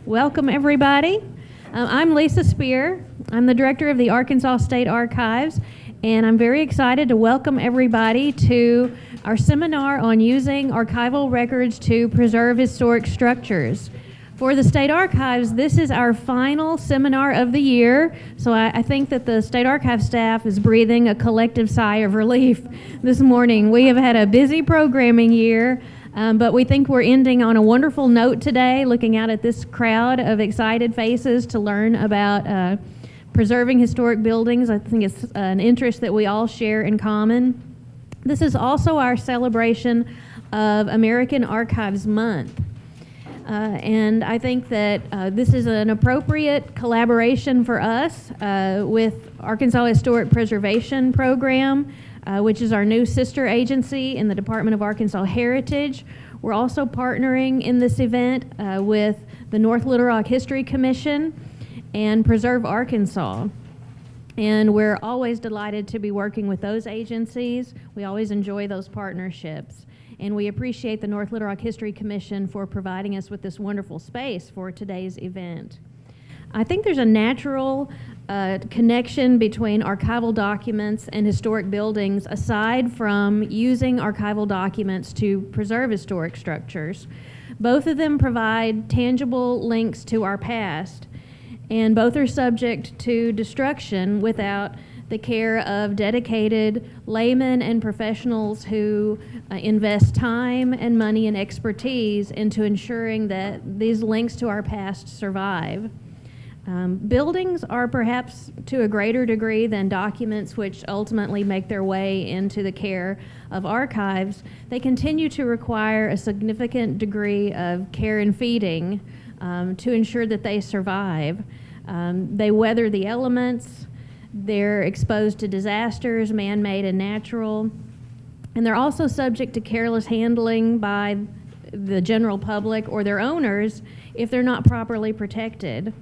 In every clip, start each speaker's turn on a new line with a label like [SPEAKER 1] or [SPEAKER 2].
[SPEAKER 1] Welcome, everybody. I'm Lisa Spear. I'm the director of the Arkansas State Archives, and I'm very excited to welcome everybody to our seminar on using archival records to preserve historic structures. For the State Archives, this is our final seminar of the year, so I think that the State Archive staff is breathing a collective sigh of relief this morning. We have had a busy programming year, but we think we're ending on a wonderful note today, looking out at this crowd of excited faces to learn about preserving historic buildings. I think it's an interest that we all share in common. This is also our celebration of American Archives Month. And I think that this is an appropriate collaboration for us with Arkansas Historic Preservation Program, which is our new sister agency in the Department of Arkansas Heritage. We're also partnering in this event with the North Little Rock History Commission and Preserve Arkansas. And we're always delighted to be working with those agencies. We always enjoy those partnerships. And we appreciate the North Little Rock History Commission for providing us with this wonderful space for today's event. I think there's a natural connection between archival documents and historic buildings aside from using archival documents to preserve historic structures. Both of them provide tangible links to our past, and both are subject to destruction without the care of dedicated laymen and professionals who invest time and money and expertise into ensuring that these links to our past survive. Buildings are perhaps to a greater degree than documents which ultimately make their way into the care of archives. They continue to require a significant degree of care and feeding to ensure that they survive. They weather the elements. They're exposed to disasters, man-made and natural, and they're also subject to careless handling by the general public or their owners if they're not properly protected.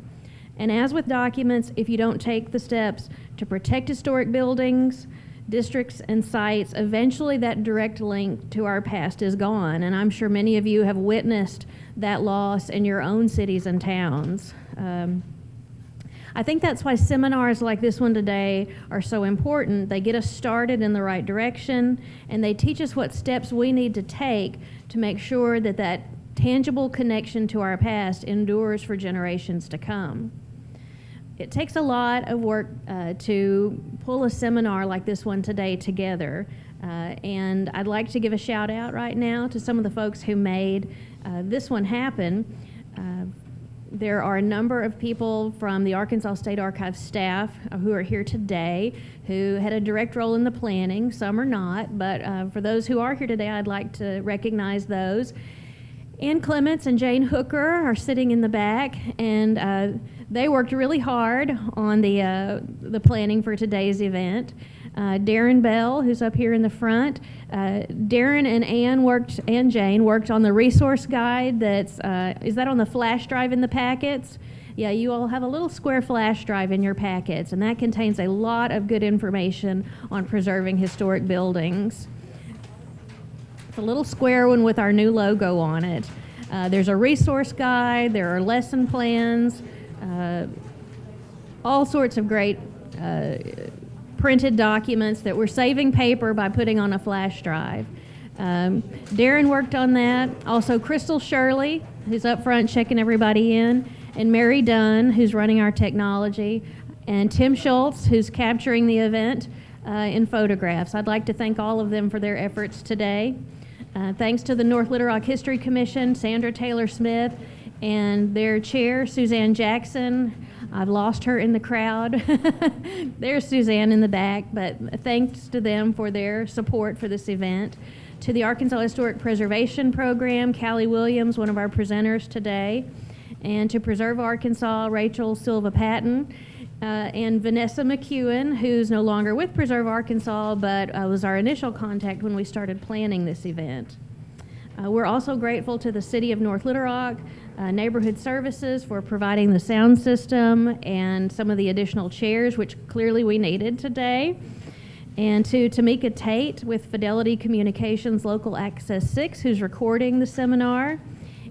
[SPEAKER 1] And as with documents, if you don't take the steps to protect historic buildings, districts, and sites, eventually that direct link to our past is gone, and I'm sure many of you have witnessed that loss in your own cities and towns. I think that's why seminars like this one today are so important. They get us started in the right direction, and they teach us what steps we need to take to make sure that that tangible connection to our past endures for generations to come. It takes a lot of work to pull a seminar like this one today together, and I'd like to give a shout out right now to some of the folks who made this one happen. There are a number of people from the Arkansas State Archives staff who are here today who had a direct role in the planning. Some are not, but for those who are here today, I'd like to recognize those. Ann Clements and Jane Hooker are sitting in the back, and they worked really hard on the planning for today's event. Darren Bell, who's up here in the front. Darren and Jane worked on the resource guide is that on the flash drive in the packets? Yeah, you all have a little square flash drive in your packets, and that contains a lot of good information on preserving historic buildings. It's a little square one with our new logo on it. There's a resource guide, there are lesson plans, all sorts of great printed documents that we're saving paper by putting on a flash drive. Darren worked on that. Also Crystal Shirley, who's up front checking everybody in, and Mary Dunn, who's running our technology, and Tim Schultz, who's capturing the event in photographs. I'd like to thank all of them for their efforts today. Thanks to the North Little Rock History Commission, Sandra Taylor Smith, and their chair, Suzanne Jackson. I've lost her in the crowd. There's Suzanne in the back, but thanks to them for their support for this event. To the Arkansas Historic Preservation Program, Callie Williams, one of our presenters today, and to Preserve Arkansas, Rachel Silva Patton, and Vanessa McEwen, who's no longer with Preserve Arkansas, but was our initial contact when we started planning this event. We're also grateful to the City of North Little Rock, Neighborhood Services for providing the sound system and some of the additional chairs, which clearly we needed today. And to Tamika Tate with Fidelity Communications Local Access 6, who's recording the seminar.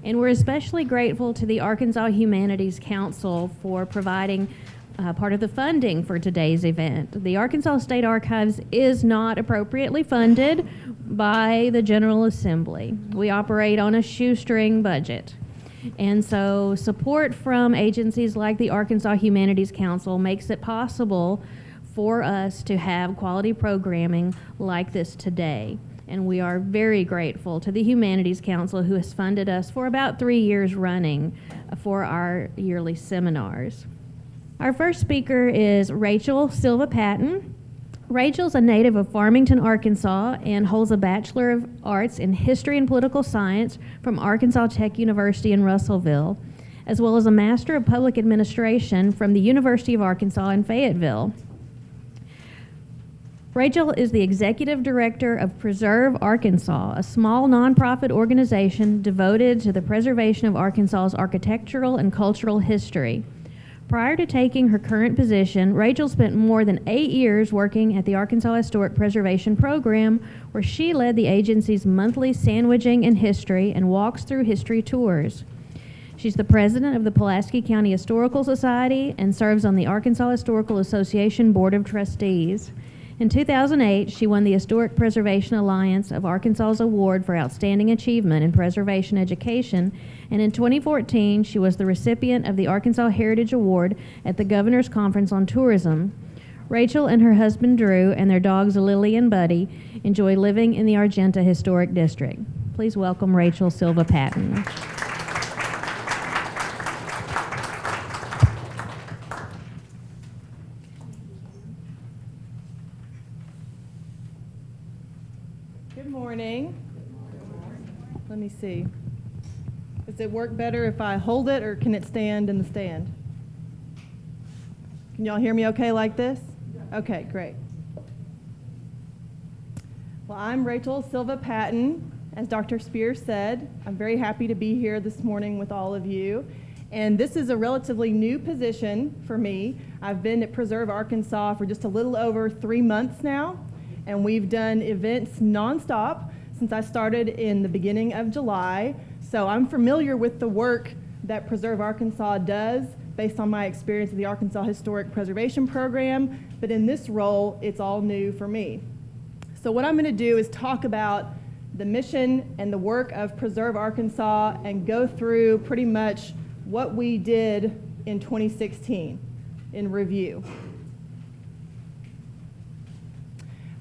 [SPEAKER 1] And we're especially grateful to the Arkansas Humanities Council for providing part of the funding for today's event. The Arkansas State Archives is not appropriately funded by the General Assembly. We operate on a shoestring budget. And so support from agencies like the Arkansas Humanities Council makes it possible for us to have quality programming like this today. And we are very grateful to the Humanities Council, who has funded us for about 3 years running for our yearly seminars. Our first speaker is Rachel Silva Patton. Rachel's a native of Farmington, Arkansas, and holds a Bachelor of Arts in History and Political Science from Arkansas Tech University in Russellville, as well as a Master of Public Administration from the University of Arkansas in Fayetteville. Rachel is the Executive Director of Preserve Arkansas, a small nonprofit organization devoted to the preservation of Arkansas's architectural and cultural history. Prior to taking her current position, Rachel spent more than 8 years working at the Arkansas Historic Preservation Program, where she led the agency's monthly sandwiching in history and walks through history tours. She's the president of the Pulaski County Historical Society and serves on the Arkansas Historical Association Board of Trustees. In 2008, she won the Historic Preservation Alliance of Arkansas's Award for Outstanding Achievement in Preservation Education, and in 2014, she was the recipient of the Arkansas Heritage Award at the Governor's Conference on Tourism. Rachel and her husband Drew and their dogs Lily and Buddy enjoy living in the Argenta Historic District. Please welcome Rachel Silva Patton.
[SPEAKER 2] Good morning. Let me see. Does it work better if I hold it, or can it stand in the stand? Can y'all hear me okay like this? Okay, great. Well, I'm Rachel Silva Patton. As Dr. Spear said, I'm very happy to be here this morning with all of you. And this is a relatively new position for me. I've been at Preserve Arkansas for just a little over 3 months now, and we've done events nonstop since I started in the beginning of July. So I'm familiar with the work that Preserve Arkansas does based on my experience with the Arkansas Historic Preservation Program, but in this role, it's all new for me. So what I'm going to do is talk about the mission and the work of Preserve Arkansas and go through pretty much what we did in 2016 in review.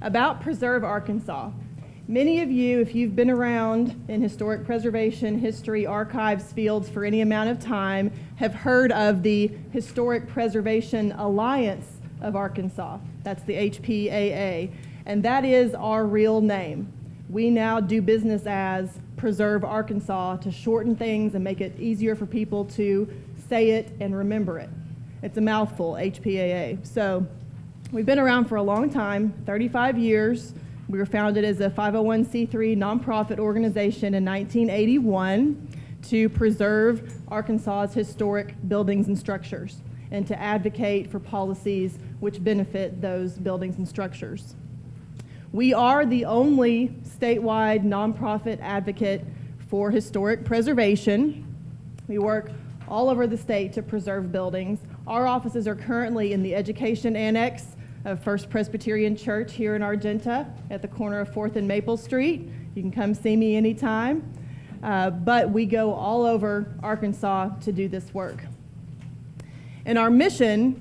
[SPEAKER 2] About Preserve Arkansas. Many of you, if you've been around in historic preservation, history, archives fields for any amount of time, have heard of the Historic Preservation Alliance of Arkansas. That's the HPAA, and that is our real name. We now do business as Preserve Arkansas to shorten things and make it easier for people to say it and remember it. It's a mouthful, HPAA. So we've been around for a long time, 35 years. We were founded as a 501c3 nonprofit organization in 1981 to preserve Arkansas's historic buildings and structures and to advocate for policies which benefit those buildings and structures. We are the only statewide nonprofit advocate for historic preservation. We work all over the state to preserve buildings. Our offices are currently in the Education Annex of First Presbyterian Church here in Argenta at the corner of 4th and Maple Street. You can come see me anytime. But we go all over Arkansas to do this work. And our mission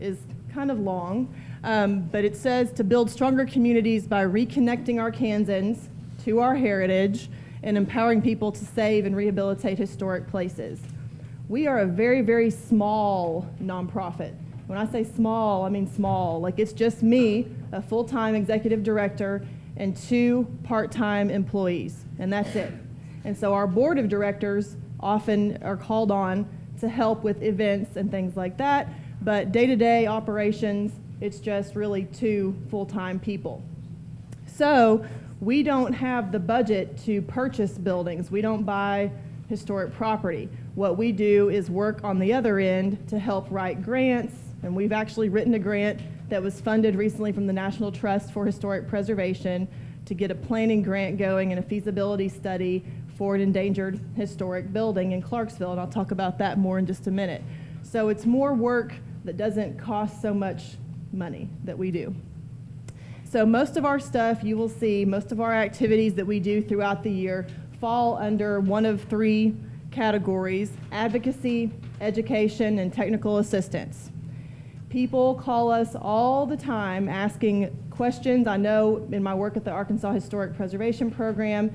[SPEAKER 2] is kind of long, but it says to build stronger communities by reconnecting Arkansans to our heritage and empowering people to save and rehabilitate historic places. We are a very, very small nonprofit. When I say small, I mean small. Like, it's just me, a full-time executive director, and 2 part-time employees, and that's it. And so our board of directors often are called on to help with events and things like that, but day-to-day operations, it's just really 2 full-time people. So we don't have the budget to purchase buildings. We don't buy historic property. What we do is work on the other end to help write grants, and we've actually written a grant that was funded recently from the National Trust for Historic Preservation to get a planning grant going and a feasibility study for an endangered historic building in Clarksville, and I'll talk about that more in just a minute. So it's more work that doesn't cost so much money that we do. So most of our stuff, you will see, most of our activities that we do throughout the year fall under one of three categories: advocacy, education, and technical assistance. People call us all the time asking questions. I know in my work at the Arkansas Historic Preservation Program,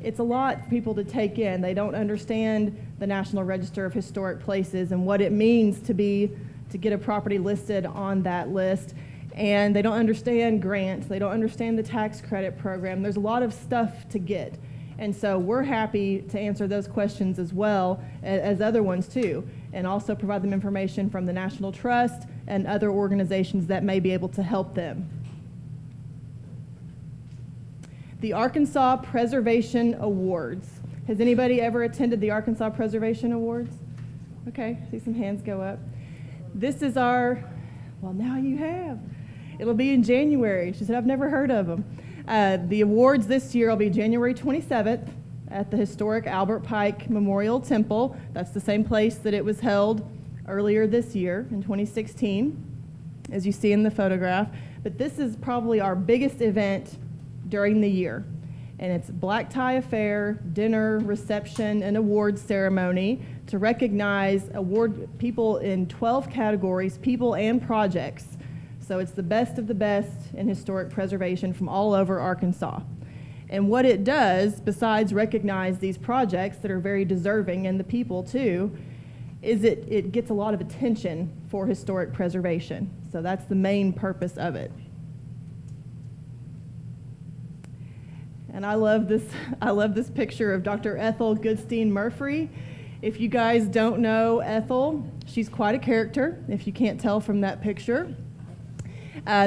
[SPEAKER 2] it's a lot for people to take in. They don't understand the National Register of Historic Places and what it means to get a property listed on that list. And they don't understand grants. They don't understand the tax credit program. There's a lot of stuff to get. And so we're happy to answer those questions as well as other ones too, and also provide them information from the National Trust and other organizations that may be able to help them. The Arkansas Preservation Awards. Has anybody ever attended the Arkansas Preservation Awards? Okay, I see some hands go up. This is our, well, now you have. It'll be in January. She said, I've never heard of them. The awards this year will be January 27th at the historic Albert Pike Memorial Temple. That's the same place that it was held earlier this year in 2016, as you see in the photograph. But this is probably our biggest event during the year. And it's black tie affair, dinner, reception, and award ceremony to recognize award people in 12 categories, people and projects. So it's the best of the best in historic preservation from all over Arkansas. And what it does, besides recognize these projects that are very deserving, and the people too, is it gets a lot of attention for historic preservation. So that's the main purpose of it. And I love this picture of Dr. Ethel Goodstein Murphy. If you guys don't know Ethel, she's quite a character, if you can't tell from that picture.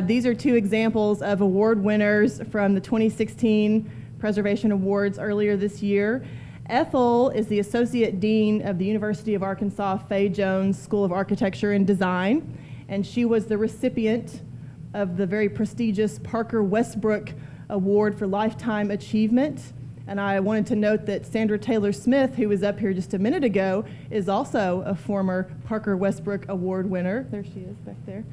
[SPEAKER 2] These are two examples of award winners from the 2016 Preservation Awards earlier this year. Ethel is the Associate Dean of the University of Arkansas Fay Jones School of Architecture and Design, and she was the recipient of the very prestigious Parker Westbrook Award for Lifetime Achievement. And I wanted to note that Sandra Taylor Smith, who was up here just a minute ago, is also a former Parker Westbrook Award winner. There she is back there.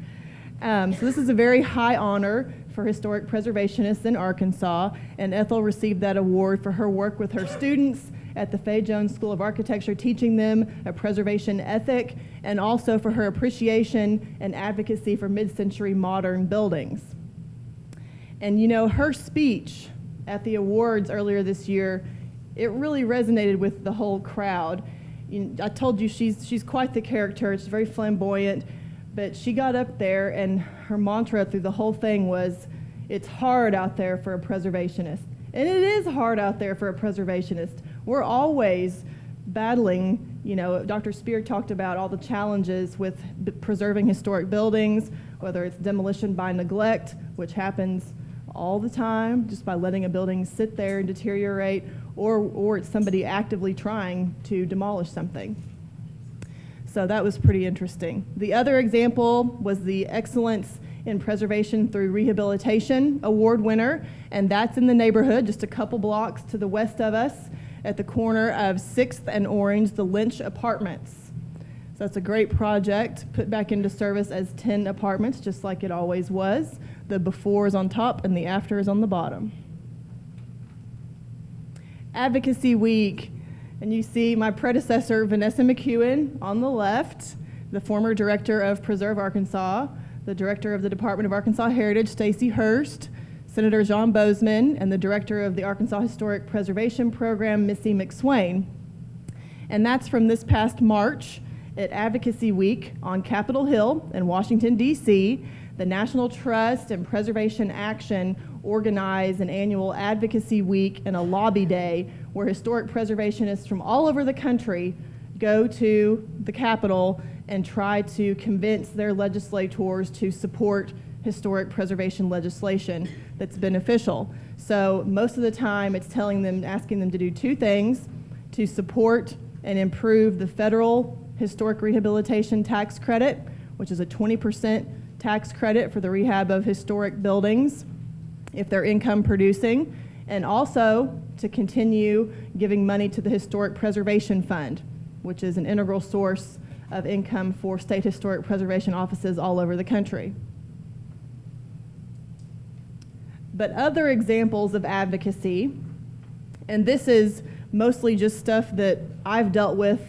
[SPEAKER 2] So this is a very high honor for historic preservationists in Arkansas, and Ethel received that award for her work with her students at the Fay Jones School of Architecture, teaching them a preservation ethic, and also for her appreciation and advocacy for mid-century modern buildings. And you know, her speech at the awards earlier this year, it really resonated with the whole crowd. I told you she's quite the character. She's very flamboyant. But she got up there, and her mantra through the whole thing was, it's hard out there for a preservationist. And it is hard out there for a preservationist. We're always battling, you know, Dr. Spear talked about all the challenges with preserving historic buildings, whether it's demolition by neglect, which happens all the time, just by letting a building sit there and deteriorate, or it's somebody actively trying to demolish something. So that was pretty interesting. The other example was the Excellence in Preservation Through Rehabilitation Award winner, and that's in the neighborhood, just a couple blocks to the west of us, at the corner of 6th and Orange, the Lynch Apartments. So that's a great project, put back into service as 10 apartments, just like it always was. The before is on top and the after is on the bottom. Advocacy Week. And you see my predecessor, Vanessa McEwen, on the left, the former director of Preserve Arkansas, the director of the Department of Arkansas Heritage, Stacey Hurst, Senator John Bozeman, and the director of the Arkansas Historic Preservation Program, Missy McSwain. And that's from this past March at Advocacy Week on Capitol Hill in Washington, D.C. The National Trust and Preservation Action organize an annual Advocacy Week and a lobby day where historic preservationists from all over the country go to the Capitol and try to convince their legislators to support historic preservation legislation that's beneficial. So most of the time it's asking them to do two things: to support and improve the federal historic rehabilitation tax credit, which is a 20% tax credit for the rehab of historic buildings if they're income producing, and also to continue giving money to the Historic Preservation Fund, which is an integral source of income for state historic preservation offices all over the country. But other examples of advocacy, and this is mostly just stuff that I've dealt with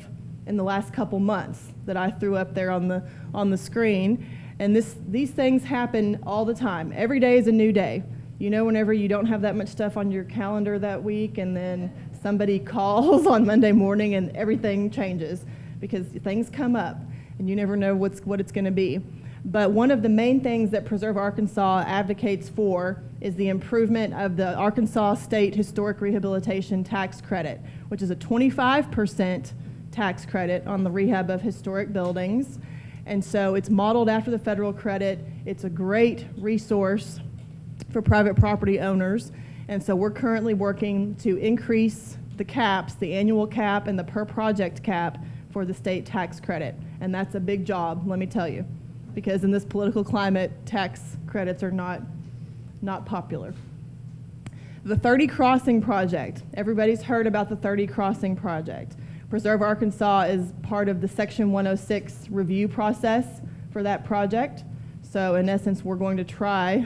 [SPEAKER 2] in the last couple months that I threw up there on the screen, and these things happen all the time. Every day is a new day. You know, whenever you don't have that much stuff on your calendar that week, and then somebody calls on Monday morning and everything changes because things come up and you never know what it's going to be. But one of the main things that Preserve Arkansas advocates for is the improvement of the Arkansas State Historic Rehabilitation Tax Credit, which is a 25% tax credit on the rehab of historic buildings. And so it's modeled after the federal credit. It's a great resource for private property owners. And so we're currently working to increase the caps, the annual cap and the per project cap for the state tax credit. And that's a big job, let me tell you, because in this political climate, tax credits are not popular. The 30 Crossing Project. Everybody's heard about the 30 Crossing Project. Preserve Arkansas is part of the Section 106 review process for that project. So in essence, we're going to try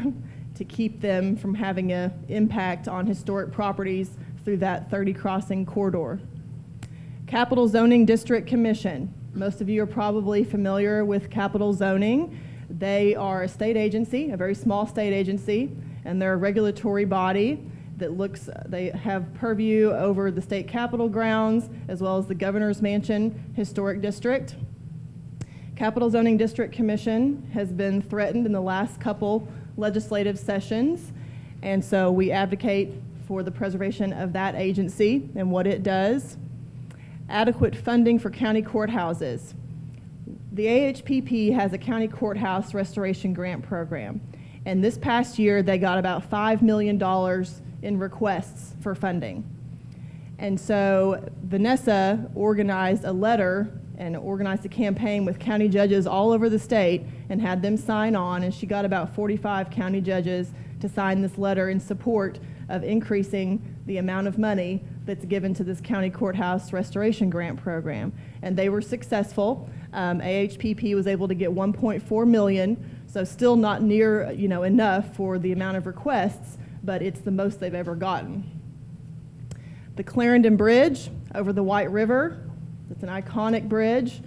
[SPEAKER 2] to keep them from having an impact on historic properties through that 30 Crossing corridor. Capital Zoning District Commission. Most of you are probably familiar with Capital Zoning. They are a state agency, a very small state agency, and they're a regulatory body that they have purview over the state capitol grounds as well as the Governor's Mansion Historic District. Capital Zoning District Commission has been threatened in the last couple legislative sessions, and so we advocate for the preservation of that agency and what it does. Adequate funding for county courthouses. The AHPP has a county courthouse restoration grant program, and this past year they got about $5 million in requests for funding. And so Vanessa organized a letter and organized a campaign with county judges all over the state and had them sign on, and she got about 45 county judges to sign this letter in support of increasing the amount of money that's given to this county courthouse restoration grant program. And they were successful. AHPP was able to get $1.4 million, so still not near enough for the amount of requests, but it's the most they've ever gotten. The Clarendon Bridge over the White River. It's an iconic bridge.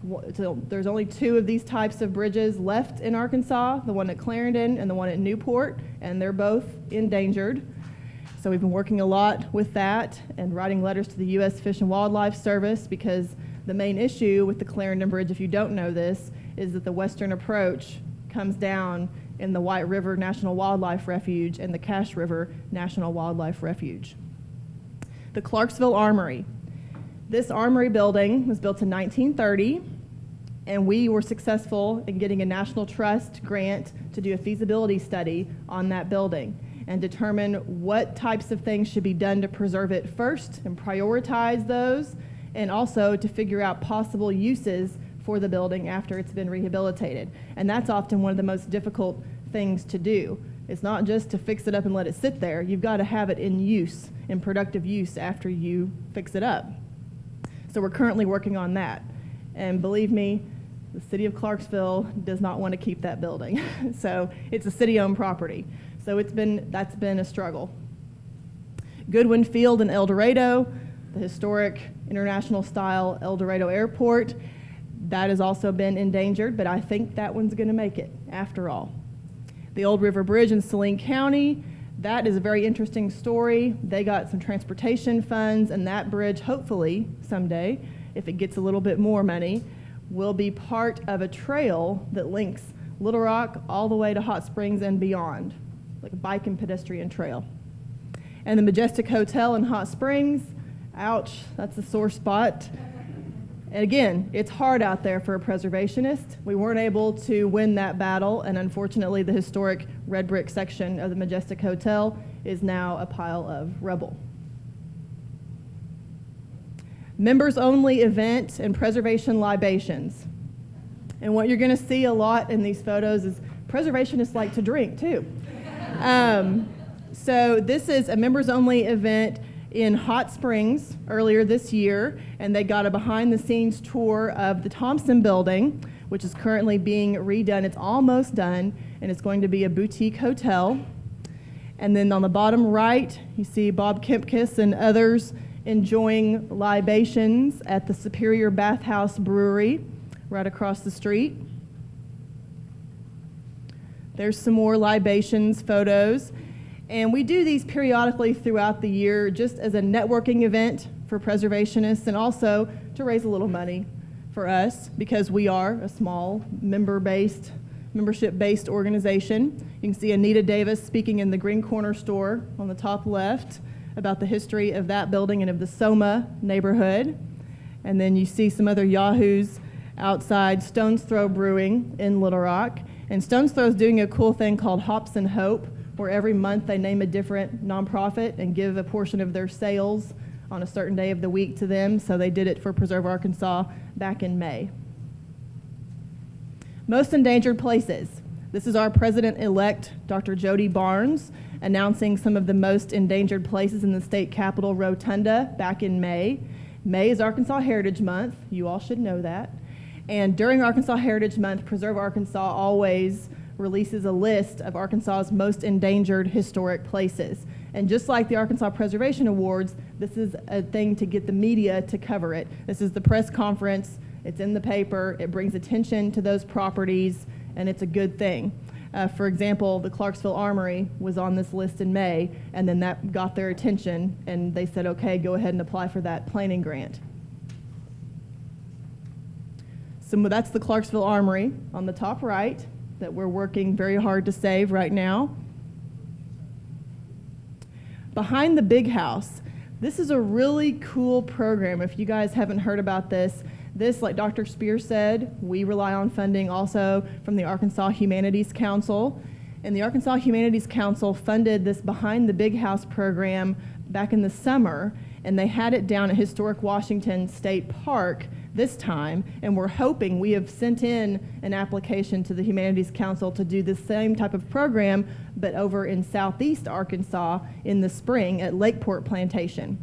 [SPEAKER 2] There's only 2 of these types of bridges left in Arkansas, the one at Clarendon and the one at Newport, and they're both endangered. So we've been working a lot with that and writing letters to the U.S. Fish and Wildlife Service, because the main issue with the Clarendon Bridge, if you don't know this, is that the western approach comes down in the White River National Wildlife Refuge and the Cache River National Wildlife Refuge. The Clarksville Armory. This armory building was built in 1930, and we were successful in getting a National Trust grant to do a feasibility study on that building and determine what types of things should be done to preserve it first and prioritize those, and also to figure out possible uses for the building after it's been rehabilitated. And that's often one of the most difficult things to do. It's not just to fix it up and let it sit there. You've got to have it in use, in productive use after you fix it up. So we're currently working on that. And believe me, the city of Clarksville does not want to keep that building. So it's a city-owned property. So that's been a struggle. Goodwin Field in El Dorado, the historic international style El Dorado Airport, that has also been endangered, but I think that one's going to make it after all. The Old River Bridge in Saline County, that is a very interesting story. They got some transportation funds, and that bridge, hopefully someday, if it gets a little bit more money, will be part of a trail that links Little Rock all the way to Hot Springs and beyond, like a bike and pedestrian trail. And the Majestic Hotel in Hot Springs, ouch, that's a sore spot. And again, it's hard out there for a preservationist. We weren't able to win that battle, and unfortunately the historic red brick section of the Majestic Hotel is now a pile of rubble. Members only event and preservation libations. And what you're going to see a lot in these photos is preservationists like to drink too. So so this is a members-only event in Hot Springs earlier this year, and they got a behind-the-scenes tour of the Thompson Building, which is currently being redone. It's almost done, and it's going to be a boutique hotel. And then on the bottom right, you see Bob Kempkis and others enjoying libations at the Superior Bathhouse Brewery right across the street. There's some more libations photos. And we do these periodically throughout the year just as a networking event for preservationists and also to raise a little money for us because we are a small membership-based organization. You can see Anita Davis speaking in the Green Corner store on the top left about the history of that building and of the Soma neighborhood. And then you see some other yahoos outside Stone's Throw Brewing in Little Rock. And Stone's Throw is doing a cool thing called Hops and Hope, where every month they name a different nonprofit and give a portion of their sales on a certain day of the week to them. So they did it for Preserve Arkansas back in May. Most endangered places. This is our president-elect, Dr. Jody Barnes, announcing some of the most endangered places in the state capitol rotunda back in May. May is Arkansas Heritage Month. You all should know that. And during Arkansas Heritage Month, Preserve Arkansas always releases a list of Arkansas's most endangered historic places. And just like the Arkansas Preservation Awards, this is a thing to get the media to cover it. This is the press conference, it's in the paper, it brings attention to those properties, and it's a good thing. For example, the Clarksville Armory was on this list in May, and then that got their attention, and they said, okay, go ahead and apply for that planning grant. So that's the Clarksville Armory on the top right that we're working very hard to save right now. Behind the Big House, this is a really cool program. If you guys haven't heard about this, like Dr. Spear said, we rely on funding also from the Arkansas Humanities Council. And the Arkansas Humanities Council funded this Behind the Big House program back in the summer, and they had it down at Historic Washington State Park this time, and we're hoping, we have sent in an application to the Humanities Council to do the same type of program, but over in southeast Arkansas in the spring at Lakeport Plantation.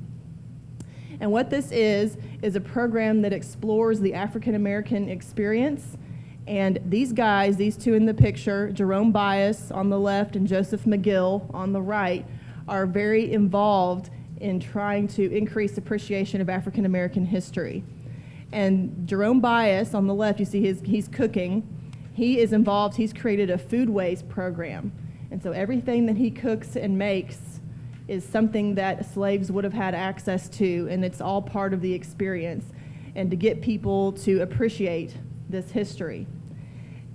[SPEAKER 2] And what this is a program that explores the African American experience. And these guys, these two in the picture, Jerome Bias on the left and Joseph McGill on the right, are very involved in trying to increase appreciation of African American history. And Jerome Bias on the left, you see he's cooking. He is involved, he's created a food waste program. And so everything that he cooks and makes is something that slaves would have had access to, and it's all part of the experience, and to get people to appreciate this history.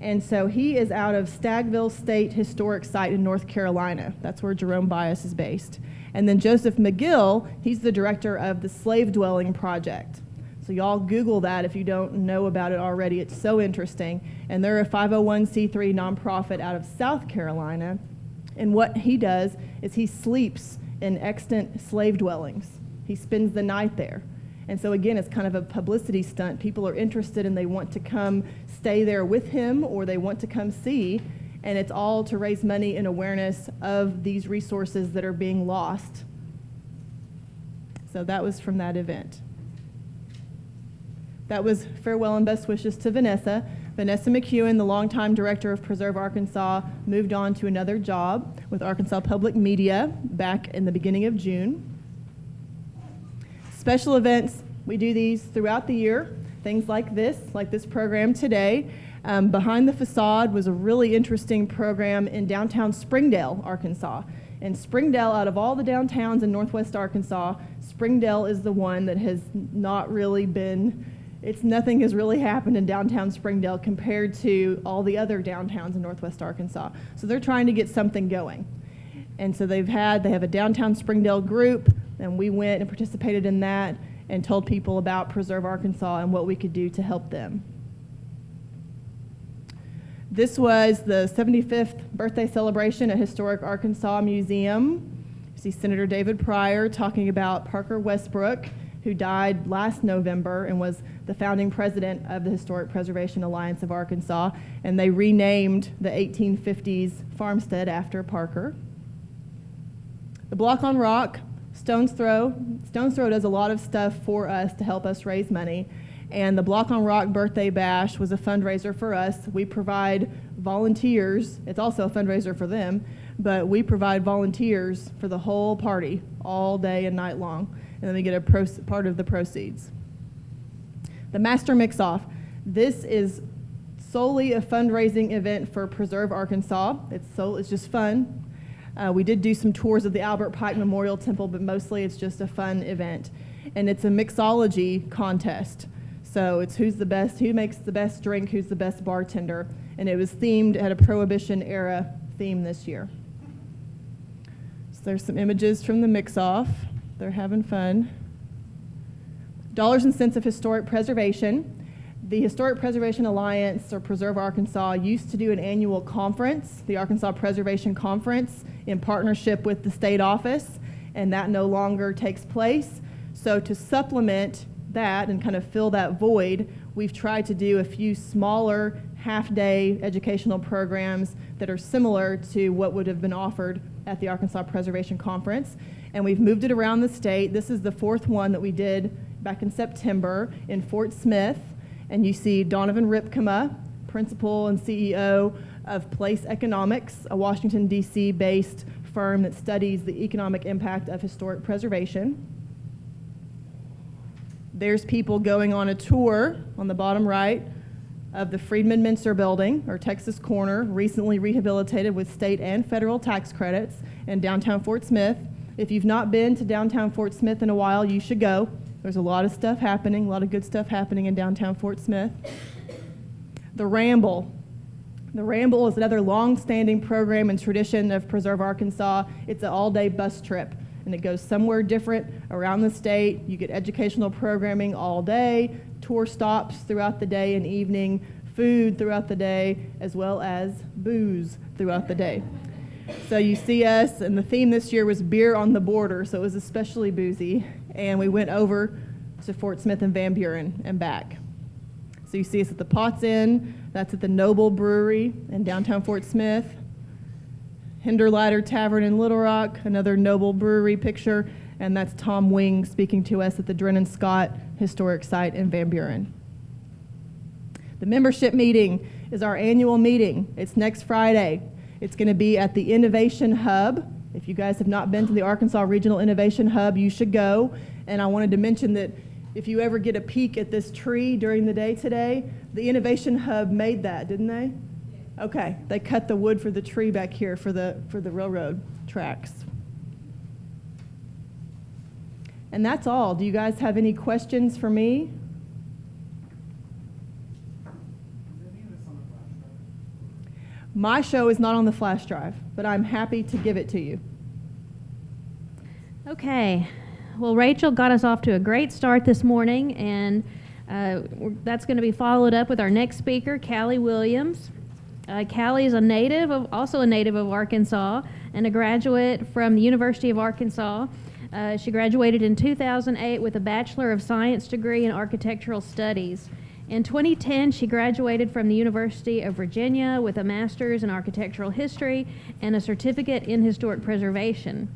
[SPEAKER 2] And so he is out of Staggville State Historic Site in North Carolina. That's where Jerome Bias is based. And then Joseph McGill, he's the director of the Slave Dwelling Project. So y'all Google that if you don't know about it already. It's so interesting. And they're a 501c3 nonprofit out of South Carolina. And what he does is he sleeps in extant slave dwellings. He spends the night there. And so again, it's kind of a publicity stunt. People are interested and they want to come stay there with him, or they want to come see. And it's all to raise money and awareness of these resources that are being lost. So that was from that event. That was farewell and best wishes to Vanessa. Vanessa McEwen, the longtime director of Preserve Arkansas, moved on to another job with Arkansas Public Media back in the beginning of June. Special events, we do these throughout the year, things like this program today. Behind the Facade was a really interesting program in downtown Springdale, Arkansas. And Springdale, out of all the downtowns in northwest Arkansas, Springdale is the one that has not really been, nothing has really happened in downtown Springdale compared to all the other downtowns in northwest Arkansas. So they're trying to get something going. And so they have a downtown Springdale group, and we went and participated in that and told people about Preserve Arkansas and what we could do to help them. This was the 75th birthday celebration at Historic Arkansas Museum. You see Senator David Pryor talking about Parker Westbrook, who died last November and was the founding president of the Historic Preservation Alliance of Arkansas, and they renamed the 1850s farmstead after Parker. The Block on Rock, Stone's Throw. Stone's Throw does a lot of stuff for us to help us raise money. And the Block on Rock Birthday Bash was a fundraiser for us. We provide volunteers. It's also a fundraiser for them, but we provide volunteers for the whole party all day and night long. And then we get a part of the proceeds. The Master Mix-Off. This is solely a fundraising event for Preserve Arkansas. It's just fun. We did do some tours of the Albert Pike Memorial Temple, but mostly it's just a fun event. And it's a mixology contest. So it's who makes the best drink, who's the best bartender. And it was themed at a Prohibition era theme this year. So there's some images from the mix-off. They're having fun. Dollars and cents of historic preservation. The Historic Preservation Alliance, or Preserve Arkansas, used to do an annual conference, the Arkansas Preservation Conference, in partnership with the state office, and that no longer takes place. So to supplement that and kind of fill that void, we've tried to do a few smaller half-day educational programs that are similar to what would have been offered at the Arkansas Preservation Conference. And we've moved it around the state. This is the fourth one that we did back in September in Fort Smith. And you see Donovan Ripkema, principal and CEO of Place Economics, a Washington, D.C. based firm that studies the economic impact of historic preservation. There's people going on a tour on the bottom right of the Freedman Mincer Building, or Texas Corner, recently rehabilitated with state and federal tax credits in downtown Fort Smith. If you've not been to downtown Fort Smith in a while, you should go. There's a lot of stuff happening, a lot of good stuff happening in downtown Fort Smith. The Ramble. The Ramble is another long-standing program and tradition of Preserve Arkansas. It's an all-day bus trip, and it goes somewhere different around the state. You get educational programming all day, tour stops throughout the day and evening, food throughout the day, as well as booze throughout the day. So you see us, and the theme this year was beer on the border, so it was especially boozy. And we went over to Fort Smith and Van Buren and back. So you see us at the Potts Inn, that's at the Noble Brewery in downtown Fort Smith. Hinderlighter Tavern in Little Rock, another Noble Brewery picture, and that's Tom Wing speaking to us at the Drennan Scott Historic Site in Van Buren. The membership meeting is our annual meeting. It's next Friday. It's going to be at the Innovation Hub. If you guys have not been to the Arkansas Regional Innovation Hub, you should go. And I wanted to mention that if you ever get a peek at this tree during the day today, the Innovation Hub made that, didn't they? Yeah. Okay, they cut the wood for the tree back here for the railroad tracks. And that's all. Do you guys have any questions for me? My show is not on the flash drive, but I'm happy to give it to you. Okay. Well, Rachel got us off to a great start this morning, and that's going to be followed up with our next speaker, Callie Williams. Callie is also a native of Arkansas, and a graduate from the University of Arkansas. She graduated in 2008 with a Bachelor of Science degree in Architectural Studies. In 2010, she graduated from the University of Virginia with a Master's in Architectural History and a Certificate in Historic Preservation.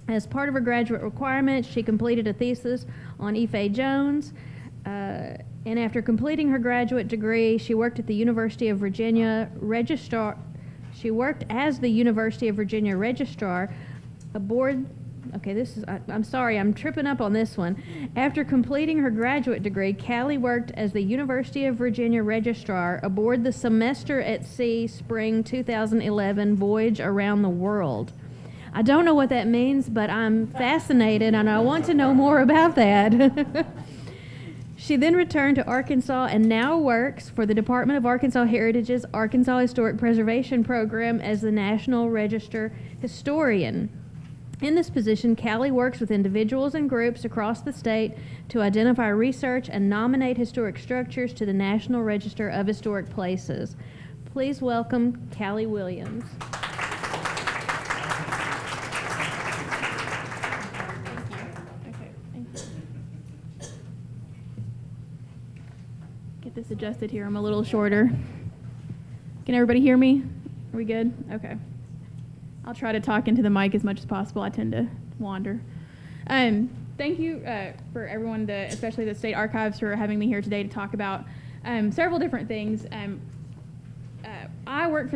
[SPEAKER 2] As part of her graduate requirements, she completed a thesis on Ife Jones, and after completing her graduate degree, she worked at the University of Virginia Registrar. She worked as the University of Virginia Registrar aboard. Okay, I'm sorry, I'm tripping up on this one. After completing her graduate degree, Callie worked as the University of Virginia Registrar aboard the Semester at Sea Spring 2011 Voyage Around the World. I don't know what that means, but I'm fascinated and I want to know more about that. She then returned to Arkansas and now works for the Department of Arkansas Heritage's Arkansas Historic Preservation Program as the National Register Historian. In this position, Callie works with individuals and groups across the state to identify, research, and nominate historic structures to the National Register of Historic Places. Please welcome Callie Williams. Get this adjusted here. I'm a little shorter. Can everybody hear me? Are we good? Okay.
[SPEAKER 3] I'll try to talk into the mic as much as possible. I tend to wander. Thank you for everyone, especially the State Archives, for having me here today to talk about several different things. I work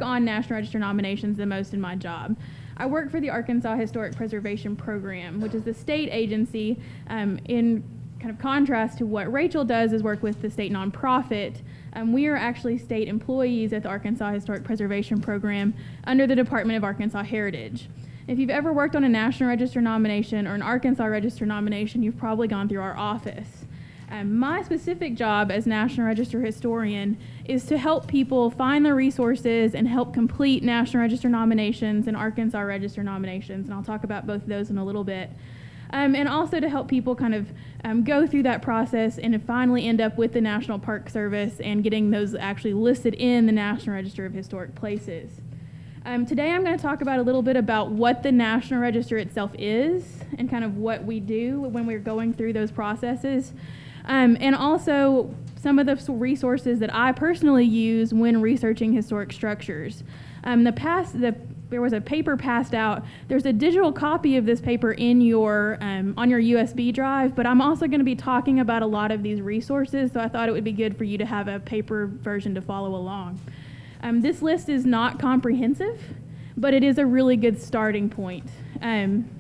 [SPEAKER 3] on National Register nominations the most in my job. I work for the Arkansas Historic Preservation Program, which is the state agency. In kind of contrast to what Rachel does is work with the state nonprofit. We are actually state employees at the Arkansas Historic Preservation Program under the Department of Arkansas Heritage. If you've ever worked on a National Register nomination or an Arkansas Register nomination, you've probably gone through our office. My specific job as National Register historian is to help people find the resources and help complete National Register nominations and Arkansas Register nominations, and I'll talk about both of those in a little bit. And also to help people kind of go through that process and finally end up with the National Park Service and getting those actually listed in the National Register of Historic Places. Today I'm going to talk about a little bit about what the National Register itself is and kind of what we do when we're going through those processes. And also some of the resources that I personally use when researching historic structures. There was a paper passed out. There's a digital copy of this paper in your on your USB drive, but I'm also going to be talking about a lot of these resources, so I thought it would be good for you to have a paper version to follow along. This list is not comprehensive, but it is a really good starting point.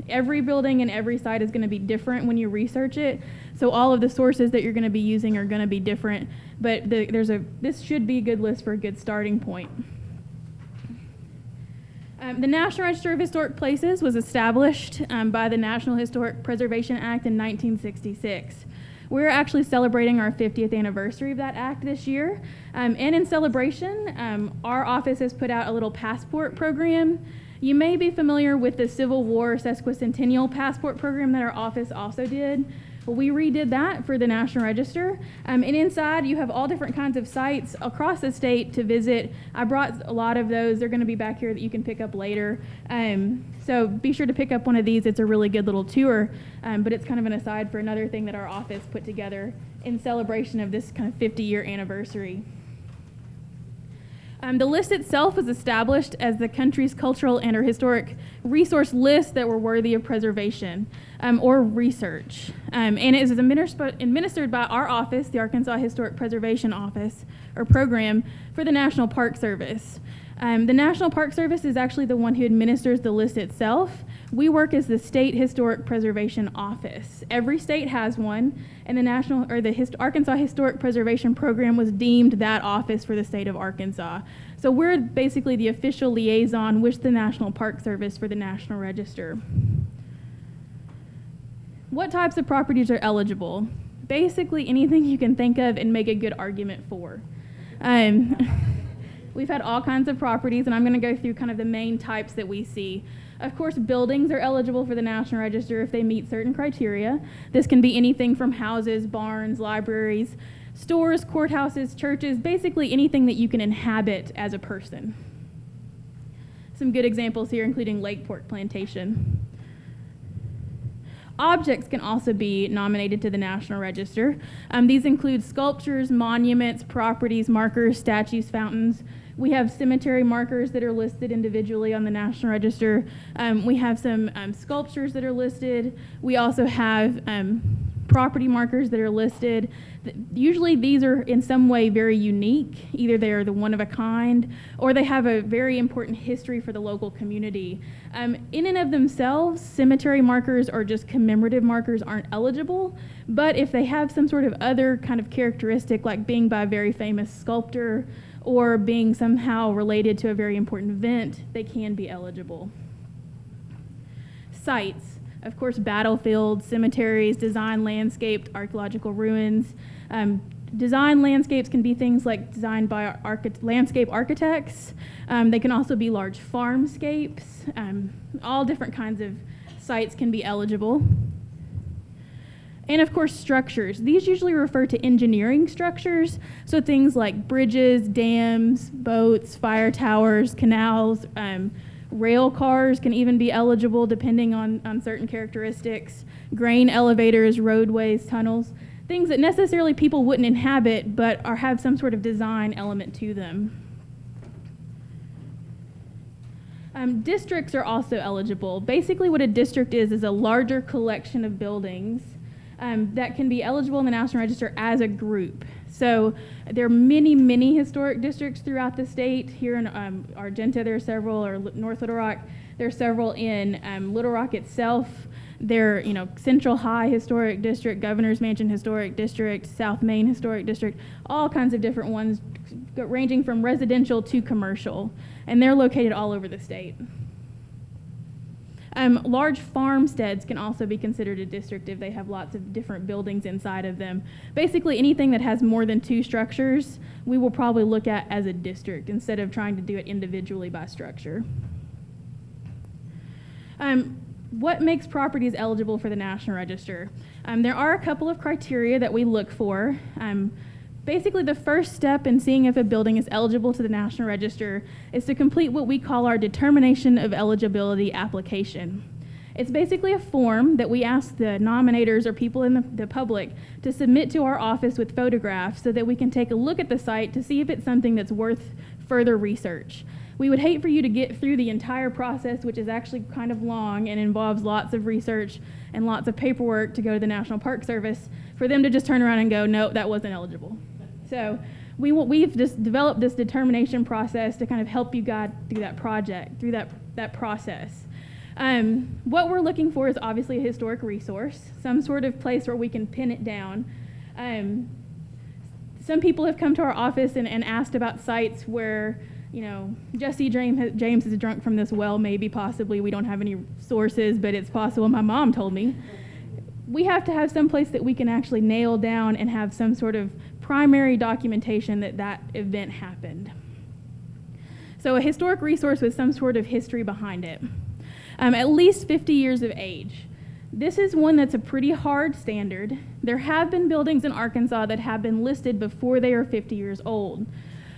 [SPEAKER 3] Every building and every site is going to be different when you research it, so all of the sources that you're going to be using are going to be different, but this should be a good list for a good starting point. The National Register of Historic Places was established by the National Historic Preservation Act in 1966. We're actually celebrating our 50th anniversary of that act this year. And in celebration, our office has put out a little passport program. You may be familiar with the Civil War sesquicentennial passport program that our office also did. Well, we redid that for the National Register. And inside, you have all different kinds of sites across the state to visit. I brought a lot of those. They're going to be back here that you can pick up later. So be sure to pick up one of these. It's a really good little tour, but it's kind of an aside for another thing that our office put together in celebration of this kind of 50-year anniversary. The list itself was established as the country's cultural and or historic resource list that were worthy of preservation or research. And it is administered by our office, the Arkansas Historic Preservation Office or Program for the National Park Service. The National Park Service is actually the one who administers the list itself. We work as the State Historic Preservation Office. Every state has one, and the Arkansas Historic Preservation Program was deemed that office for the state of Arkansas. So we're basically the official liaison with the National Park Service for the National Register. What types of properties are eligible? Basically anything you can think of and make a good argument for. We've had all kinds of properties, and I'm going to go through kind of the main types that we see. Of course, buildings are eligible for the National Register if they meet certain criteria. This can be anything from houses, barns, libraries, stores, courthouses, churches, basically anything that you can inhabit as a person. Some good examples here, including Lakeport Plantation. Objects can also be nominated to the National Register. These include sculptures, monuments, properties, markers, statues, fountains. We have cemetery markers that are listed individually on the National Register. We have some sculptures that are listed. We also have property markers that are listed. Usually these are in some way very unique. Either they are the one of a kind or they have a very important history for the local community. In and of themselves, cemetery markers or just commemorative markers aren't eligible, but if they have some sort of other kind of characteristic, like being by a very famous sculptor or being somehow related to a very important event, they can be eligible. Sites. Of course, battlefields, cemeteries, design landscaped archaeological ruins. Design landscapes can be things like designed by landscape architects. They can also be large farmscapes. All different kinds of sites can be eligible. And of course, structures. These usually refer to engineering structures, so things like bridges, dams, boats, fire towers, canals, rail cars can even be eligible depending on certain characteristics, grain elevators, roadways, tunnels, things that necessarily people wouldn't inhabit but have some sort of design element to them. Districts are also eligible. Basically what a district is a larger collection of buildings that can be eligible in the National Register as a group. So there are many, many historic districts throughout the state. Here in Argenta, there are several, or North Little Rock, there are several in Little Rock itself. There, Central High Historic District, Governor's Mansion Historic District, South Main Historic District, all kinds of different ones ranging from residential to commercial, and they're located all over the state. Large farmsteads can also be considered a district if they have lots of different buildings inside of them. Basically, anything that has more than 2 structures, we will probably look at as a district instead of trying to do it individually by structure. What makes properties eligible for the National Register? There are a couple of criteria that we look for. Basically, the first step in seeing if a building is eligible to the National Register is to complete what we call our Determination of Eligibility application. It's basically a form that we ask the nominators or people in the public to submit to our office with photographs so that we can take a look at the site to see if it's something that's worth further research. We would hate for you to get through the entire process, which is actually kind of long and involves lots of research and lots of paperwork to go to the National Park Service, for them to just turn around and go, no, that wasn't eligible. So we've just developed this determination process to kind of help you guide through that project, through that process. What we're looking for is obviously a historic resource, some sort of place where we can pin it down. Some people have come to our office and asked about sites where, Jesse James is drunk from this well, maybe, possibly. We don't have any sources, but it's possible. My mom told me. We have to have some place that we can actually nail down and have some sort of primary documentation that event happened. So a historic resource with some sort of history behind it. At least 50 years of age. This is one that's a pretty hard standard. There have been buildings in Arkansas that have been listed before they are 50 years old.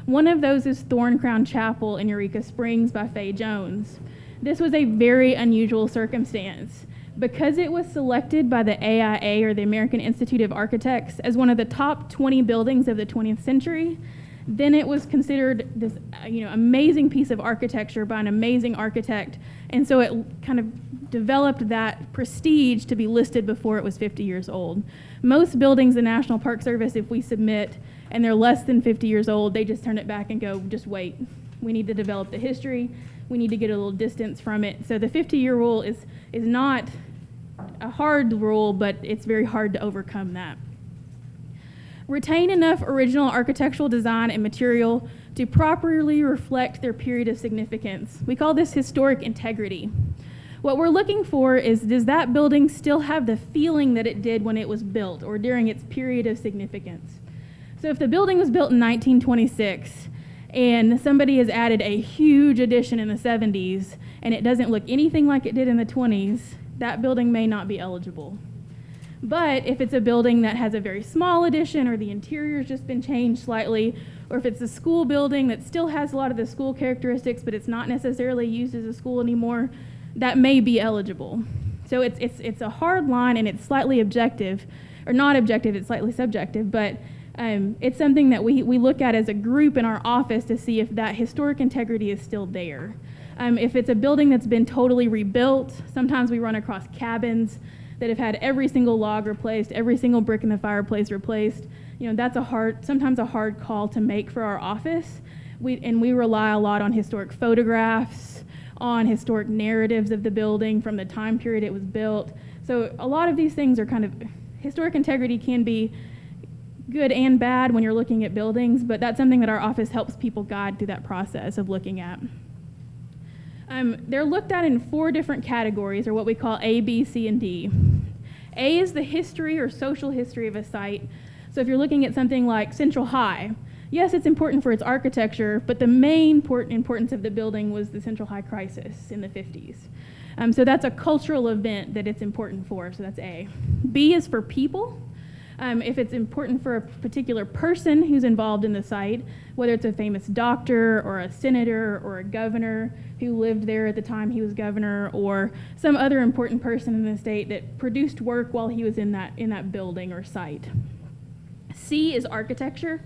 [SPEAKER 3] One of those is Thorn Crown Chapel in Eureka Springs by Faye Jones. This was a very unusual circumstance. Because it was selected by the AIA, or the American Institute of Architects, as one of the top 20 buildings of the 20th century, then it was considered this amazing piece of architecture by an amazing architect, and so it kind of developed that prestige to be listed before it was 50 years old. Most buildings, the National Park Service, if we submit and they're less than 50 years old, they just turn it back and go, just wait. We need to develop the history. We need to get a little distance from it. So the 50-year rule is not a hard rule, but it's very hard to overcome that. Retain enough original architectural design and material to properly reflect their period of significance. We call this historic integrity. What we're looking for is, does that building still have the feeling that it did when it was built or during its period of significance? So if the building was built in 1926 and somebody has added a huge addition in the 70s and it doesn't look anything like it did in the 20s, that building may not be eligible. But if it's a building that has a very small addition, or the interior's just been changed slightly, or if it's a school building that still has a lot of the school characteristics, but it's not necessarily used as a school anymore, that may be eligible. So it's a hard line, and it's slightly objective, or not objective, it's slightly subjective, but it's something that we look at as a group in our office to see if that historic integrity is still there. If it's a building that's been totally rebuilt, sometimes we run across cabins that have had every single log replaced, every single brick in the fireplace replaced. That's sometimes a hard call to make for our office. We rely a lot on historic photographs, on historic narratives of the building from the time period it was built. So a lot of these things are historic integrity can be good and bad when you're looking at buildings, but that's something that our office helps people guide through that process of looking at. They're looked at in 4 different categories, or what we call A, B, C, and D. A is the history or social history of a site. So if you're looking at something like Central High, yes, it's important for its architecture, but the main importance of the building was the Central High crisis in the 50s. So that's a cultural event that it's important for, so that's A. B is for people. If it's important for a particular person who's involved in the site, whether it's a famous doctor or a senator or a governor who lived there at the time he was governor, or some other important person in the state that produced work while he was in that building or site. C is architecture.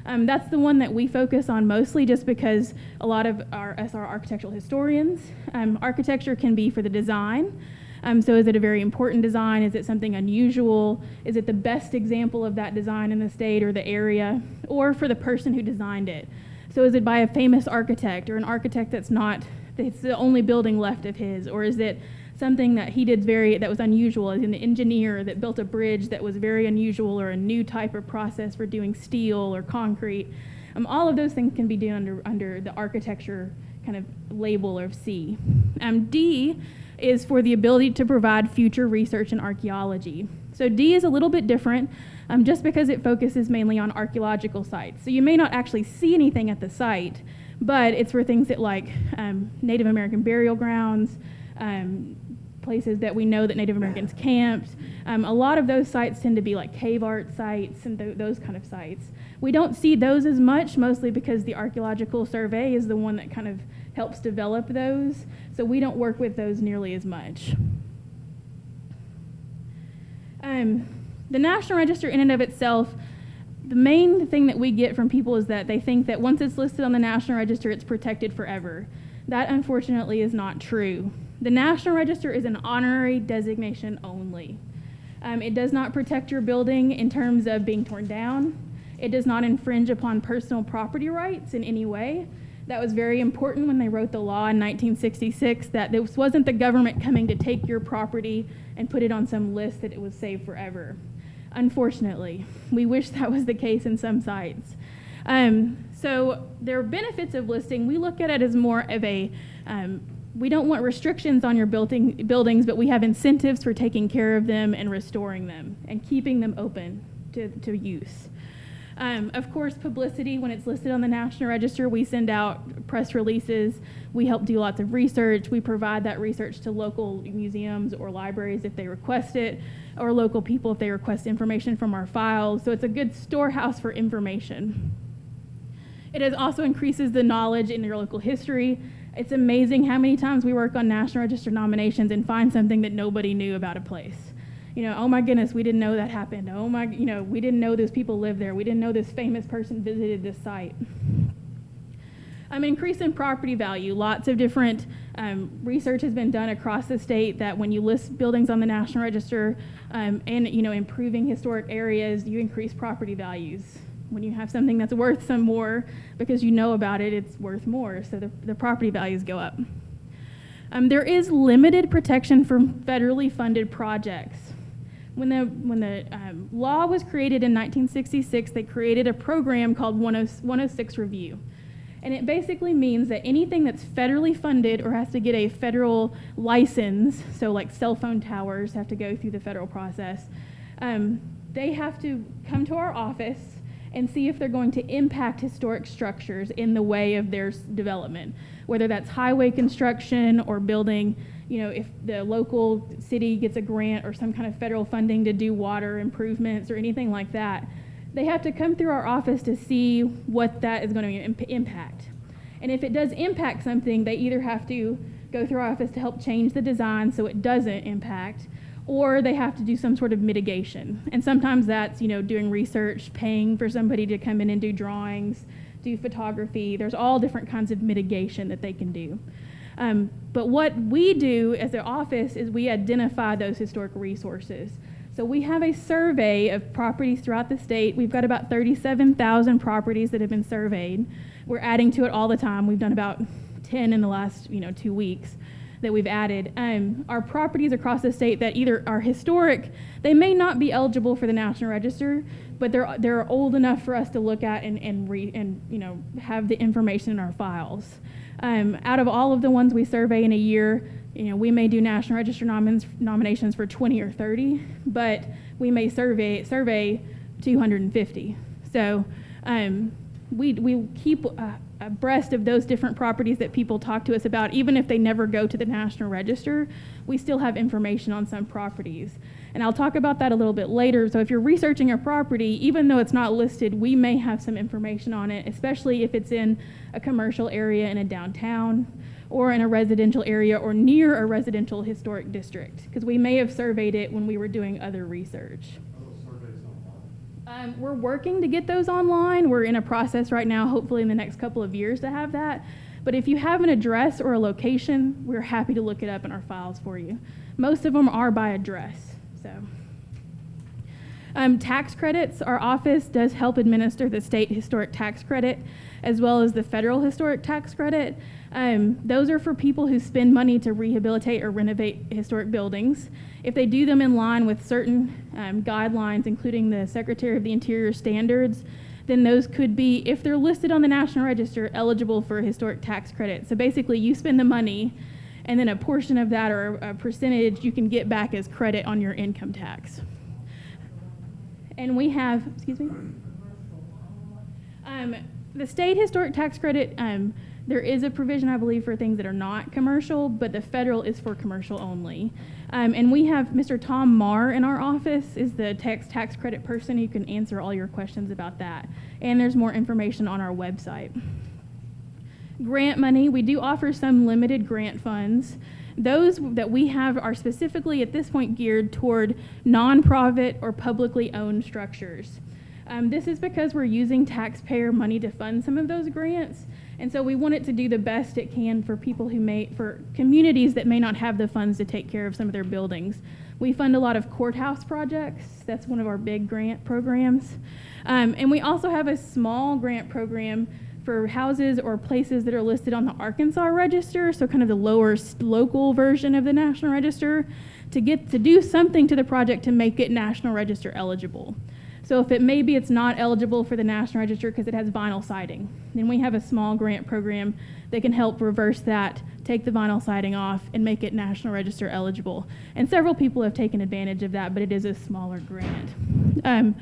[SPEAKER 3] That's the one that we focus on mostly just because a lot of us are architectural historians. Architecture can be for the design. So is it a very important design? Is it something unusual? Is it the best example of that design in the state or the area? Or for the person who designed it? So is it by a famous architect or an architect that's the only building left of his? Or is it something that he did that was unusual, as in the engineer that built a bridge that was very unusual, or a new type of process for doing steel or concrete? All of those things can be done under the architecture kind of label of C. D is for the ability to provide future research in archaeology. So D is a little bit different just because it focuses mainly on archaeological sites. So you may not actually see anything at the site, but it's for things that like Native American burial grounds, places that we know that Native Americans camped. A lot of those sites tend to be like cave art sites and those kind of sites. We don't see those as much, mostly because the Archaeological Survey is the one that kind of helps develop those, so we don't work with those nearly as much. The National Register in and of itself, the main thing that we get from people is that they think that once it's listed on the National Register, it's protected forever. That unfortunately is not true. The National Register is an honorary designation only. It does not protect your building in terms of being torn down. It does not infringe upon personal property rights in any way. That was very important when they wrote the law in 1966, that this wasn't the government coming to take your property and put it on some list that it was saved forever. Unfortunately, we wish that was the case in some sites. So there are benefits of listing. We look at it as more of a, we don't want restrictions on your buildings, but we have incentives for taking care of them and restoring them and keeping them open to use. Of course, publicity, when it's listed on the National Register, we send out press releases. We help do lots of research. We provide that research to local museums or libraries if they request it, or local people if they request information from our files. So it's a good storehouse for information. It also increases the knowledge in your local history. It's amazing how many times we work on National Register nominations and find something that nobody knew about a place. Oh my goodness, we didn't know that happened. We didn't know those people lived there. We didn't know this famous person visited this site. Increase in property value. Lots of different research has been done across the state that when you list buildings on the National Register and improving historic areas, you increase property values. When you have something that's worth some more because you know about it, it's worth more. So the property values go up. There is limited protection for federally funded projects. When the law was created in 1966, they created a program called 106 Review. And it basically means that anything that's federally funded or has to get a federal license, so like cell phone towers have to go through the federal process, they have to come to our office and see if they're going to impact historic structures in the way of their development, whether that's highway construction or building, if the local city gets a grant or some kind of federal funding to do water improvements or anything like that. They have to come through our office to see what that is going to impact. And if it does impact something, they either have to go through our office to help change the design so it doesn't impact, or they have to do some sort of mitigation. And sometimes that's, doing research, paying for somebody to come in and do drawings, do photography. There's all different kinds of mitigation that they can do. But what we do as an office is we identify those historic resources. So we have a survey of properties throughout the state. We've got about 37,000 properties that have been surveyed. We're adding to it all the time. We've done about 10 in the last 2 weeks that we've added. Our properties across the state that either are historic, they may not be eligible for the National Register, but they're old enough for us to look at and have the information in our files. Out of all of the ones we survey in a year, we may do National Register nominations for 20 or 30, but we may survey 250. So we keep abreast of those different properties that people talk to us about. Even if they never go to the National Register, we still have information on some properties. And I'll talk about that a little bit later. So if you're researching a property, even though it's not listed, we may have some information on it, especially if it's in a commercial area in a downtown or in a residential area or near a residential historic district, because we may have surveyed it when we were doing other research.
[SPEAKER 4] Are those surveys
[SPEAKER 3] We're working to get those online. We're in a process right now, hopefully in the next couple of years to have that. But if you have an address or a location, we're happy to look it up in our files for you. Most of them are by address. So, tax credits, our office does help administer the state historic tax credit as well as the federal historic tax credit. Those are for people who spend money to rehabilitate or renovate historic buildings. If they do them in line with certain guidelines, including the Secretary of the Interior standards, then those could be, if they're listed on the National Register, eligible for a historic tax credit. So basically, you spend the money, and then a portion of that or a percentage you can get back as credit on your income tax. And we have, excuse me? The state historic tax credit, there is a provision, I believe, for things that are not commercial, but the federal is for commercial only. And we have Mr. Tom Marr in our office, is the tax credit person who can answer all your questions about that. And there's more information on our website. Grant money, we do offer some limited grant funds. Those that we have are specifically at this point geared toward nonprofit or publicly owned structures. This is because we're using taxpayer money to fund some of those grants, and so we want it to do the best it can for people for communities that may not have the funds to take care of some of their buildings. We fund a lot of courthouse projects. That's one of our big grant programs. And we also have a small grant program for houses or places that are listed on the Arkansas Register, so kind of the lower local version of the National Register, to do something to the project to make it National Register eligible. So if it's not eligible for the National Register because it has vinyl siding, then we have a small grant program that can help reverse that, take the vinyl siding off, and make it National Register eligible. And several people have taken advantage of that, but it is a smaller grant. And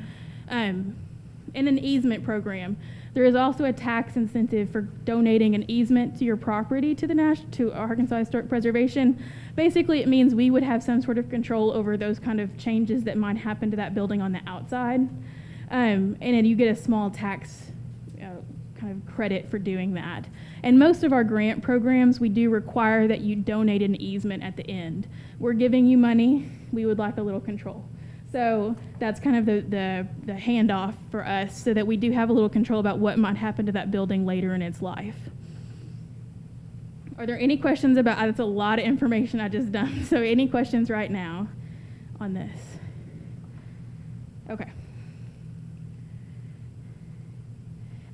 [SPEAKER 3] an easement program. There is also a tax incentive for donating an easement to your property to Arkansas Historic Preservation. Basically, it means we would have some sort of control over those kind of changes that might happen to that building on the outside. And then you get a small tax kind of credit for doing that. And most of our grant programs, we do require that you donate an easement at the end. We're giving you money, we would like a little control. So that's kind of the handoff for us, so that we do have a little control about what might happen to that building later in its life. Are there any questions about, that's a lot of information I just done, so any questions right now on this? Okay.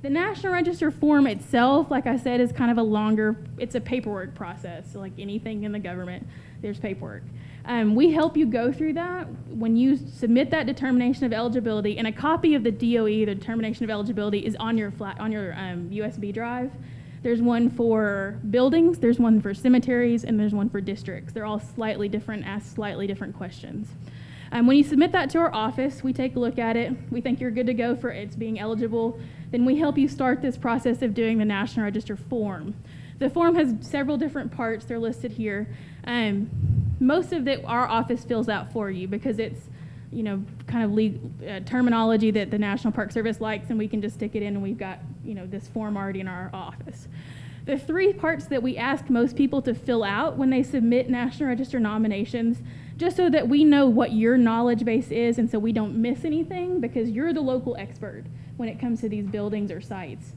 [SPEAKER 3] The National Register form itself, like I said, is kind of it's a paperwork process. So like anything in the government, there's paperwork. We help you go through that when you submit that determination of eligibility, and a copy of the DOE, the determination of eligibility, is on your USB drive. There's one for buildings, there's one for cemeteries, and there's one for districts. They're all slightly different, ask slightly different questions. When you submit that to our office, we take a look at it. We think you're good to go for it's being eligible. Then we help you start this process of doing the National Register form. The form has several different parts. They're listed here. Most of it our office fills out for you because it's, kind of terminology that the National Park Service likes, and we can just stick it in, and we've got, this form already in our office. The three parts that we ask most people to fill out when they submit National Register nominations, just so that we know what your knowledge base is and so we don't miss anything, because you're the local expert when it comes to these buildings or sites,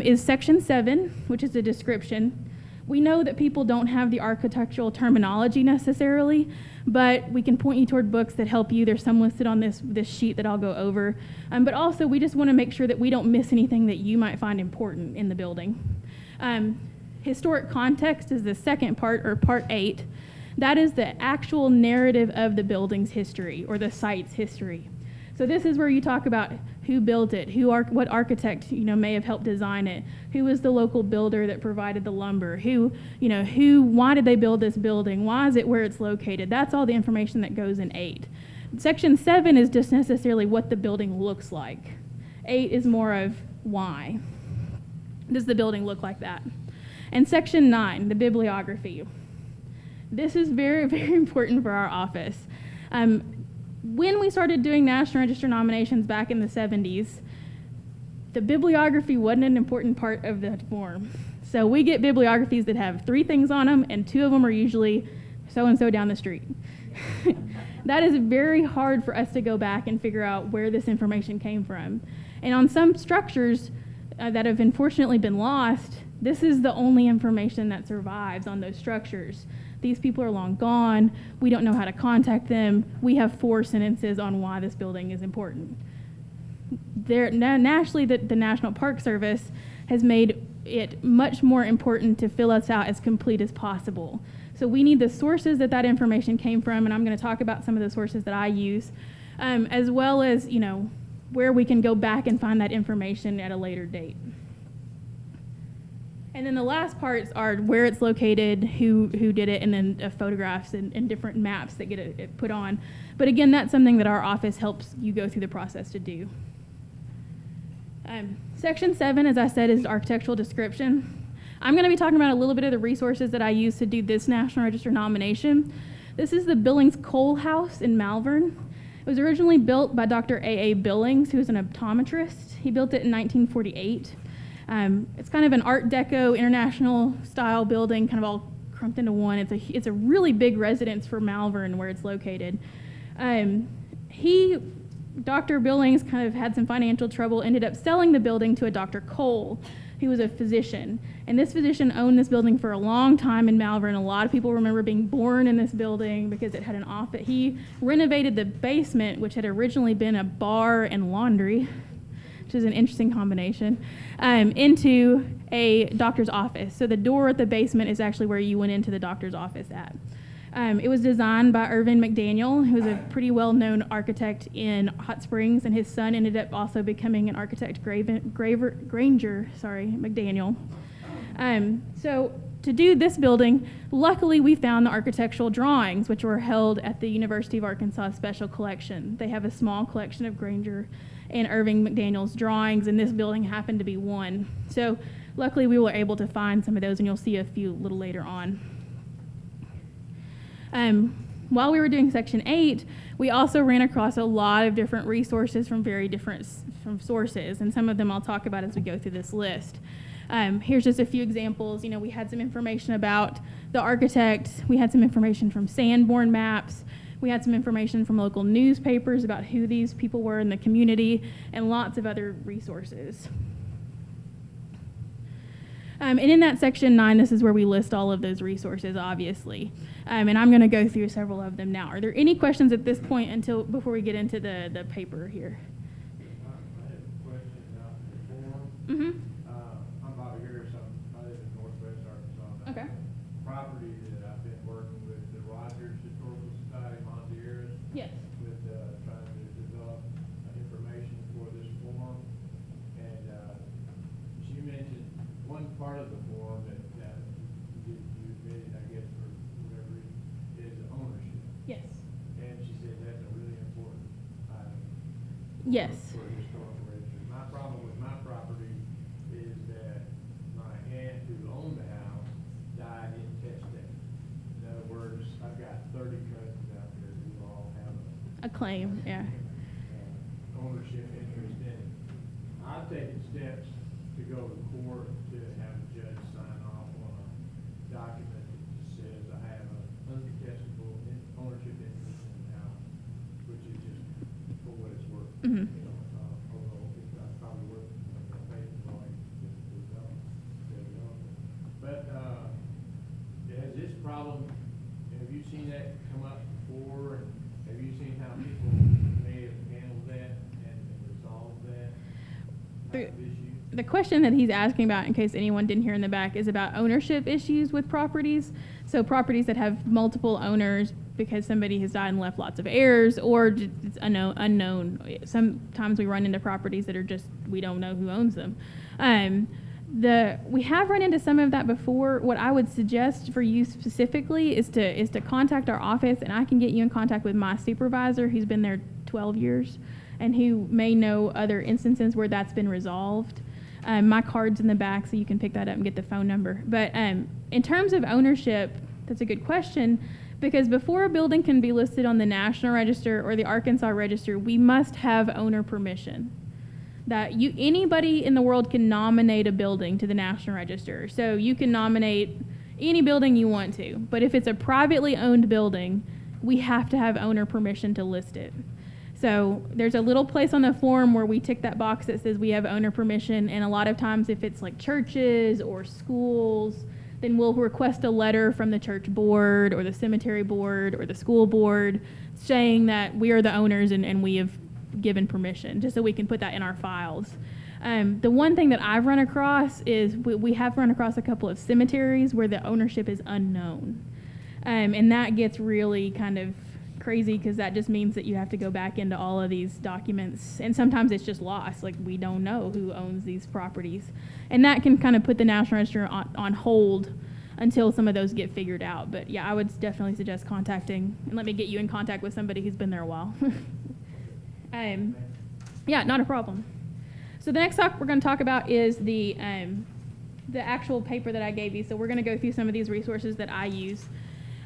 [SPEAKER 3] is Section 7, which is a description. We know that people don't have the architectural terminology necessarily, but we can point you toward books that help you. There's some listed on this sheet that I'll go over. But also, we just want to make sure that we don't miss anything that you might find important in the building. Historic context is the second part, or part 8. That is the actual narrative of the building's history or the site's history. So this is where you talk about who built it, what architect may have helped design it, who was the local builder that provided the lumber, why did they build this building, why is it where it's located. That's all the information that goes in 8. Section 7 is just necessarily what the building looks like. 8 is more of why. Does the building look like that? And Section 9, the bibliography. This is very, very important for our office. When we started doing National Register nominations back in the 70s, the bibliography wasn't an important part of the form. So we get bibliographies that have 3 things on them, and 2 of them are usually so-and-so down the street. That is very hard for us to go back and figure out where this information came from. And on some structures that have unfortunately been lost, this is the only information that survives on those structures. These people are long gone. We don't know how to contact them. We have 4 sentences on why this building is important. Nationally, the National Park Service has made it much more important to fill us out as complete as possible. So we need the sources that information came from, and I'm going to talk about some of the sources that I use, as well as, where we can go back and find that information at a later date. And then the last parts are where it's located, who did it, and then photographs and different maps that get it put on. But again, that's something that our office helps you go through the process to do. Section 7, as I said, is architectural description. I'm going to be talking about a little bit of the resources that I use to do this National Register nomination. This is the Billings Coal House in Malvern. It was originally built by Dr. A.A. Billings, who was an optometrist. He built it in 1948. It's kind of an Art Deco international style building, kind of all crumped into one. It's a really big residence for Malvern where it's located. Dr. Billings kind of had some financial trouble, ended up selling the building to a Dr. Cole, who was a physician. And this physician owned this building for a long time in Malvern. A lot of people remember being born in this building because it had an office. He renovated the basement, which had originally been a bar and laundry, which is an interesting combination, into a doctor's office. So the door at the basement is actually where you went into the doctor's office at. It was designed by Irving McDaniel, who was a pretty well-known architect in Hot Springs, and his son ended up also becoming an architect, Granger McDaniel. So to do this building, luckily we found the architectural drawings, which were held at the University of Arkansas Special Collection. They have a small collection of Granger and Irving McDaniel's drawings, and this building happened to be one. So luckily we were able to find some of those, and you'll see a few a little later on. While we were doing Section 8, we also ran across a lot of different resources from very different sources, and some of them I'll talk about as we go through this list. Here's just a few examples. We had some information about the architect. We had some information from Sanborn maps. We had some information from local newspapers about who these people were in the community, and lots of other resources. And in that Section 9, this is where we list all of those resources, obviously. And I'm going to go through several of them now. Are there any questions at this point before we get into the paper here?
[SPEAKER 4] I have a question about the form.
[SPEAKER 3] Mm-hmm.
[SPEAKER 4] I'm Bobby Harris. I live in Northwest Arkansas.
[SPEAKER 3] Okay.
[SPEAKER 4] Property that I've been working with the Rogers Historical Society, Monteras,
[SPEAKER 3] Yes.
[SPEAKER 4] with trying to develop information for this form. And she mentioned one part of the form that you admitted, I guess, for whatever reason, is ownership.
[SPEAKER 3] Yes.
[SPEAKER 4] And she said that's a really important item.
[SPEAKER 3] Yes.
[SPEAKER 4] For historical register. My problem with my property is that my aunt who owned the house died intestate. In other words, I've got 30 cousins out there who all have
[SPEAKER 3] A claim, yeah.
[SPEAKER 4] ownership interest in it. I've taken steps to go to court to have a judge sign off on a document that says I have an uncontestable ownership interest in the house, which is just for what it's worth.
[SPEAKER 3] Mhm.
[SPEAKER 4] Although it's probably worth a patent volume to develop. But has this problem, have you seen that come up before? And have you seen how people may have handled that and resolved that type of issue?
[SPEAKER 3] The question that he's asking about, in case anyone didn't hear in the back, is about ownership issues with properties. So properties that have multiple owners because somebody has died and left lots of heirs, or just it's unknown. Sometimes we run into properties that are just, we don't know who owns them. We have run into some of that before. What I would suggest for you specifically is to contact our office, and I can get you in contact with my supervisor who's been there 12 years and who may know other instances where that's been resolved. My card's in the back, so you can pick that up and get the phone number. But in terms of ownership, that's a good question, because before a building can be listed on the National Register or the Arkansas Register, we must have owner permission. That anybody in the world can nominate a building to the National Register. So you can nominate any building you want to, but if it's a privately owned building, we have to have owner permission to list it. So there's a little place on the form where we tick that box that says we have owner permission, and a lot of times if it's like churches or schools, then we'll request a letter from the church board or the cemetery board or the school board saying that we are the owners and we have given permission, just so we can put that in our files. The one thing that I've run across is we have run across a couple of cemeteries where the ownership is unknown. And that gets really kind of crazy because that just means that you have to go back into all of these documents, and sometimes it's just lost. Like, we don't know who owns these properties. And that can kind of put the National Register on hold until some of those get figured out. But yeah, I would definitely suggest contacting, and let me get you in contact with somebody who's been there a while. Yeah, not a problem. So the next talk we're going to talk about is the actual paper that I gave you. So we're going to go through some of these resources that I use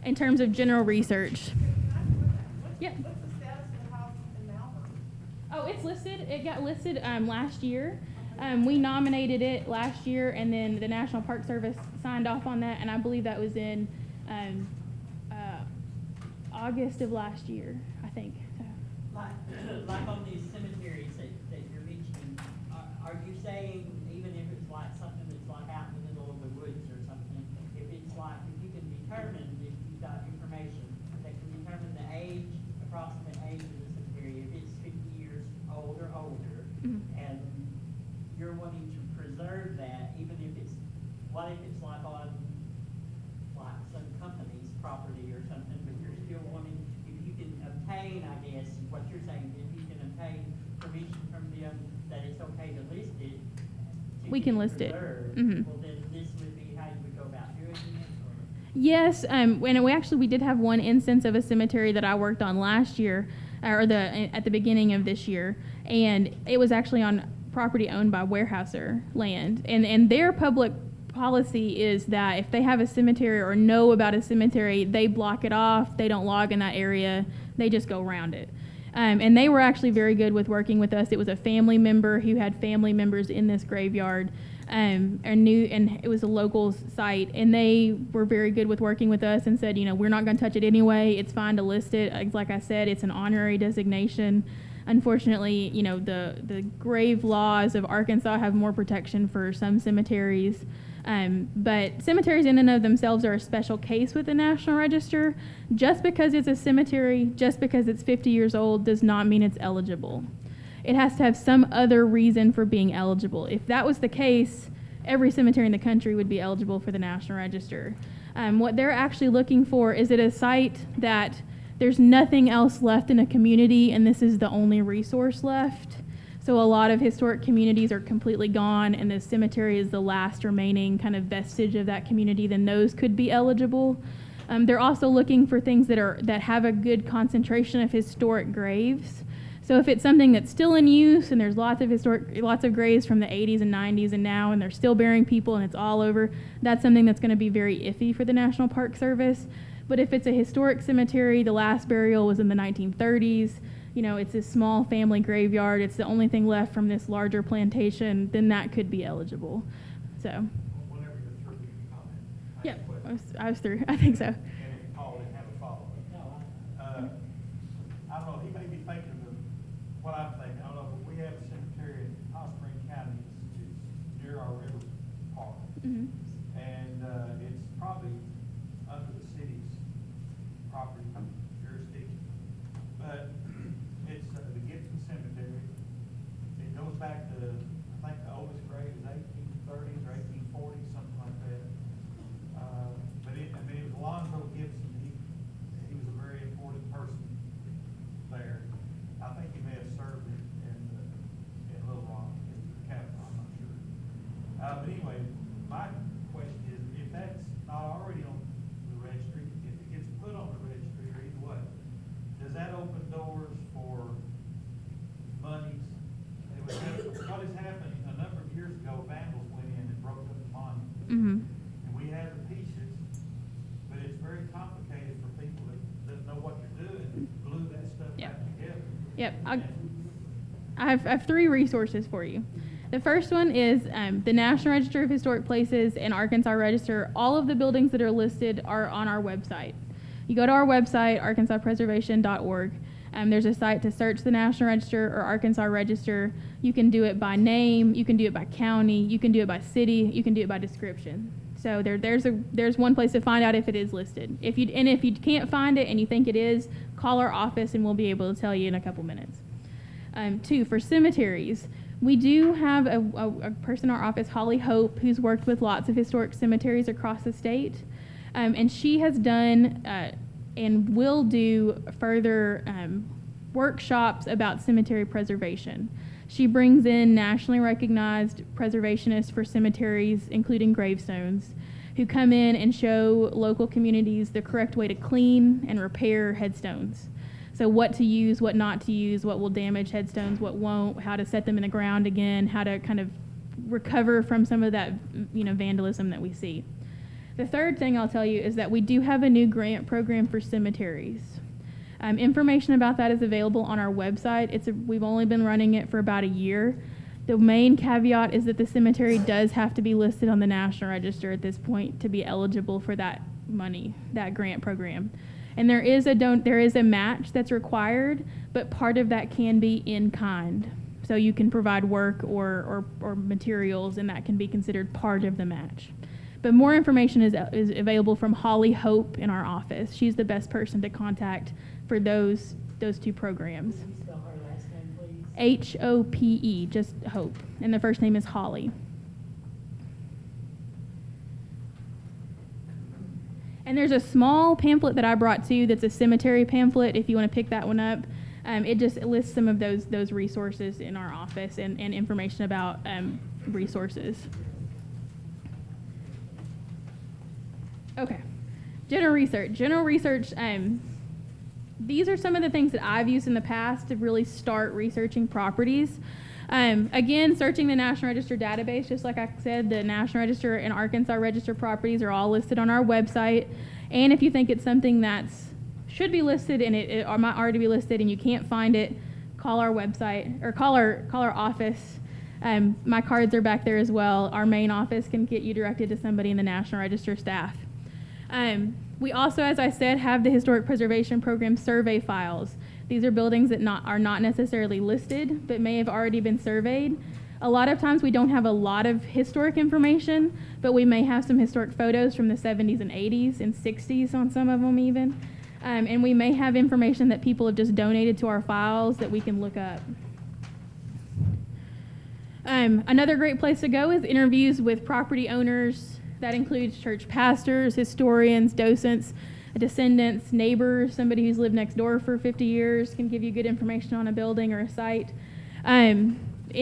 [SPEAKER 3] in terms of general research. Yeah.
[SPEAKER 2] What's the status of the house in Malvern?
[SPEAKER 3] Oh, it's listed. It got listed last year. We nominated it last year, and then the National Park Service signed off on that, and I believe that was in August of last year, I think. So.
[SPEAKER 5] Like on these cemeteries that you're mentioning, are you saying even if it's like something that's like out in the middle of the woods or something, if it's like, if you can determine, if you've got information that can determine the age, approximate age of the cemetery, if it's 50 years old or older, and you're wanting to preserve that, even if it's, what if it's like on like some company's property or something, but you're still wanting, if you can obtain, I guess, what you're saying, if you can obtain permission from them that it's okay to list it.
[SPEAKER 3] We can list it.
[SPEAKER 5] Well, then this would be how you would go about doing it? Or?
[SPEAKER 3] Yes, and we did have one instance of a cemetery that I worked on last year, at the beginning of this year, and it was actually on property owned by Weyerhaeuser Land, and their public policy is that if they have a cemetery or know about a cemetery, they block it off, they don't log in that area, they just go around it. And they were actually very good with working with us. It was a family member who had family members in this graveyard, and it was a local site, and they were very good with working with us and said, we're not going to touch it anyway. It's fine to list it. Like I said, it's an honorary designation. Unfortunately, the grave laws of Arkansas have more protection for some cemeteries. But cemeteries in and of themselves are a special case with the National Register. Just because it's a cemetery, just because it's 50 years old, does not mean it's eligible. It has to have some other reason for being eligible. If that was the case, every cemetery in the country would be eligible for the National Register. What they're actually looking for is it a site that there's nothing else left in a community and this is the only resource left. So a lot of historic communities are completely gone and the cemetery is the last remaining kind of vestige of that community, then those could be eligible. They're also looking for things that have a good concentration of historic graves. So if it's something that's still in use and there's lots of graves from the 80s and 90s and now, and they're still burying people and it's all over, that's something that's going to be very iffy for the National Park Service. But if it's a historic cemetery, the last burial was in the 1930s, it's a small family graveyard, it's the only thing left from this larger plantation, then that could be eligible. So.
[SPEAKER 4] Whenever you're through, you can comment.
[SPEAKER 3] Yep, I was through. I think so.
[SPEAKER 4] And if you call in, have a follow-up. I don't know, he may be thinking of what I'm thinking. I don't know, but we have a cemetery in Hot Spring County. It's near our river park.
[SPEAKER 3] Mm-hmm.
[SPEAKER 4] And it's probably under the city's property jurisdiction. But it's the Gibson Cemetery. It goes back to, I think the oldest grave is 1830s or 1840s, something like that. But it was Alonzo Gibson. He was a very important person there. I think he may have served in Little Rock, in Kavanaugh, I'm not sure. But anyway, my question is, if that's not already on the registry, if it gets put on the registry or either way, does that open doors for monies? What has happened a number of years ago, vandals went in and broke up the monument.
[SPEAKER 3] Mm-hmm.
[SPEAKER 4] And we have the pieces, but it's very complicated for people that know what they're doing and glue that stuff
[SPEAKER 3] Yep.
[SPEAKER 4] back together.
[SPEAKER 3] Yep. I have 3 resources for you. The first one is the National Register of Historic Places and Arkansas Register. All of the buildings that are listed are on our website. You go to our website, arkansaspreservation.org. There's a site to search the National Register or Arkansas Register. You can do it by name, you can do it by county, you can do it by city, you can do it by description. So there's one place to find out if it is listed. If you can't find it and you think it is, call our office and we'll be able to tell you in a couple minutes. 2, for cemeteries, we do have a person in our office, Holly Hope, who's worked with lots of historic cemeteries across the state. And she has done and will do further workshops about cemetery preservation. She brings in nationally recognized preservationists for cemeteries, including gravestones, who come in and show local communities the correct way to clean and repair headstones. So what to use, what not to use, what will damage headstones, what won't, how to set them in the ground again, how to kind of recover from some of that, vandalism that we see. The third thing I'll tell you is that we do have a new grant program for cemeteries. Information about that is available on our website. We've only been running it for about a year. The main caveat is that the cemetery does have to be listed on the National Register at this point to be eligible for that money, that grant program. And there is a match that's required, but part of that can be in kind. So you can provide work or materials, and that can be considered part of the match. But more information is available from Holly Hope in our office. She's the best person to contact for those 2 programs.
[SPEAKER 5] Can you spell her last name, please?
[SPEAKER 3] H-O-P-E, just Hope. And the first name is Holly. And there's a small pamphlet that I brought too that's a cemetery pamphlet if you want to pick that one up. It just lists some of those resources in our office and information about resources. Okay, general research, these are some of the things that I've used in the past to really start researching properties. Again, searching the National Register database, just like I said, the National Register and Arkansas Register properties are all listed on our website. And if you think it's something that should be listed and it might already be listed and you can't find it, call our website or call our office. My cards are back there as well. Our main office can get you directed to somebody in the National Register staff. We also, as I said, have the Historic Preservation Program survey files. These are buildings that are not necessarily listed, but may have already been surveyed. A lot of times we don't have a lot of historic information, but we may have some historic photos from the 70s and 80s and 60s on some of them even. And we may have information that people have just donated to our files that we can look up. Another great place to go is interviews with property owners. That includes church pastors, historians, docents, descendants, neighbors, somebody who's lived next door for 50 years can give you good information on a building or a site. In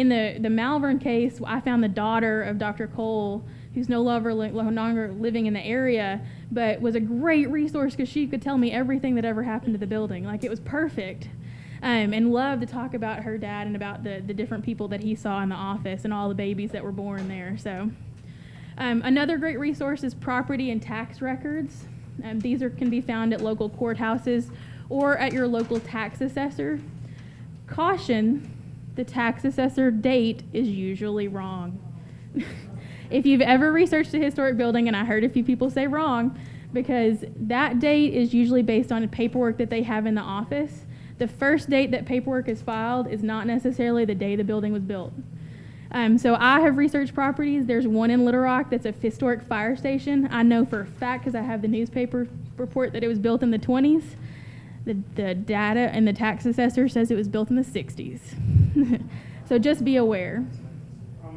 [SPEAKER 3] the Malvern case, I found the daughter of Dr. Cole, who's no longer living in the area, but was a great resource because she could tell me everything that ever happened to the building. Like, it was perfect. And loved to talk about her dad and about the different people that he saw in the office and all the babies that were born there. So, another great resource is property and tax records. These can be found at local courthouses or at your local tax assessor. Caution, the tax assessor date is usually wrong. If you've ever researched a historic building, and I heard a few people say wrong, because that date is usually based on paperwork that they have in the office. The first date that paperwork is filed is not necessarily the day the building was built. So I have researched properties. There's one in Little Rock that's a historic fire station. I know for a fact because I have the newspaper report that it was built in the 20s. The data and the tax assessor says it was built in the 60s. So just be aware.
[SPEAKER 6] Do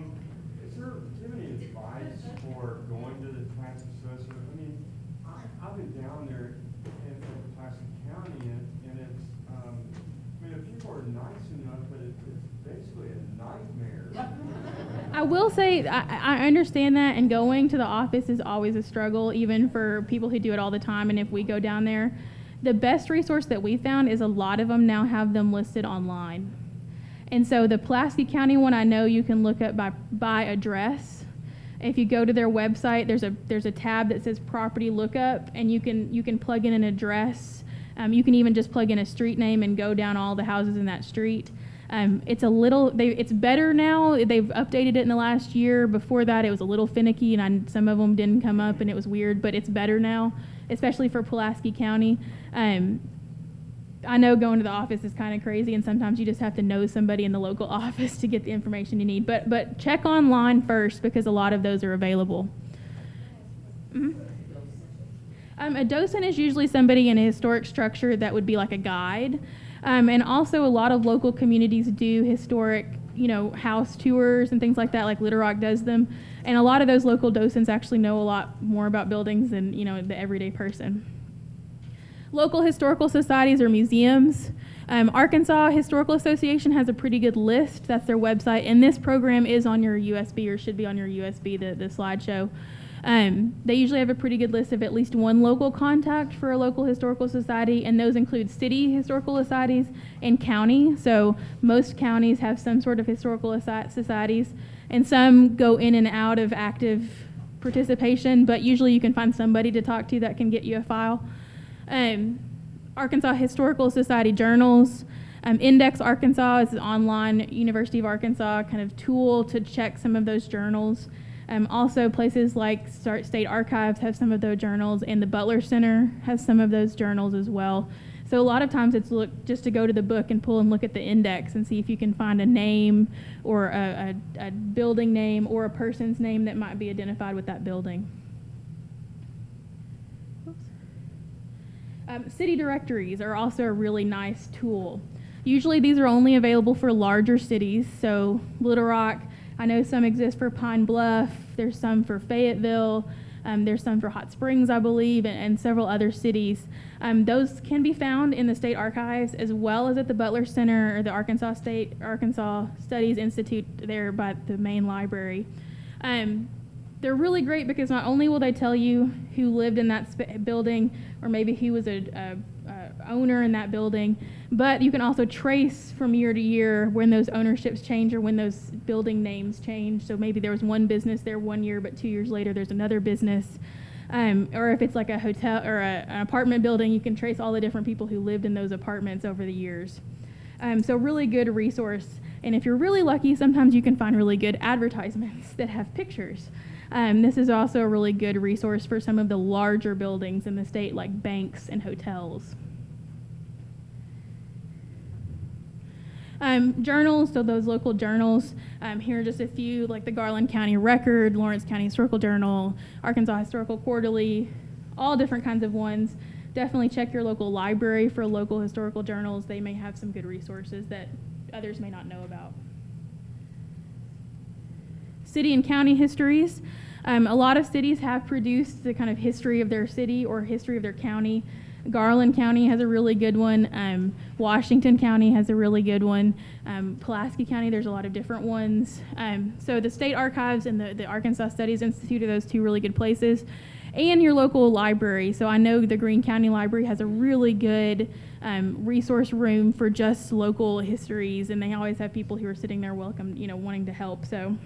[SPEAKER 6] you have any advice for going to the tax assessor? I mean, I've been down there in Pulaski County, and it's, if people are nice enough, but it's basically a nightmare.
[SPEAKER 3] I will say, I understand that, and going to the office is always a struggle, even for people who do it all the time, and if we go down there. The best resource that we found is a lot of them now have them listed online. And so the Pulaski County one, I know you can look up by address. If you go to their website, there's a tab that says property lookup, and you can plug in an address. You can even just plug in a street name and go down all the houses in that street. It's better now. They've updated it in the last year. Before that, it was a little finicky, and some of them didn't come up, and it was weird, but it's better now. especially for Pulaski County. I know going to the office is kind of crazy, and sometimes you just have to know somebody in the local office to get the information you need. But check online first, because a lot of those are available. Mhm. A docent is usually somebody in a historic structure that would be like a guide. And also a lot of local communities do historic, house tours and things like that, like Little Rock does them. And a lot of those local docents actually know a lot more about buildings than, the everyday person. Local historical societies or museums. Arkansas Historical Association has a pretty good list. That's their website. And this program is on your USB, or should be on your USB, the slideshow. They usually have a pretty good list of at least one local contact for a local historical society, and those include city historical societies and county. So most counties have some sort of historical societies, and some go in and out of active participation, but usually you can find somebody to talk to that can get you a file. Arkansas Historical Society journals. Index Arkansas is an online University of Arkansas kind of tool to check some of those journals. Also, places like State Archives have some of those journals, and the Butler Center has some of those journals as well. So a lot of times it's just to go to the book and pull and look at the index and see if you can find a name or a building name or a person's name that might be identified with that building. City directories are also a really nice tool. Usually these are only available for larger cities, so Little Rock, I know some exist for Pine Bluff, there's some for Fayetteville, there's some for Hot Springs, I believe, and several other cities. Those can be found in the state archives as well as at the Butler Center or the Arkansas Studies Institute there by the main library. They're really great because not only will they tell you who lived in that building or maybe who was a owner in that building, but you can also trace from year to year when those ownerships change or when those building names change. So maybe there was one business there one year, but 2 years later there's another business. Or if it's like a hotel or an apartment building, you can trace all the different people who lived in those apartments over the years. So really good resource. And if you're really lucky, sometimes you can find really good advertisements that have pictures. This is also a really good resource for some of the larger buildings in the state, like banks and hotels. Journals, so those local journals, here are just a few, like the Garland County Record, Lawrence County Historical Journal, Arkansas Historical Quarterly, all different kinds of ones. Definitely check your local library for local historical journals. They may have some good resources that others may not know about. City and county histories. A lot of cities have produced the kind of history of their city or history of their county. Garland County has a really good one. Washington County has a really good one. Pulaski County, there's a lot of different ones. So the state archives and the Arkansas Studies Institute are those two really good places. And your local library. So I know the Greene County Library has a really good resource room for just local histories, and they always have people who are sitting there welcome, wanting to help. So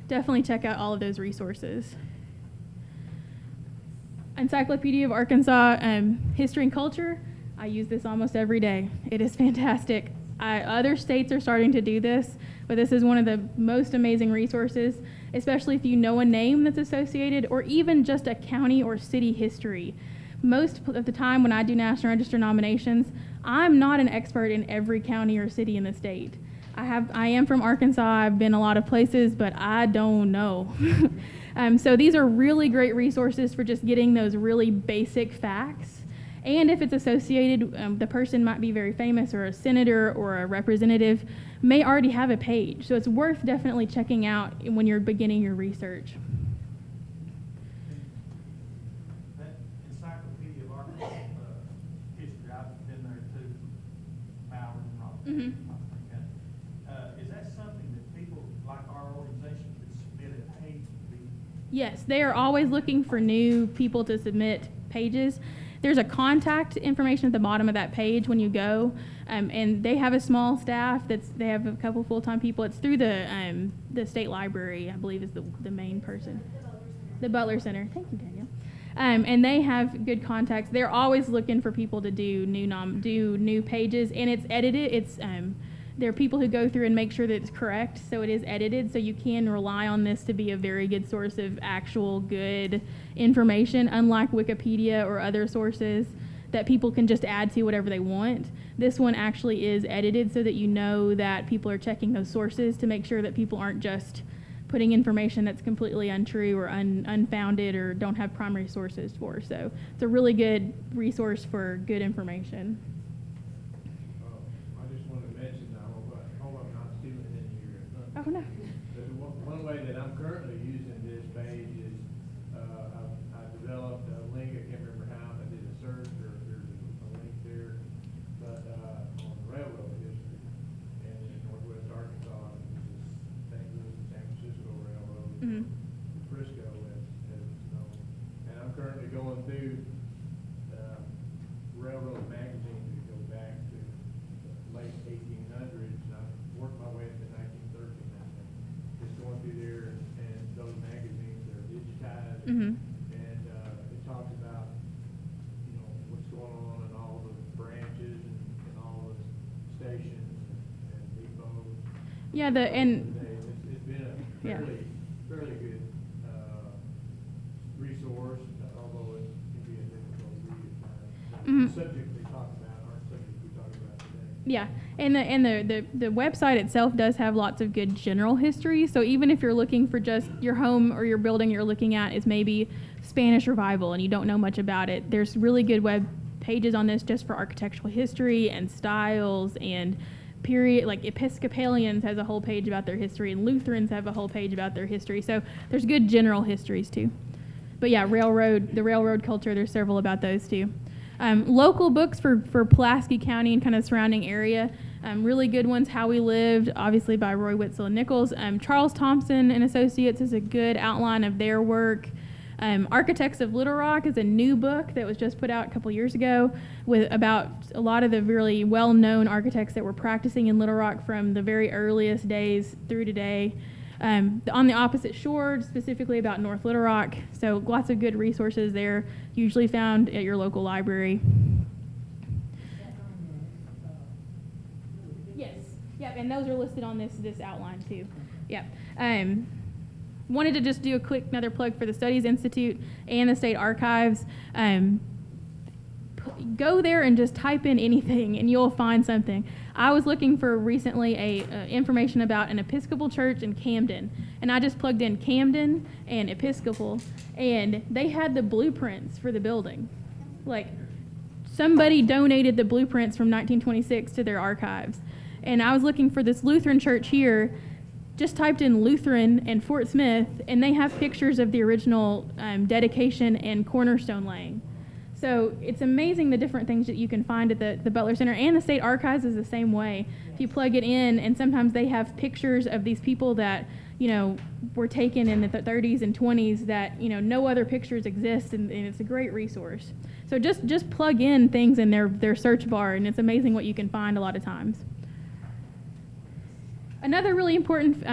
[SPEAKER 3] definitely check out all of those resources. Encyclopedia of Arkansas History and Culture. I use this almost every day. It is fantastic. Other states are starting to do this, but this is one of the most amazing resources, especially if you know a name that's associated or even just a county or city history. Most of the time when I do National Register nominations, I'm not an expert in every county or city in the state. I am from Arkansas. I've been a lot of places, but I don't know. So these are really great resources for just getting those really basic facts. And if it's associated, the person might be very famous, or a senator or a representative may already have a page. So it's worth definitely checking out when you're beginning your research.
[SPEAKER 7] That Encyclopedia of Arkansas history, I've been there too, Bowers and Robert. Is that something that people like our organization could submit a page to be?
[SPEAKER 3] Yes, they are always looking for new people to submit pages. There's a contact information at the bottom of that page when you go, and they have a small staff. They have a couple full-time people. It's through the state library, I believe, is the main person. The Butler Center. Thank you, Daniel. And they have good contacts. They're always looking for people to do new pages, and it's edited. It's there are people who go through and make sure that it's correct, so it is edited, so you can rely on this to be a very good source of actual good information, unlike Wikipedia or other sources that people can just add to whatever they want. This one actually is edited so that you know that people are checking those sources to make sure that people aren't just putting information that's completely untrue or unfounded or don't have primary sources for. So it's a really good resource for good information.
[SPEAKER 4] I just wanted to mention, I hope I'm not stealing any of your thunder.
[SPEAKER 3] Oh, no.
[SPEAKER 4] But one way that I'm currently using this page is, I developed a link, I can't remember how, I did a search, or there's a link there, but, on railroad history, and in Northwest Arkansas, this is St. Louis and San Francisco Railroad,
[SPEAKER 3] Mhm.
[SPEAKER 4] Frisco, as it's known. And I'm currently going through, railroad magazines that go back to the late 1800s, and I've worked my way up to 1913, I think. Just going through there, and those magazines are digitized,
[SPEAKER 3] Mhm.
[SPEAKER 4] and it talks about, what's going on in all the branches and all the stations and depots.
[SPEAKER 3] Yeah,
[SPEAKER 4] It's been a
[SPEAKER 3] Yeah.
[SPEAKER 4] fairly good resource, although it can be a difficult read at times.
[SPEAKER 3] Mhm.
[SPEAKER 4] The subjects they talk about aren't subjects we talk about today.
[SPEAKER 3] Yeah, and the website itself does have lots of good general history. So even if you're looking for just your home or your building you're looking at is maybe Spanish Revival and you don't know much about it, there's really good web pages on this just for architectural history and styles and period. Like Episcopalians has a whole page about their history, and Lutherans have a whole page about their history. So there's good general histories too. But yeah, the railroad culture, there's several about those too. Local books for Pulaski County and kind of surrounding area, really good ones. How We Lived, obviously by Roy Witzel and Nichols. Charles Thompson and Associates is a good outline of their work. Architects of Little Rock is a new book that was just put out a couple years ago about a lot of the really well-known architects that were practicing in Little Rock from the very earliest days through today. On the opposite shore, specifically about North Little Rock. So lots of good resources there, usually found at your local library. Yes, yep, and those are listed on this outline too. Yep. Wanted to just do another plug for the Studies Institute and the State Archives. Go there and just type in anything and you'll find something. I was looking for recently information about an Episcopal church in Camden, and I just plugged in Camden and Episcopal, and they had the blueprints for the building. Like, somebody donated the blueprints from 1926 to their archives. And I was looking for this Lutheran church here, just typed in Lutheran and Fort Smith, and they have pictures of the original dedication and cornerstone laying. So it's amazing the different things that you can find at the Butler Center, and the State Archives is the same way. If you plug it in, and sometimes they have pictures of these people that, were taken in the 30s and 20s that, no other pictures exist, and it's a great resource. So just plug in things in their search bar, and it's amazing what you can find a lot of times. Another really important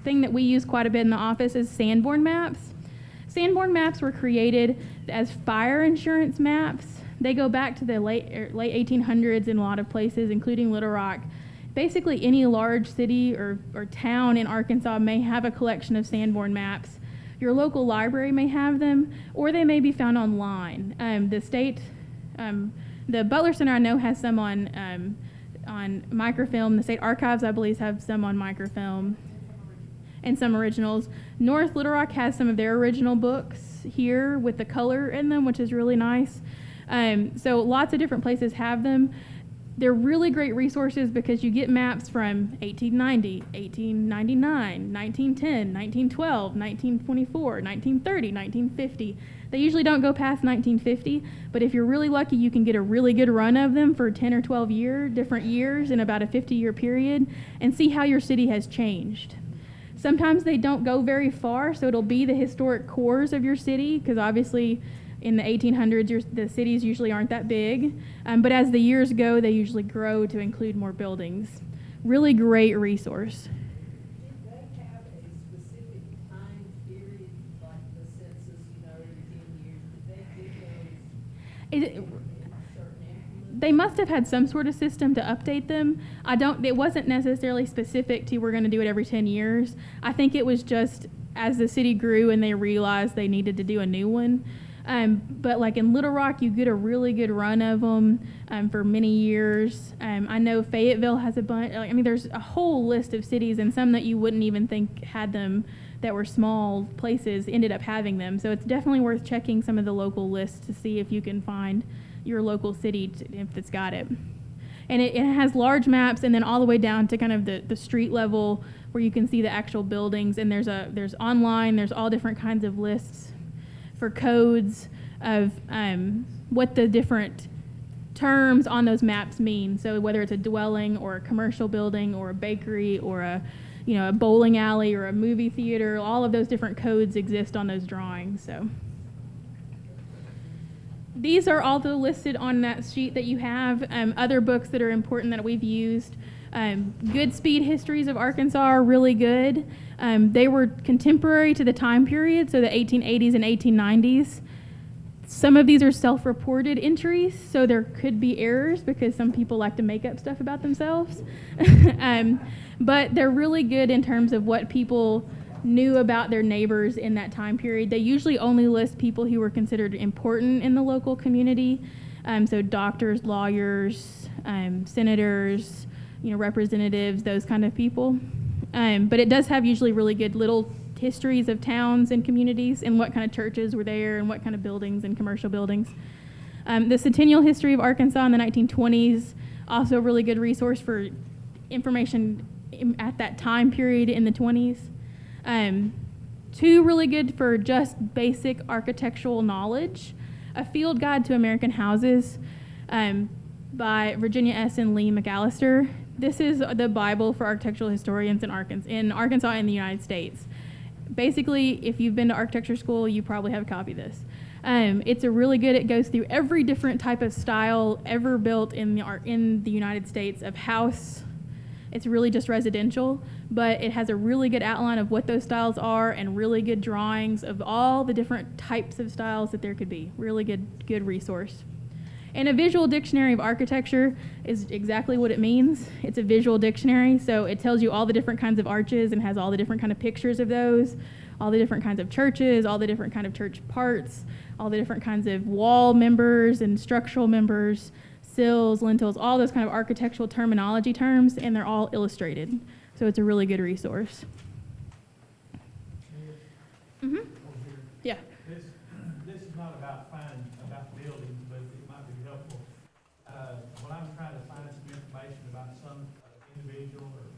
[SPEAKER 3] thing that we use quite a bit in the office is Sanborn maps. Sanborn maps were created as fire insurance maps. They go back to the late 1800s in a lot of places, including Little Rock. Basically, any large city or town in Arkansas may have a collection of Sanborn maps. Your local library may have them, or they may be found online. The Butler Center, I know, has some on microfilm. The State Archives, I believe, have some on microfilm and some originals. North Little Rock has some of their original books here with the color in them, which is really nice. So lots of different places have them. They're really great resources because you get maps from 1890, 1899, 1910, 1912, 1924, 1930, 1950. They usually don't go past 1950, but if you're really lucky, you can get a really good run of them for 10 or 12 different years in about a 50-year period, and see how your city has changed. Sometimes they don't go very far, so it'll be the historic cores of your city, because obviously in the 1800s, the cities usually aren't that big. But as the years go, they usually grow to include more buildings. Really great resource.
[SPEAKER 8] Did they have a specific time period, like the census, every 10 years? Did they do those in certain
[SPEAKER 3] they must have had some sort of system to update them. It wasn't necessarily specific to we're going to do it every 10 years. I think it was just as the city grew and they realized they needed to do a new one. But like in Little Rock, you get a really good run of them for many years. I know Fayetteville has a bunch. There's a whole list of cities, and some that you wouldn't even think had them, that were small places, ended up having them. So it's definitely worth checking some of the local lists to see if you can find your local city if it's got it. And it has large maps, and then all the way down to kind of the street level where you can see the actual buildings. And there's online, there's all different kinds of lists for codes of what the different terms on those maps mean. So whether it's a dwelling or a commercial building or a bakery or a bowling alley or a movie theater, all of those different codes exist on those drawings. So these are also listed on that sheet that you have. Other books that are important that we've used. Goodspeed Histories of Arkansas are really good. They were contemporary to the time period, so the 1880s and 1890s. Some of these are self-reported entries, so there could be errors because some people like to make up stuff about themselves. But they're really good in terms of what people knew about their neighbors in that time period. They usually only list people who were considered important in the local community, so doctors, lawyers, senators, representatives, those kind of people. But it does have usually really good little histories of towns and communities and what kind of churches were there and what kind of buildings and commercial buildings. The Centennial History of Arkansas in the 1920s, also a really good resource for information at that time period in the 20s. Two really good for just basic architectural knowledge. A Field Guide to American Houses by Virginia S. and Lee McAllister. This is the Bible for architectural historians in Arkansas and the United States. Basically, if you've been to architecture school, you probably have a copy of this. It's a really good, it goes through every different type of style ever built in the United States of house. It's really just residential, but it has a really good outline of what those styles are and really good drawings of all the different types of styles that there could be. Really good resource. And a visual dictionary of architecture is exactly what it means. It's a visual dictionary, so it tells you all the different kinds of arches and has all the different kind of pictures of those, all the different kinds of churches, all the different kind of church parts, all the different kinds of wall members and structural members, sills, lintels, all those kind of architectural terminology terms, and they're all illustrated. So it's a really good resource. Mm-hmm. Yeah.
[SPEAKER 7] This is not about buildings, but it might be helpful. When I'm trying to find some information about some individual or,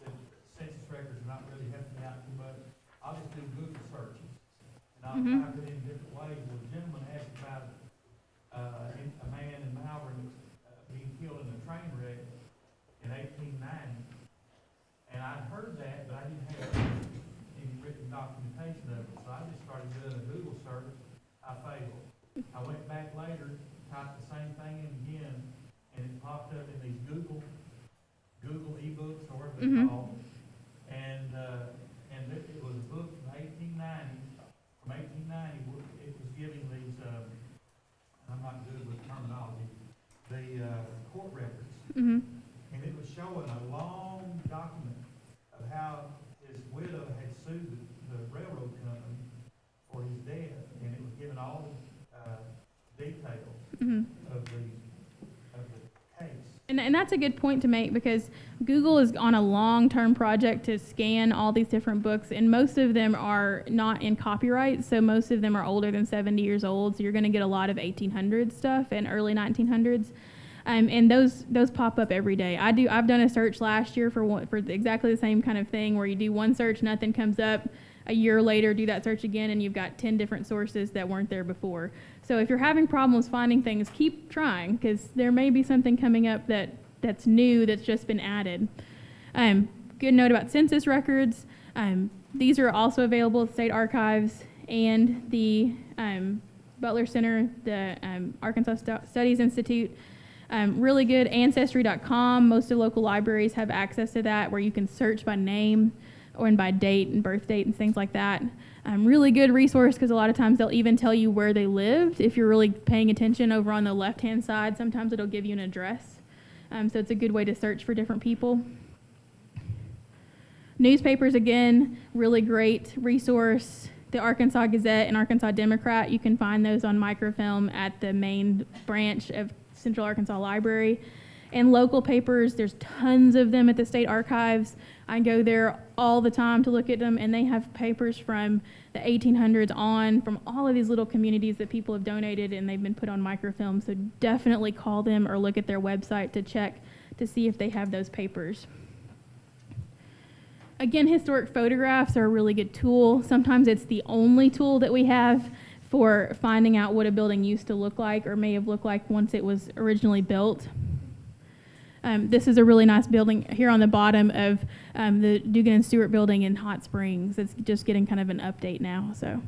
[SPEAKER 7] the census records are not really helping me out too much, I'll just do Google searches. And I'll try to put it in different ways. Well, the gentleman asked about a man in Malvern being killed in a train wreck in 1890. And I'd heard that, but I didn't have any written documentation of it. So I just started doing a Google search. I failed. I went back later, typed the same thing in again, and it popped up in these Google ebooks or whatever they're called. And it was a book from 1890. From 1890, it was giving these. I'm not good with terminology. The court records, and it was showing a long document of how his widow had sued the railroad company for his death, and it was giving all the details of the case.
[SPEAKER 3] And that's a good point to make because Google is on a long-term project to scan all these different books, and most of them are not in copyright, so most of them are older than 70 years old, so you're going to get a lot of 1800s stuff and early 1900s. And those pop up every day. I've done a search last year for exactly the same kind of thing where you do one search, nothing comes up. A year later, do that search again, and you've got 10 different sources that weren't there before. So if you're having problems finding things, keep trying, because there may be something coming up that's new that's just been added. Good note about census records. These are also available at State Archives and the Butler Center, the Arkansas Studies Institute. Really good. Ancestry.com. Most of the local libraries have access to that, where you can search by name or by date and birth date and things like that. Really good resource because a lot of times they'll even tell you where they lived. If you're really paying attention over on the left-hand side, sometimes it'll give you an address. So it's a good way to search for different people. Newspapers, again, really great resource. The Arkansas Gazette and Arkansas Democrat, you can find those on microfilm at the main branch of Central Arkansas Library. And local papers, there's tons of them at the state archives. I go there all the time to look at them, and they have papers from the 1800s on, from all of these little communities that people have donated, and they've been put on microfilm. So definitely call them or look at their website to check to see if they have those papers. Again, historic photographs are a really good tool. Sometimes it's the only tool that we have for finding out what a building used to look like or may have looked like once it was originally built. This is a really nice building here on the bottom of the Dugan and Stewart building in Hot Springs. It's just getting kind of an update now. So,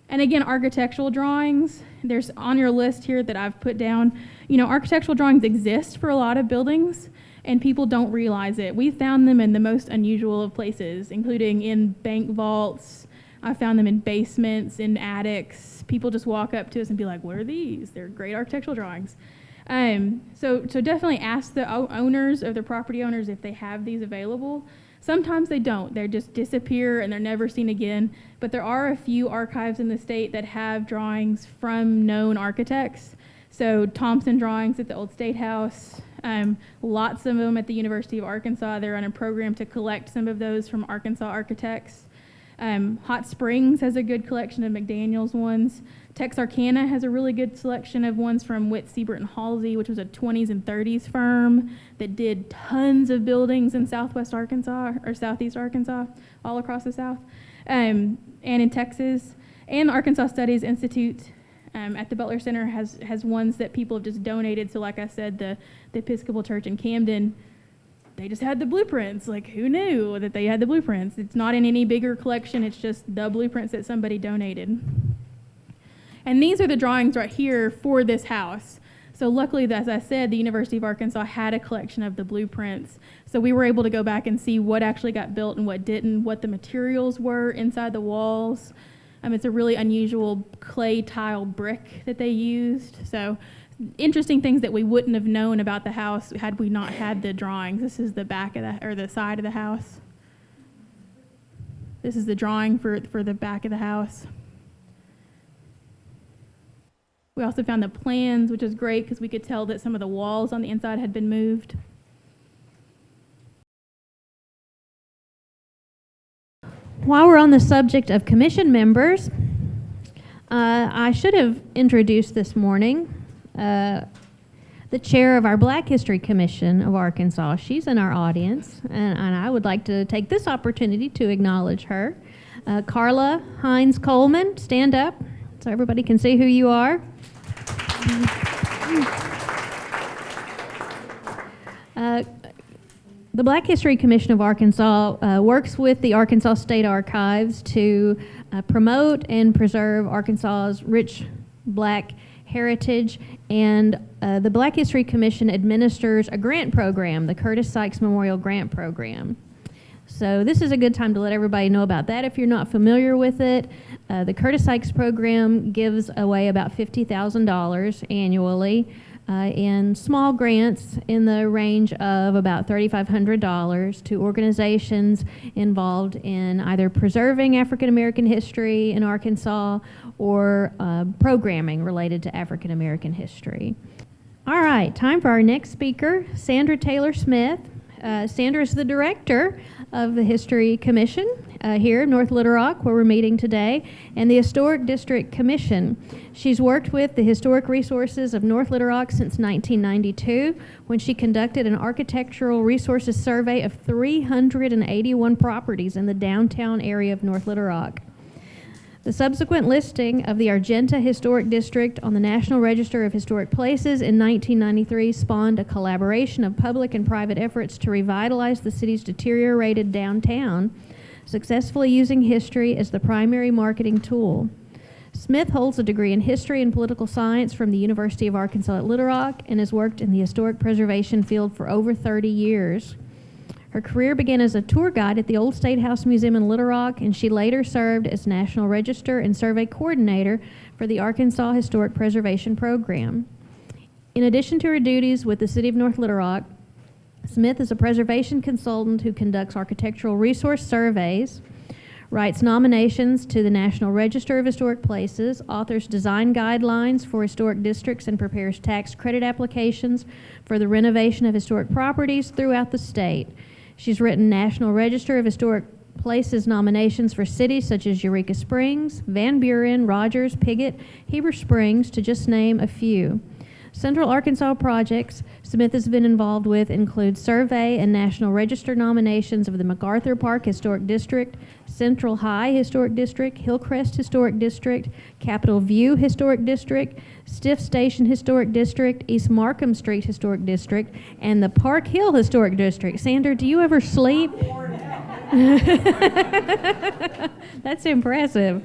[SPEAKER 3] and again, architectural drawings. There's on your list here that I've put down. You know, architectural drawings exist for a lot of buildings, and people don't realize it. We found them in the most unusual of places, including in bank vaults. I found them in basements, in attics. People just walk up to us and be like, "What are these?" They're great architectural drawings. So definitely ask the owners or the property owners if they have these available. Sometimes they don't. They just disappear and they're never seen again. But there are a few archives in the state that have drawings from known architects. So Thompson drawings at the Old State House, lots of them at the University of Arkansas. They're on a program to collect some of those from Arkansas architects. Hot Springs has a good collection of McDaniel's ones. Texarkana has a really good selection of ones from Witt, Siebert, and Halsey, which was a 20s and 30s firm that did tons of buildings in southwest Arkansas or southeast Arkansas, all across the south, and in Texas. And Arkansas Studies Institute at the Butler Center has ones that people have just donated. So like I said, the Episcopal Church in Camden, they just had the blueprints. Like, who knew that they had the blueprints? It's not in any bigger collection. It's just the blueprints that somebody donated. And these are the drawings right here for this house. So luckily, as I said, the University of Arkansas had a collection of the blueprints. So we were able to go back and see what actually got built and what didn't, what the materials were inside the walls. It's a really unusual clay tile brick that they used. So interesting things that we wouldn't have known about the house had we not had the drawings. This is the back of the side of the house. This is the drawing for the back of the house. We also found the plans, which is great because we could tell that some of the walls on the inside had been moved.
[SPEAKER 1] While we're on the subject of commission members, I should have introduced this morning the chair of our Black History Commission of Arkansas. She's in our audience, and I would like to take this opportunity to acknowledge her. Carla Hines Coleman, stand up so everybody can see who you are. The Black History Commission of Arkansas works with the Arkansas State Archives to promote and preserve Arkansas's rich Black heritage, and the Black History Commission administers a grant program, the Curtis Sykes Memorial Grant Program. So this is a good time to let everybody know about that if you're not familiar with it. The Curtis Sykes program gives away about $50,000 annually in small grants in the range of about $3,500 to organizations involved in either preserving African American history in Arkansas or programming related to African American history. All right, time for our next speaker, Sandra Taylor Smith. Sandra is the director of the History Commission here in North Little Rock, where we're meeting today, and the Historic District Commission. She's worked with the Historic Resources of North Little Rock since 1992, when she conducted an architectural resources survey of 381 properties in the downtown area of North Little Rock. The subsequent listing of the Argenta Historic District on the National Register of Historic Places in 1993 spawned a collaboration of public and private efforts to revitalize the city's deteriorated downtown, successfully using history as the primary marketing tool. Smith holds a degree in history and political science from the University of Arkansas at Little Rock and has worked in the historic preservation field for over 30 years. Her career began as a tour guide at the Old State House Museum in Little Rock, and she later served as National Register and Survey Coordinator for the Arkansas Historic Preservation Program. In addition to her duties with the City of North Little Rock, Smith is a preservation consultant who conducts architectural resource surveys, writes nominations to the National Register of Historic Places, authors design guidelines for historic districts, and prepares tax credit applications for the renovation of historic properties throughout the state. She's written National Register of Historic Places nominations for cities such as Eureka Springs, Van Buren, Rogers, Piggott, Heber Springs, to just name a few. Central Arkansas projects Smith has been involved with include survey and National Register nominations of the MacArthur Park Historic District, Central High Historic District, Hillcrest Historic District, Capitol View Historic District, Stiff Station Historic District, East Markham Street Historic District, and the Park Hill Historic District. Sandra, do you ever sleep? That's impressive.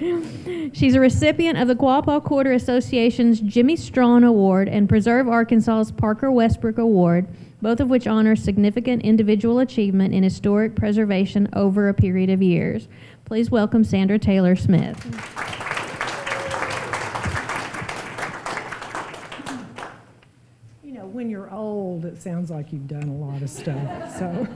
[SPEAKER 1] She's a recipient of the Quapaw Quarter Association's Jimmy Strawn Award and Preserve Arkansas's Parker Westbrook Award, both of which honor significant individual achievement in historic preservation over a period of years. Please welcome Sandra Taylor Smith.
[SPEAKER 9] You know, when you're old, it sounds like you've done a lot of stuff. So,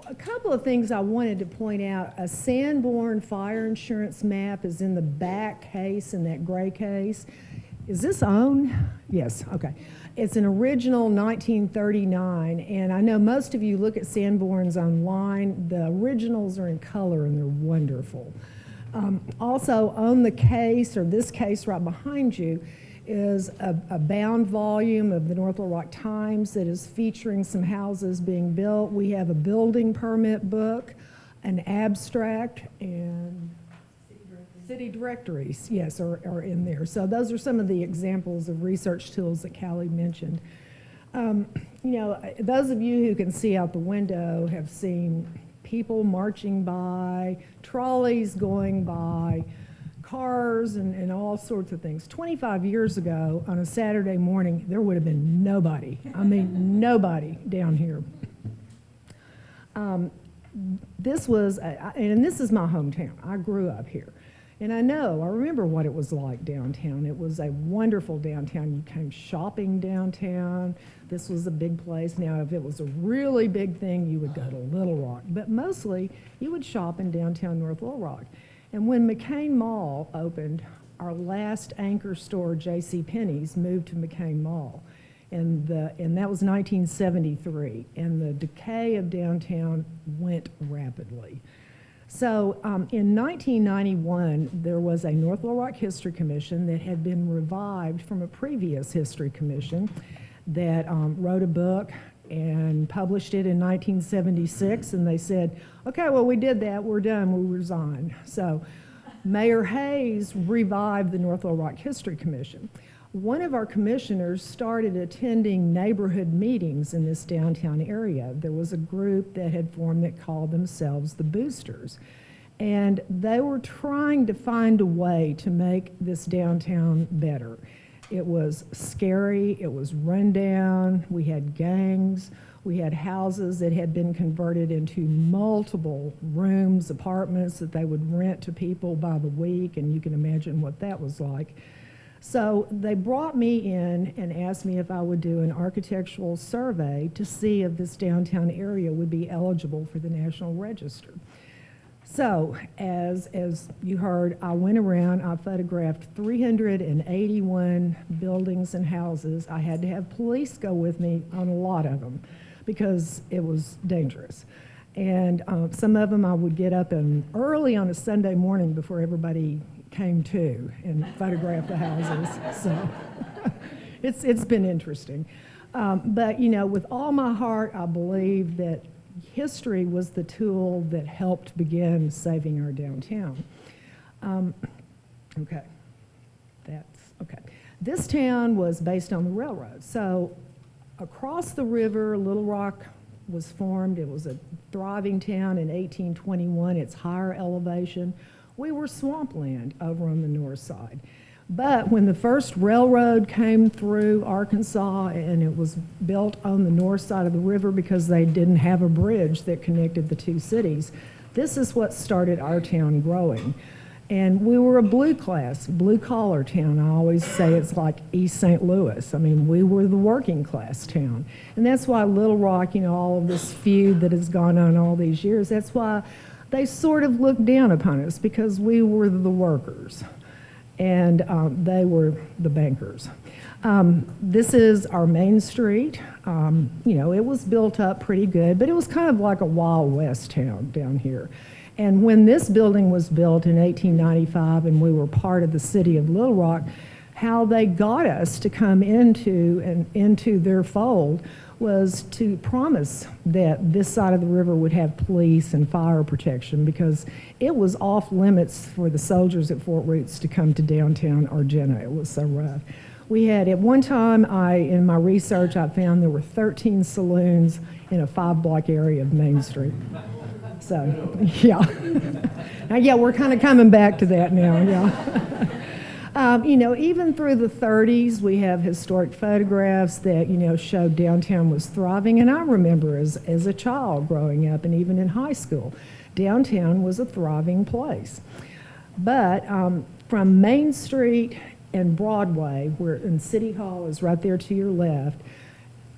[SPEAKER 9] a couple of things I wanted to point out. A Sanborn fire insurance map is in the back case, in that gray case. Is this owned? Yes, okay. It's an original 1939, and I know most of you look at Sanborns online. The originals are in color, and they're wonderful. Also, on the case, or this case right behind you, is a bound volume of the North Little Rock Times that is featuring some houses being built. We have a building permit book, an abstract, and city directories, yes, are in there. So those are some of the examples of research tools that Callie mentioned. You know, those of you who can see out the window have seen people marching by, trolleys going by, cars and all sorts of things. 25 years ago, on a Saturday morning, there would have been nobody. I mean, nobody down here. This was, and this is my hometown. I grew up here. And I remember what it was like downtown. It was a wonderful downtown. You came shopping downtown. This was a big place. Now, if it was a really big thing, you would go to Little Rock. But mostly, you would shop in downtown North Little Rock. And when McCain Mall opened, our last anchor store, JCPenney's, moved to McCain Mall. And that was 1973. And the decay of downtown went rapidly. So in 1991, there was a North Little Rock History Commission that had been revived from a previous history commission that wrote a book and published it in 1976, and they said, okay, well, we did that, we're done, we resigned. So Mayor Hayes revived the North Little Rock History Commission. One of our commissioners started attending neighborhood meetings in this downtown area. There was a group that had formed that called themselves the Boosters, and they were trying to find a way to make this downtown better. It was scary, it was run down, we had gangs, we had houses that had been converted into multiple rooms, apartments that they would rent to people by the week, and you can imagine what that was like. So they brought me in and asked me if I would do an architectural survey to see if this downtown area would be eligible for the National Register. So, as you heard, I went around, I photographed 381 buildings and houses. I had to have police go with me on a lot of them because it was dangerous. And some of them I would get up early on a Sunday morning before everybody came to and photograph the houses. So, it's been interesting. But, you know, with all my heart, I believe that history was the tool that helped begin saving our downtown. Okay, that's okay. This town was based on the railroad. So across the river, Little Rock was formed. It was a thriving town in 1821. It's higher elevation. We were swampland over on the north side. But when the first railroad came through Arkansas, and it was built on the north side of the river because they didn't have a bridge that connected the two cities, this is what started our town growing. And we were a blue collar town. I always say it's like East St. Louis. I mean, we were the working class town. And that's why Little Rock, you know, all of this feud that has gone on all these years, that's why they sort of looked down upon us, because we were the workers and they were the bankers. This is our main street. You know, it was built up pretty good, but it was kind of like a Wild West town down here. And when this building was built in 1895 and we were part of the city of Little Rock, how they got us to come into their fold was to promise that this side of the river would have police and fire protection, because it was off limits for the soldiers at Fort Roots to come to downtown Argenta. It was so rough. We had, at one time, in my research, I found there were 13 saloons in a 5-block area of Main Street. So, yeah. Yeah, we're kind of coming back to that now, yeah. You know, even through the 30s, we have historic photographs that, you know, showed downtown was thriving. And I remember as a child growing up, and even in high school, downtown was a thriving place. But from Main Street and Broadway, and City Hall is right there to your left,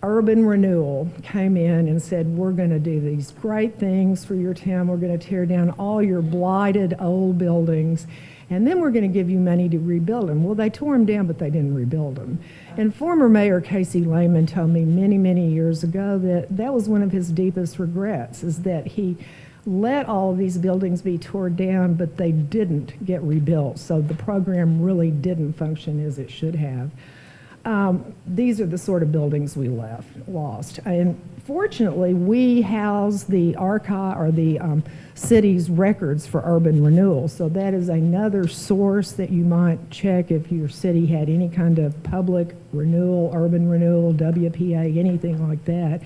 [SPEAKER 9] urban renewal came in and said, we're going to do these great things for your town. We're going to tear down all your blighted old buildings, and then we're going to give you money to rebuild them. Well, they tore them down, but they didn't rebuild them. And former Mayor Casey Lehman told me many, many years ago that that was one of his deepest regrets, is that he let all of these buildings be torn down, but they didn't get rebuilt. So the program really didn't function as it should have. These are the sort of buildings we lost. And fortunately, we house the archive, or the city's records for urban renewal. So that is another source that you might check if your city had any kind of public renewal, urban renewal, WPA, anything like that.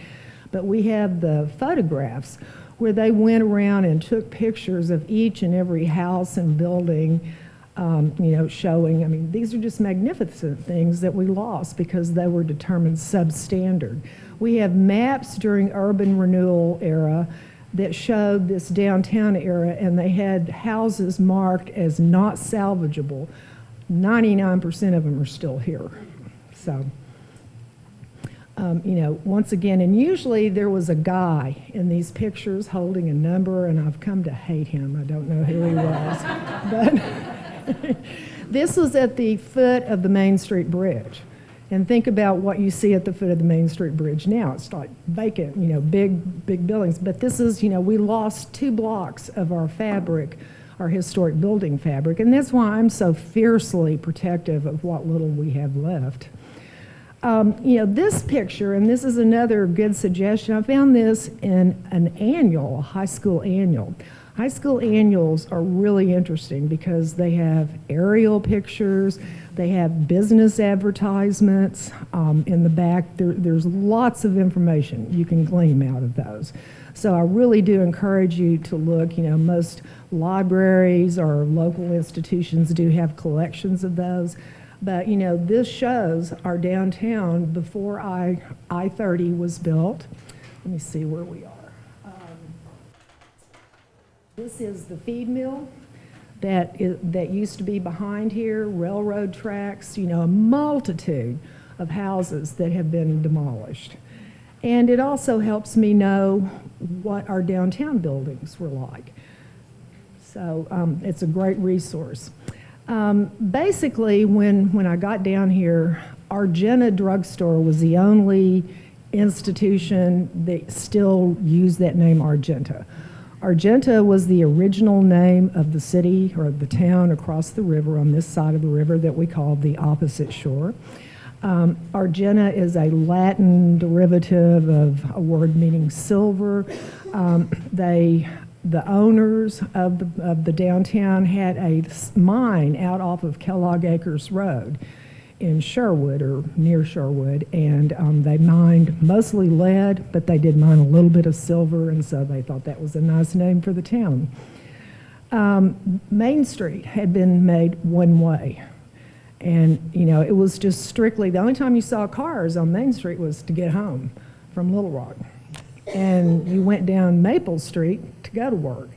[SPEAKER 9] But we have the photographs where they went around and took pictures of each and every house and building, you know, showing, I mean, these are just magnificent things that we lost because they were determined substandard. We have maps during urban renewal era that showed this downtown era, and they had houses marked as not salvageable. 99% of them are still here. So, you know, once again, and usually there was a guy in these pictures holding a number, and I've come to hate him. I don't know who he was. But this was at the foot of the Main Street Bridge. And think about what you see at the foot of the Main Street Bridge now. It's like vacant, you know, big buildings. But this is, you know, we lost 2 blocks of our fabric, our historic building fabric. And that's why I'm so fiercely protective of what little we have left. You know, this picture, and this is another good suggestion, I found this in an annual, a high school annual. High school annuals are really interesting because they have aerial pictures, they have business advertisements in the back. There's lots of information you can glean out of those. So I really do encourage you to look. You know, most libraries or local institutions do have collections of those. But, you know, this shows our downtown before I-30 was built. Let me see where we are. This is the feed mill that used to be behind here, railroad tracks, you know, a multitude of houses that have been demolished. And it also helps me know what our downtown buildings were like. So it's a great resource. Basically, when I got down here, Argenta Drugstore was the only institution that still used that name, Argenta. Argenta was the original name of the city or the town across the river on this side of the river that we call the opposite shore. Argenta is a Latin derivative of a word meaning silver. The owners of the downtown had a mine out off of Kellogg Acres Road in Sherwood, or near Sherwood, and they mined mostly lead, but they did mine a little bit of silver, and so they thought that was a nice name for the town. Main Street had been made one way, And, you know, it was just strictly, the only time you saw cars on Main Street was to get home from Little Rock. And you went down Maple Street to go to work.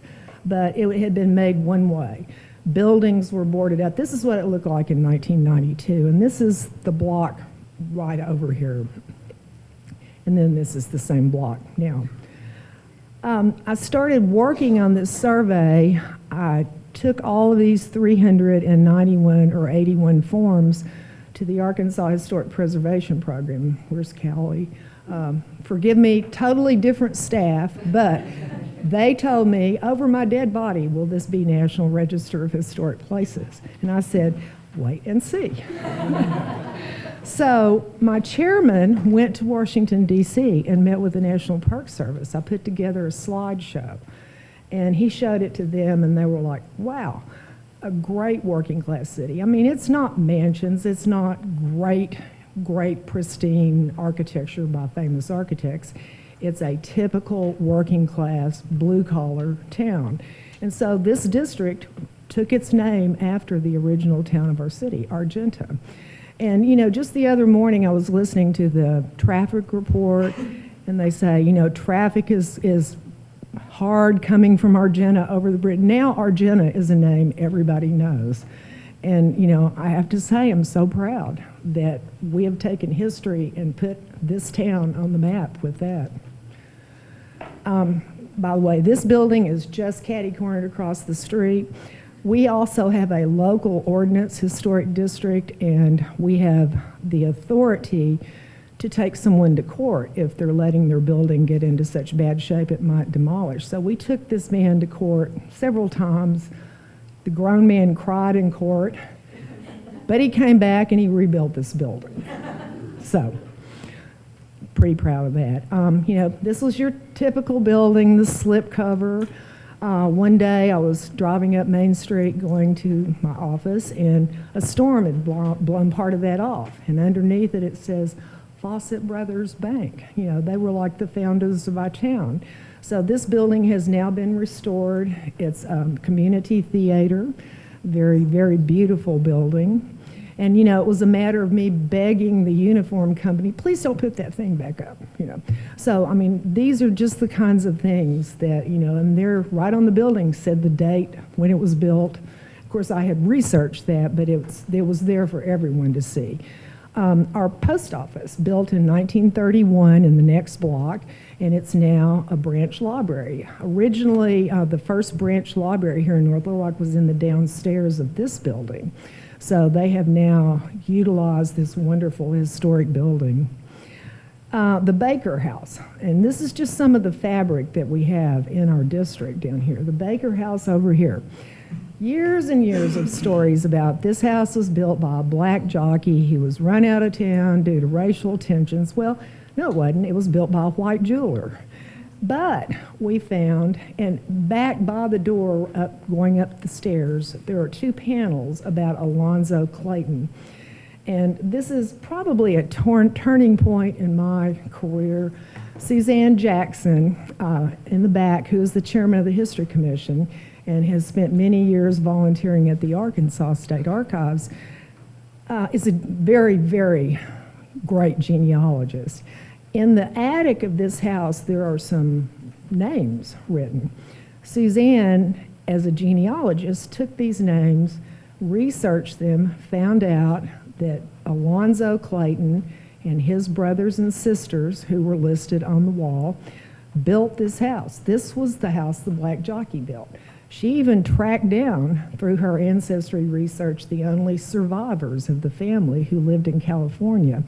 [SPEAKER 9] But it had been made one way. Buildings were boarded up. This is what it looked like in 1992. And this is the block right over here. And then this is the same block now. I started working on this survey. I took all of these 391 or 81 forms to the Arkansas Historic Preservation Program. Where's Callie? Forgive me, totally different staff, but they told me, over my dead body, will this be National Register of Historic Places? And I said, wait and see. So my chairman went to Washington, D.C. and met with the National Park Service. I put together a slideshow, and he showed it to them, and they were like, wow, a great working class city. I mean, it's not mansions, it's not great pristine architecture by famous architects. It's a typical working class, blue collar town. And so this district took its name after the original town of our city, Argenta. And, you know, just the other morning I was listening to the traffic report, and they say, you know, traffic is hard coming from Argenta over the bridge. Now Argenta is a name everybody knows. And, you know, I have to say I'm so proud that we have taken history and put this town on the map with that. By the way, this building is just catty-cornered across the street. We also have a local ordinance historic district, and we have the authority to take someone to court if they're letting their building get into such bad shape it might demolish. So we took this man to court several times. The grown man cried in court, but he came back and he rebuilt this building. So, pretty proud of that. You know, this was your typical building, the slip cover. One day I was driving up Main Street going to my office, and a storm had blown part of that off. And underneath it, it says Fawcett Brothers Bank. You know, they were like the founders of our town. So this building has now been restored. It's a community theater, very, very beautiful building. And, you know, it was a matter of me begging the uniform company, please don't put that thing back up, you know. So, I mean, these are just the kinds of things that, you know, and they're right on the building, said the date when it was built. Of course, I had researched that, but it was there for everyone to see. Our post office, built in 1931 in the next block, and it's now a branch library. Originally, the first branch library here in North Little Rock was in the downstairs of this building. So they have now utilized this wonderful historic building. The Baker House, and this is just some of the fabric that we have in our district down here. The Baker House over here. Years and years of stories about this house was built by a black jockey. He was run out of town due to racial tensions. Well, no, it wasn't. It was built by a white jeweler. But we found, and back by the door going up the stairs, there are two panels about Alonzo Clayton. And this is probably a turning point in my career. Suzanne Jackson in the back, who is the chairman of the History Commission and has spent many years volunteering at the Arkansas State Archives, is a very, very great genealogist. In the attic of this house, there are some names written. Suzanne, as a genealogist, took these names, researched them, found out that Alonzo Clayton and his brothers and sisters, who were listed on the wall, built this house. This was the house the black jockey built. She even tracked down, through her ancestry research, the only survivors of the family who lived in California.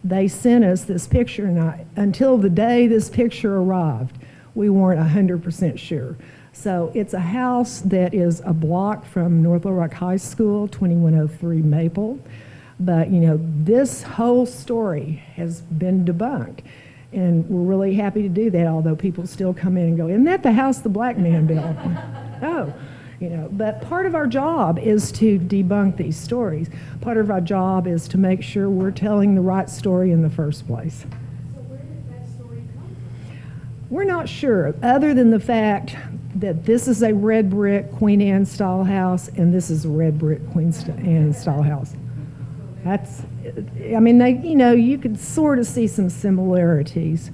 [SPEAKER 9] They sent us this picture, and until the day this picture arrived, we weren't 100% sure. So it's a house that is a block from North Little Rock High School, 2103 Maple. But, you know, this whole story has been debunked. And we're really happy to do that, although people still come in and go, isn't that the house the black man built? Oh, you know, but part of our job is to debunk these stories. Part of our job is to make sure we're telling the right story in the first place.
[SPEAKER 8] So where did that story come from?
[SPEAKER 9] We're not sure, other than the fact that this is a red brick Queen Anne style house and this is a red brick Queen Anne style house. That's, I mean, they, you know, you could sort of see some similarities.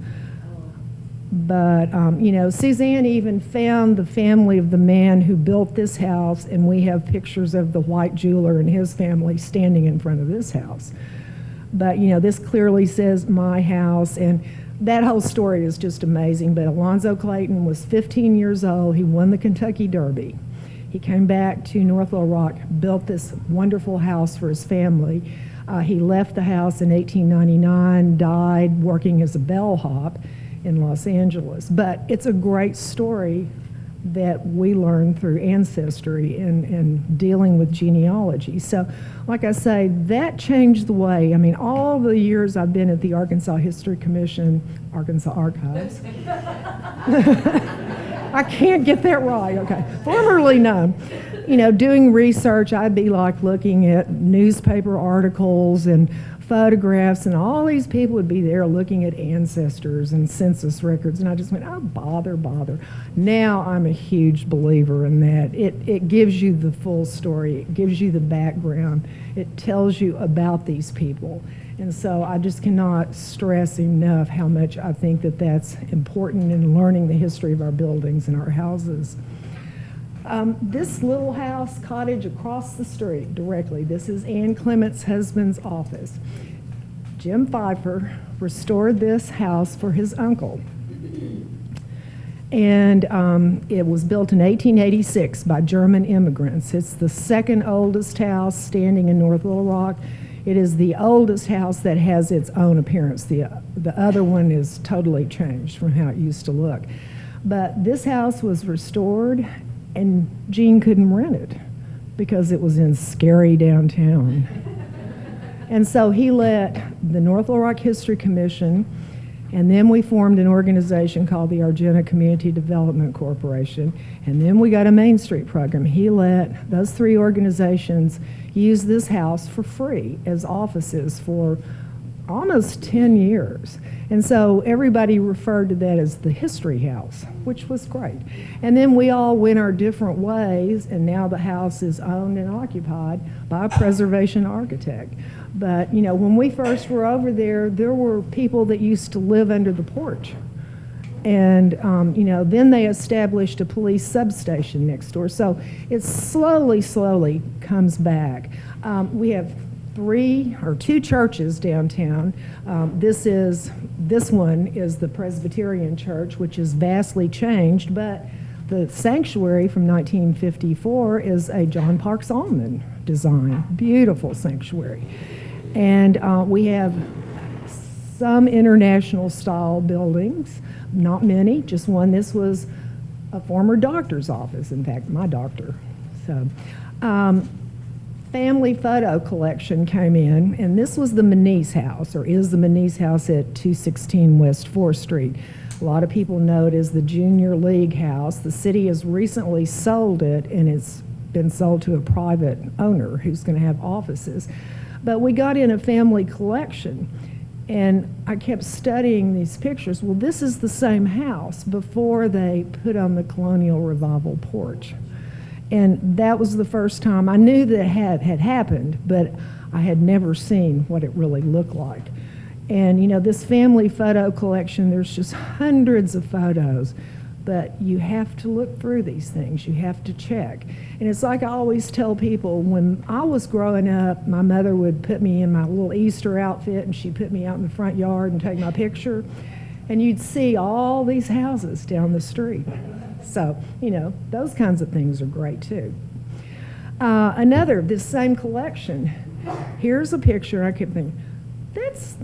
[SPEAKER 9] But, you know, Suzanne even found the family of the man who built this house, and we have pictures of the white jeweler and his family standing in front of this house. But, you know, this clearly says my house, and that whole story is just amazing. But Alonzo Clayton was 15 years old. He won the Kentucky Derby. He came back to North Little Rock, built this wonderful house for his family. He left the house in 1899, died working as a bellhop in Los Angeles. But it's a great story that we learn through ancestry and dealing with genealogy. So, like I say, that changed the way. I mean, all the years I've been at the Arkansas History Commission, Arkansas Archives. I can't get that right, okay. Formerly known. You know, doing research, I'd be like looking at newspaper articles and photographs, and all these people would be there looking at ancestors and census records, and I just went, oh, bother. Now I'm a huge believer in that. It gives you the full story. It gives you the background. It tells you about these people. And so I just cannot stress enough how much I think that that's important in learning the history of our buildings and our houses. This little house cottage across the street directly, this is Ann Clement's husband's office. Jim Pfeiffer restored this house for his uncle. And it was built in 1886 by German immigrants. It's the second oldest house standing in North Little Rock. It is the oldest house that has its own appearance. The other one is totally changed from how it used to look. But this house was restored, and Gene couldn't rent it because it was in scary downtown. And so he let the North Little Rock History Commission, and then we formed an organization called the Argenta Community Development Corporation, and then we got a Main Street program. He let those three organizations use this house for free as offices for almost 10 years. And so everybody referred to that as the History House, which was great. And then we all went our different ways, and now the house is owned and occupied by a preservation architect. But, you know, when we first were over there, there were people that used to live under the porch. And, you know, then they established a police substation next door. So it slowly comes back. We have two churches downtown. This one is the Presbyterian Church, which is vastly changed, but the sanctuary from 1954 is a John Parks Allman design. Beautiful sanctuary. And we have some international style buildings, not many, just one. This was a former doctor's office, in fact, my doctor. So, family photo collection came in, and this was the Manise house, or is the Manise house at 216 West 4th Street. A lot of people know it as the Junior League house. The city has recently sold it, and it's been sold to a private owner who's going to have offices. But we got in a family collection, and I kept studying these pictures. Well, this is the same house before they put on the Colonial Revival porch. And that was the first time I knew that it had happened, but I had never seen what it really looked like. And, you know, this family photo collection, there's just hundreds of photos, but you have to look through these things. You have to check. And it's like I always tell people, when I was growing up, my mother would put me in my little Easter outfit, and she'd put me out in the front yard and take my picture, and you'd see all these houses down the street. So, you know, those kinds of things are great too. This same collection, here's a picture. I kept thinking,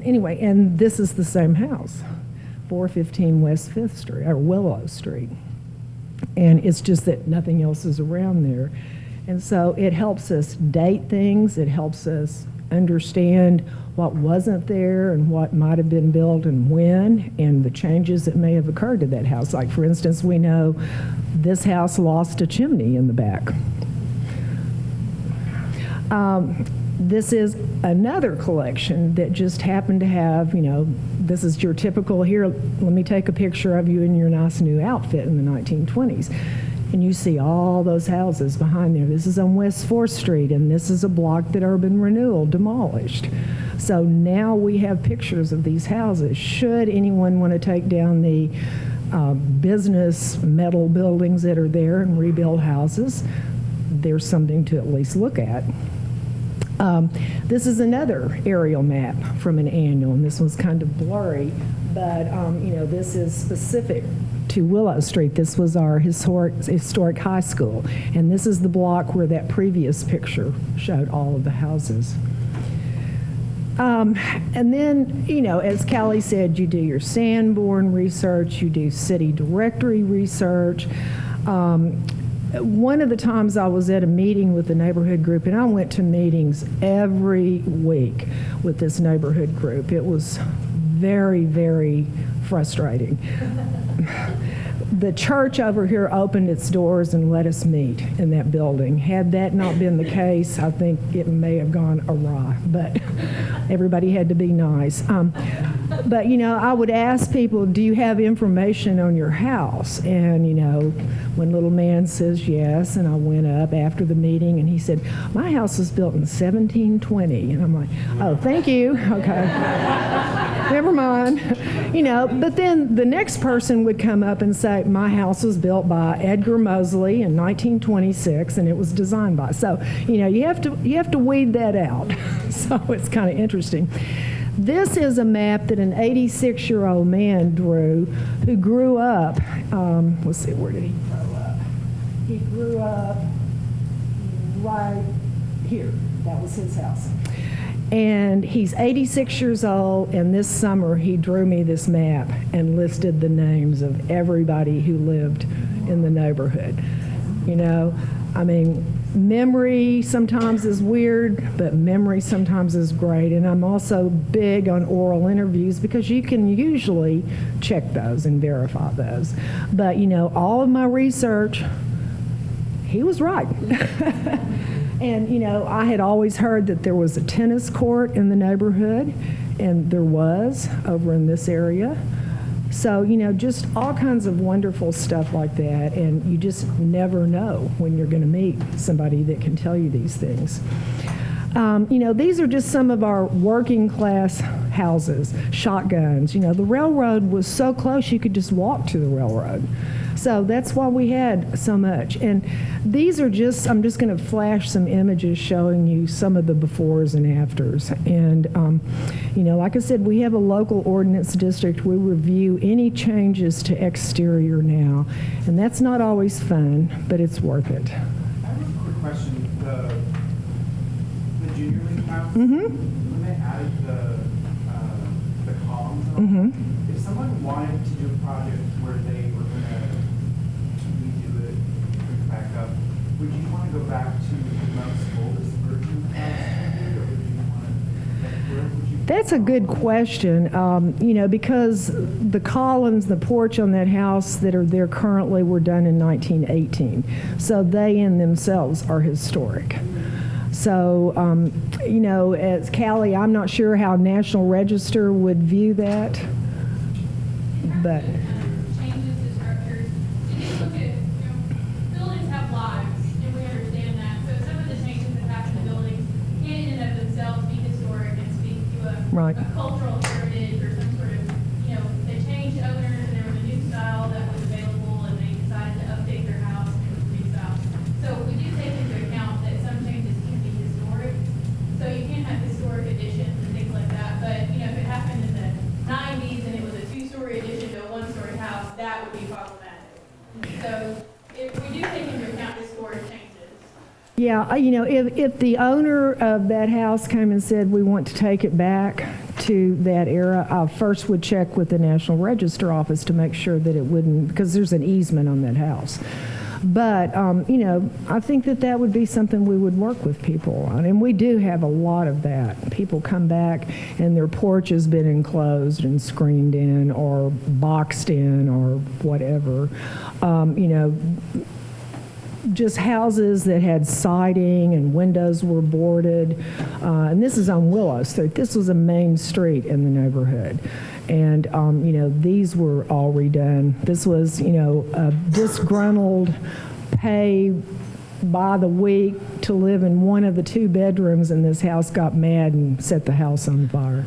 [SPEAKER 9] anyway, and this is the same house, 415 West 5th Street, or Willow Street. And it's just that nothing else is around there. And so it helps us date things. It helps us understand what wasn't there and what might have been built and when, and the changes that may have occurred to that house. Like, for instance, we know this house lost a chimney in the back. This is another collection that just happened to have, you know, this is your typical, here, let me take a picture of you in your nice new outfit in the 1920s. And you see all those houses behind there. This is on West 4th Street, and this is a block that Urban Renewal demolished. So now we have pictures of these houses. Should anyone want to take down the business metal buildings that are there and rebuild houses, there's something to at least look at. This is another aerial map from an annual, and this one's kind of blurry, but this is specific to Willow Street. This was our historic high school, and this is the block where that previous picture showed all of the houses. And then, as Callie said, you do your Sanborn research, you do city directory research. One of the times I was at a meeting with the neighborhood group, and I went to meetings every week with this neighborhood group. It was very, very frustrating. The church over here opened its doors and let us meet in that building. Had that not been the case, I think it may have gone awry, but everybody had to be nice. But, I would ask people, do you have information on your house? And, when little man says yes, and I went up after the meeting, and he said, my house was built in 1720. And I'm like, oh, thank you. Okay. Never mind. But then the next person would come up and say, my house was built by Edgar Mosley in 1926, and it was designed by. So, you have to weed that out. So it's kind of interesting. This is a map that an 86-year-old man drew who grew up, let's see, where did he grow up? He grew up right here. That was his house. And he's 86 years old, and this summer he drew me this map and listed the names of everybody who lived in the neighborhood. Memory sometimes is weird, but memory sometimes is great. And I'm also big on oral interviews because you can usually check those and verify those. But, all of my research, he was right. And, I had always heard that there was a tennis court in the neighborhood, and there was over in this area. So, just all kinds of wonderful stuff like that, and you just never know when you're going to meet somebody that can tell you these things. These are just some of our working class houses, shotguns. The railroad was so close you could just walk to the railroad. So that's why we had so much. And these are I'm just going to flash some images showing you some of the befores and afters. And, like I said, we have a local ordinance district. We review any changes to exterior now. And that's not always fun, but it's worth it.
[SPEAKER 10] I have a quick question. The junior league house, when they added the columns on, if someone wanted to do a project where they were going to redo it, bring it back up, would you want to go back to the most oldest version of the house, or would you want to, where would you?
[SPEAKER 9] That's a good question, because the columns, the porch on that house that are there currently were done in 1918. So they in themselves are historic. So, as Callie, I'm not sure how National Register would view that, but.
[SPEAKER 3] Changes to structures. You just look at, buildings have lives, and we understand that. So some of the changes that happen to buildings can in and of themselves be historic and speak to
[SPEAKER 9] Right.
[SPEAKER 3] a cultural heritage or some sort of, they changed owners and there was a new style that was available and they decided to update their house and it was a new style. So we do take into account that some changes can be historic. So you can have historic additions and things like that. But, if it happened in the 90s and it was a two-story addition to a one-story house, that would be problematic. So we do take into account historic changes.
[SPEAKER 9] Yeah, if the owner of that house came and said, we want to take it back to that era, I first would check with the National Register office to make sure that it wouldn't, because there's an easement on that house. But, I think that would be something we would work with people on. And we do have a lot of that. People come back and their porch has been enclosed and screened in or boxed in or whatever. Just houses that had siding and windows were boarded. And this is on Willow Street. This was a main street in the neighborhood. And, these were all redone. This was, a disgruntled pay by the week to live in one of the 2 bedrooms in this house got mad and set the house on fire.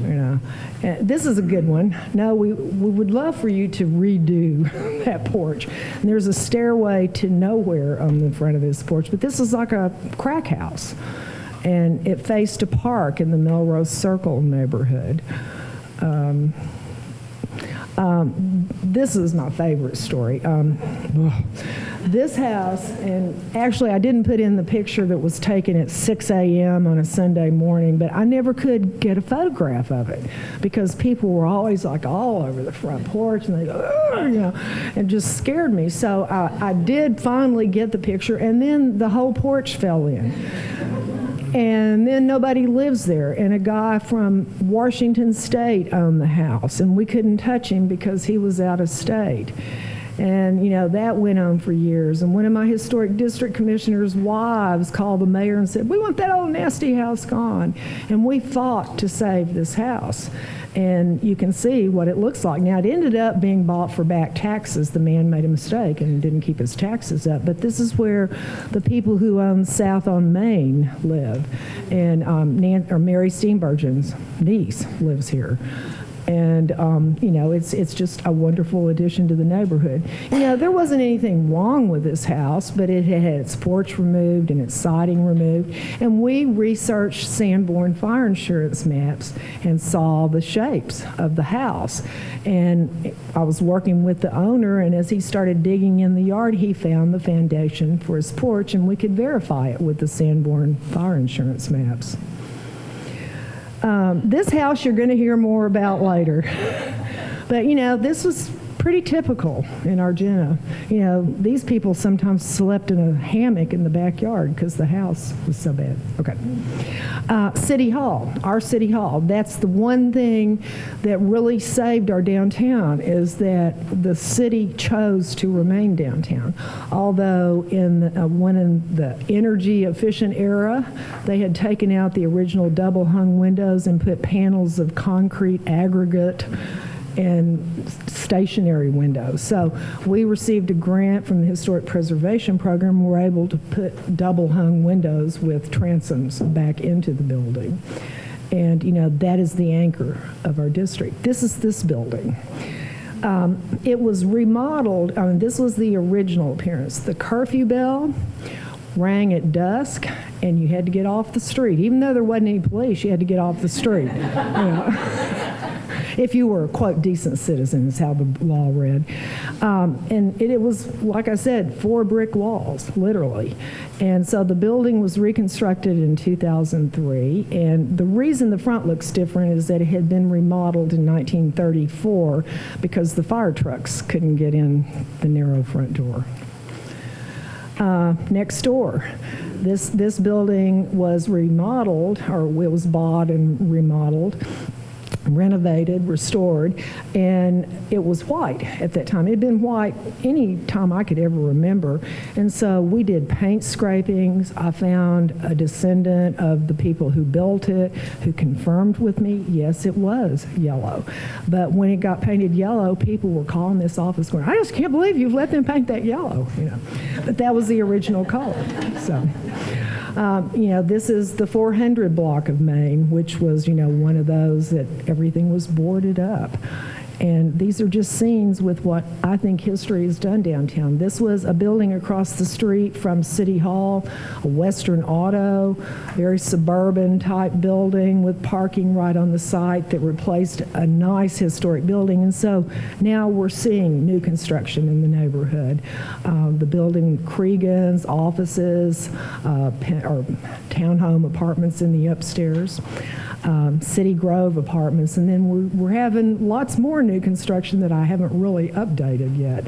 [SPEAKER 9] You know, and this is a good one. No, we would love for you to redo that porch. And there's a stairway to nowhere on the front of this porch, but this is like a crack house. And it faced a park in the Melrose Circle neighborhood. This is my favorite story. This house, and actually I didn't put in the picture that was taken at 6 a.m. on a Sunday morning, but I never could get a photograph of it because people were always like all over the front porch and they go, "Ugh," you know, it just scared me. So I did finally get the picture, and then the whole porch fell in. And then nobody lives there. And a guy from Washington State owned the house, and we couldn't touch him because he was out of state. And, you know, that went on for years. And one of my historic district commissioners' wives called the mayor and said, "We want that old nasty house gone." And we fought to save this house. And you can see what it looks like. Now, it ended up being bought for back taxes. The man made a mistake and didn't keep his taxes up. But this is where the people who own South on Main live. And Mary Steenburgen's niece lives here. And, you know, it's just a wonderful addition to the neighborhood. You know, there wasn't anything wrong with this house, but it had its porch removed and its siding removed. And we researched Sanborn fire insurance maps and saw the shapes of the house. And I was working with the owner, and as he started digging in the yard, he found the foundation for his porch, and we could verify it with the Sanborn fire insurance maps. This house you're going to hear more about later. But, you know, this was pretty typical in Argenta. You know, these people sometimes slept in a hammock in the backyard because the house was so bad. Okay. City Hall, our City Hall. That's the one thing that really saved our downtown, is that the city chose to remain downtown. Although in the energy efficient era, they had taken out the original double hung windows and put panels of concrete aggregate and stationary windows. So we received a grant from the Historic Preservation Program. We're able to put double hung windows with transoms back into the building. And, you know, that is the anchor of our district. This is this building. It was remodeled. I mean, this was the original appearance. The curfew bell rang at dusk, and you had to get off the street. Even though there wasn't any police, you had to get off the street. You know? If you were a, quote, decent citizen, is how the law read. And it was, like I said, 4 brick walls, literally. And so the building was reconstructed in 2003. And the reason the front looks different is that it had been remodeled in 1934 because the fire trucks couldn't get in the narrow front door. Next door, this building was remodeled, or it was bought and remodeled, renovated, restored, and it was white at that time. It had been white any time I could ever remember. And so we did paint scrapings. I found a descendant of the people who built it who confirmed with me, yes, it was yellow. But when it got painted yellow, people were calling this office going, "I just can't believe you've let them paint that yellow," you know. But that was the original color. So. You know, this is the 400 block of Main, which was, you know, one of those that everything was boarded up. And these are just scenes with what I think history has done downtown. This was a building across the street from City Hall, a Western Auto, very suburban type building with parking right on the site that replaced a nice historic building. And so now we're seeing new construction in the neighborhood. The building, Cregan's, offices, or townhome apartments in the upstairs. City Grove apartments, and then we're having lots more new construction that I haven't really updated yet.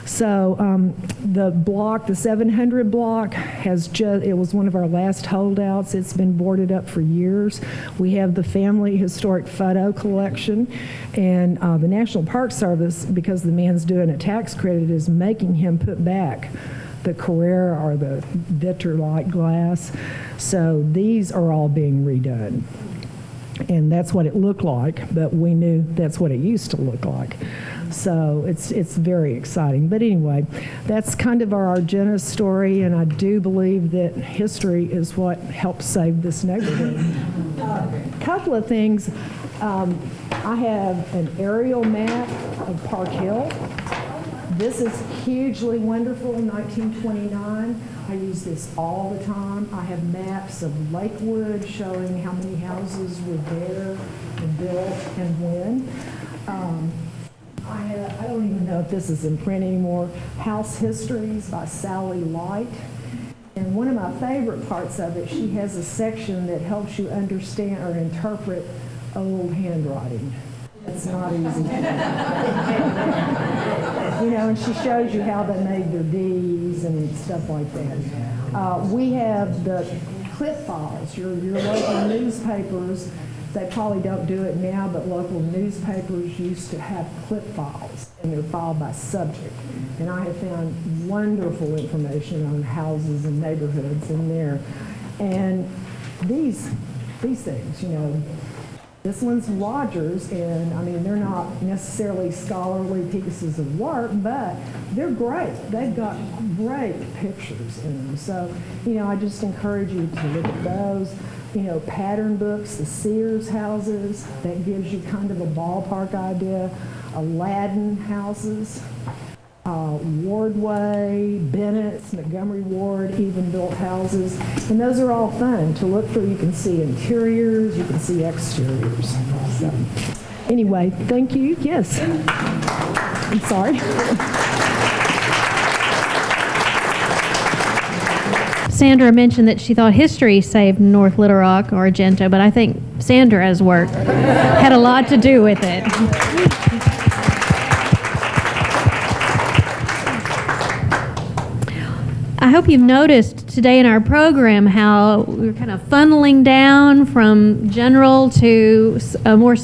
[SPEAKER 9] So the block, the 700 block, it was one of our last holdouts. It's been boarded up for years. We have the Family Historic Photo Collection, and the National Park Service, because the man's doing a tax credit, is making him put back the Carrera or the Vitrolite glass. So these are all being redone. And that's what it looked like, but we knew that's what it used to look like. So it's very exciting. But anyway, that's kind of our Argenta story, and I do believe that history is what helped save this neighborhood. Couple of things. I have an aerial map of Park Hill. This is hugely wonderful. In 1929, I use this all the time. I have maps of Lakewood showing how many houses were there and built and when. I don't even know if this is in print anymore, House Histories by Sally Light. And one of my favorite parts of it, she has a section that helps you understand or interpret old handwriting. It's not easy. You know, and she shows you how they made their D's and stuff like that. We have the clip files, your local newspapers. They probably don't do it now, but local newspapers used to have clip files, and they're filed by subject. And I have found wonderful information on houses and neighborhoods in there. And these things, you know, this one's Rogers, and I mean, they're not necessarily scholarly pieces of work, but they're great. They've got great pictures in them. So, you know, I just encourage you to look at those. You know, pattern books, the Sears houses, that gives you kind of a ballpark idea. Aladdin houses, Wardway, Bennett's, Montgomery Ward even built houses. And those are all fun to look through. You can see interiors, you can see exteriors. So, anyway, thank you. Yes. I'm sorry.
[SPEAKER 1] Sandra mentioned that she thought history saved North Little Rock or Argenta, but I think Sandra's work had a lot to do with it. I hope you've noticed today in our program how we're kind of funneling down from general to more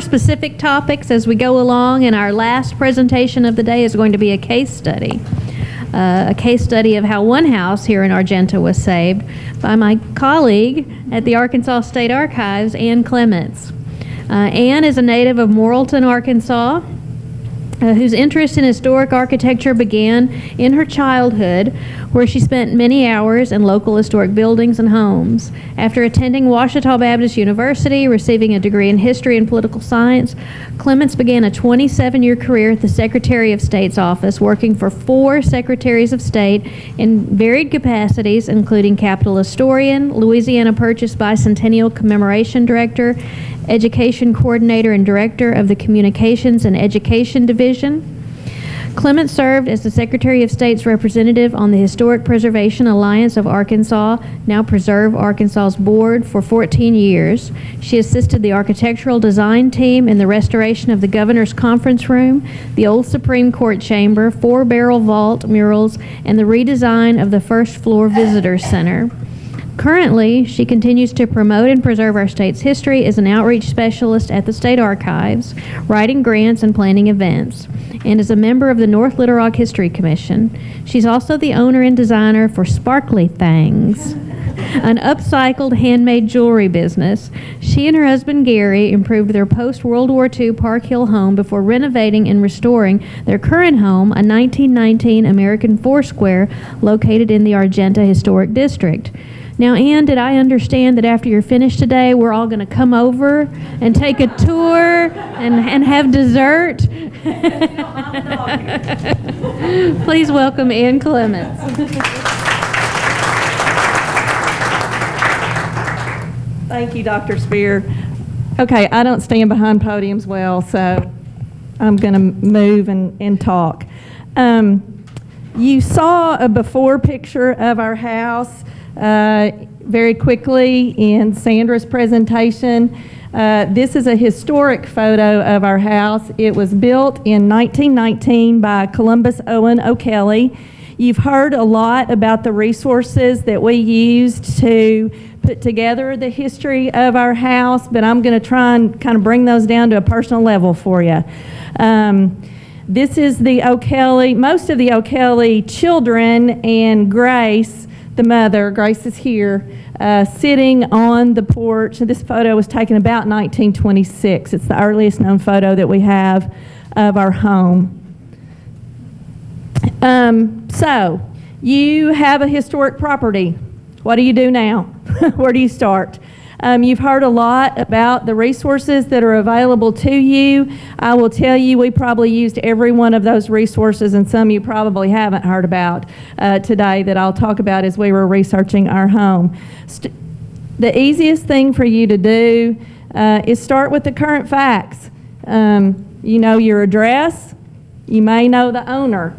[SPEAKER 1] specific topics as we go along, and our last presentation of the day is going to be a case study. A case study of how one house here in Argenta was saved by my colleague at the Arkansas State Archives, Ann Clements. Ann is a native of Morrilton, Arkansas, whose interest in historic architecture began in her childhood, where she spent many hours in local historic buildings and homes. After attending Ouachita Baptist University, receiving a degree in history and political science, Clements began a 27-year career at the Secretary of State's office, working for 4 secretaries of state in varied capacities, including Capitol Historian, Louisiana Purchase Bicentennial Commemoration Director, Education Coordinator and Director of the Communications and Education Division. Clements served as the Secretary of State's representative on the Historic Preservation Alliance of Arkansas, now Preserve Arkansas's board, for 14 years. She assisted the architectural design team in the restoration of the Governor's Conference Room, the old Supreme Court chamber, 4-barrel vault murals, and the redesign of the first floor visitor center. Currently, she continues to promote and preserve our state's history as an outreach specialist at the State Archives, writing grants and planning events, and is a member of the North Little Rock History Commission. She's also the owner and designer for Sparkly Things, an upcycled handmade jewelry business. She and her husband Gary improved their post-World War II Park Hill home before renovating and restoring their current home, a 1919 American Foursquare located in the Argenta Historic District. Now, Ann, did I understand that after you're finished today, we're all going to come over and take a tour and have dessert? Please welcome Ann Clements.
[SPEAKER 11] Thank you, Dr. Spear. Okay, I don't stand behind podiums well, so I'm going to move and talk. You saw a before picture of our house very quickly in Sandra's presentation. This is a historic photo of our house. It was built in 1919 by Columbus Owen O'Kelly. You've heard a lot about the resources that we used to put together the history of our house, but I'm going to try and kind of bring those down to a personal level for you. This is the O'Kelly, most of the O'Kelly children and Grace the mother, Grace is here, sitting on the porch. And this photo was taken about 1926. It's the earliest known photo that we have of our home. So, you have a historic property. What do you do now? Where do you start? You've heard a lot about the resources that are available to you. I will tell you, we probably used every one of those resources, and some you probably haven't heard about today that I'll talk about as we were researching our home. The easiest thing for you to do is start with the current facts. You know your address. You may know the owner.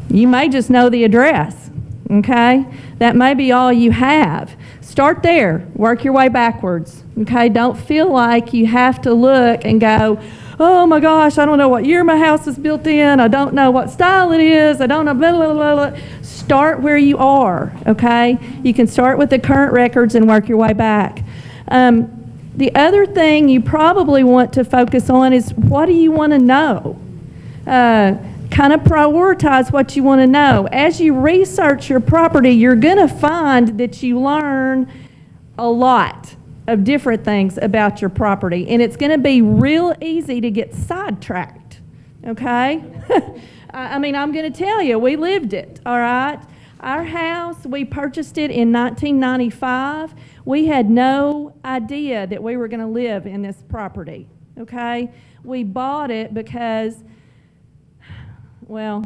[SPEAKER 11] You may just know the address, okay? That may be all you have. Start there. Work your way backwards, okay? Don't feel like you have to look and go, oh my gosh, I don't know what year my house is built in. I don't know what style it is. I don't know, blah, blah, blah, blah. Start where you are, okay? You can start with the current records and work your way back. The other thing you probably want to focus on is, what do you want to know? Kind of prioritize what you want to know. As you research your property, you're going to find that you learn a lot of different things about your property, and it's going to be real easy to get sidetracked, okay? I mean, I'm going to tell you, we lived it, all right? Our house, we purchased it in 1995. We had no idea that we were going to live in this property, okay? We bought it because, well,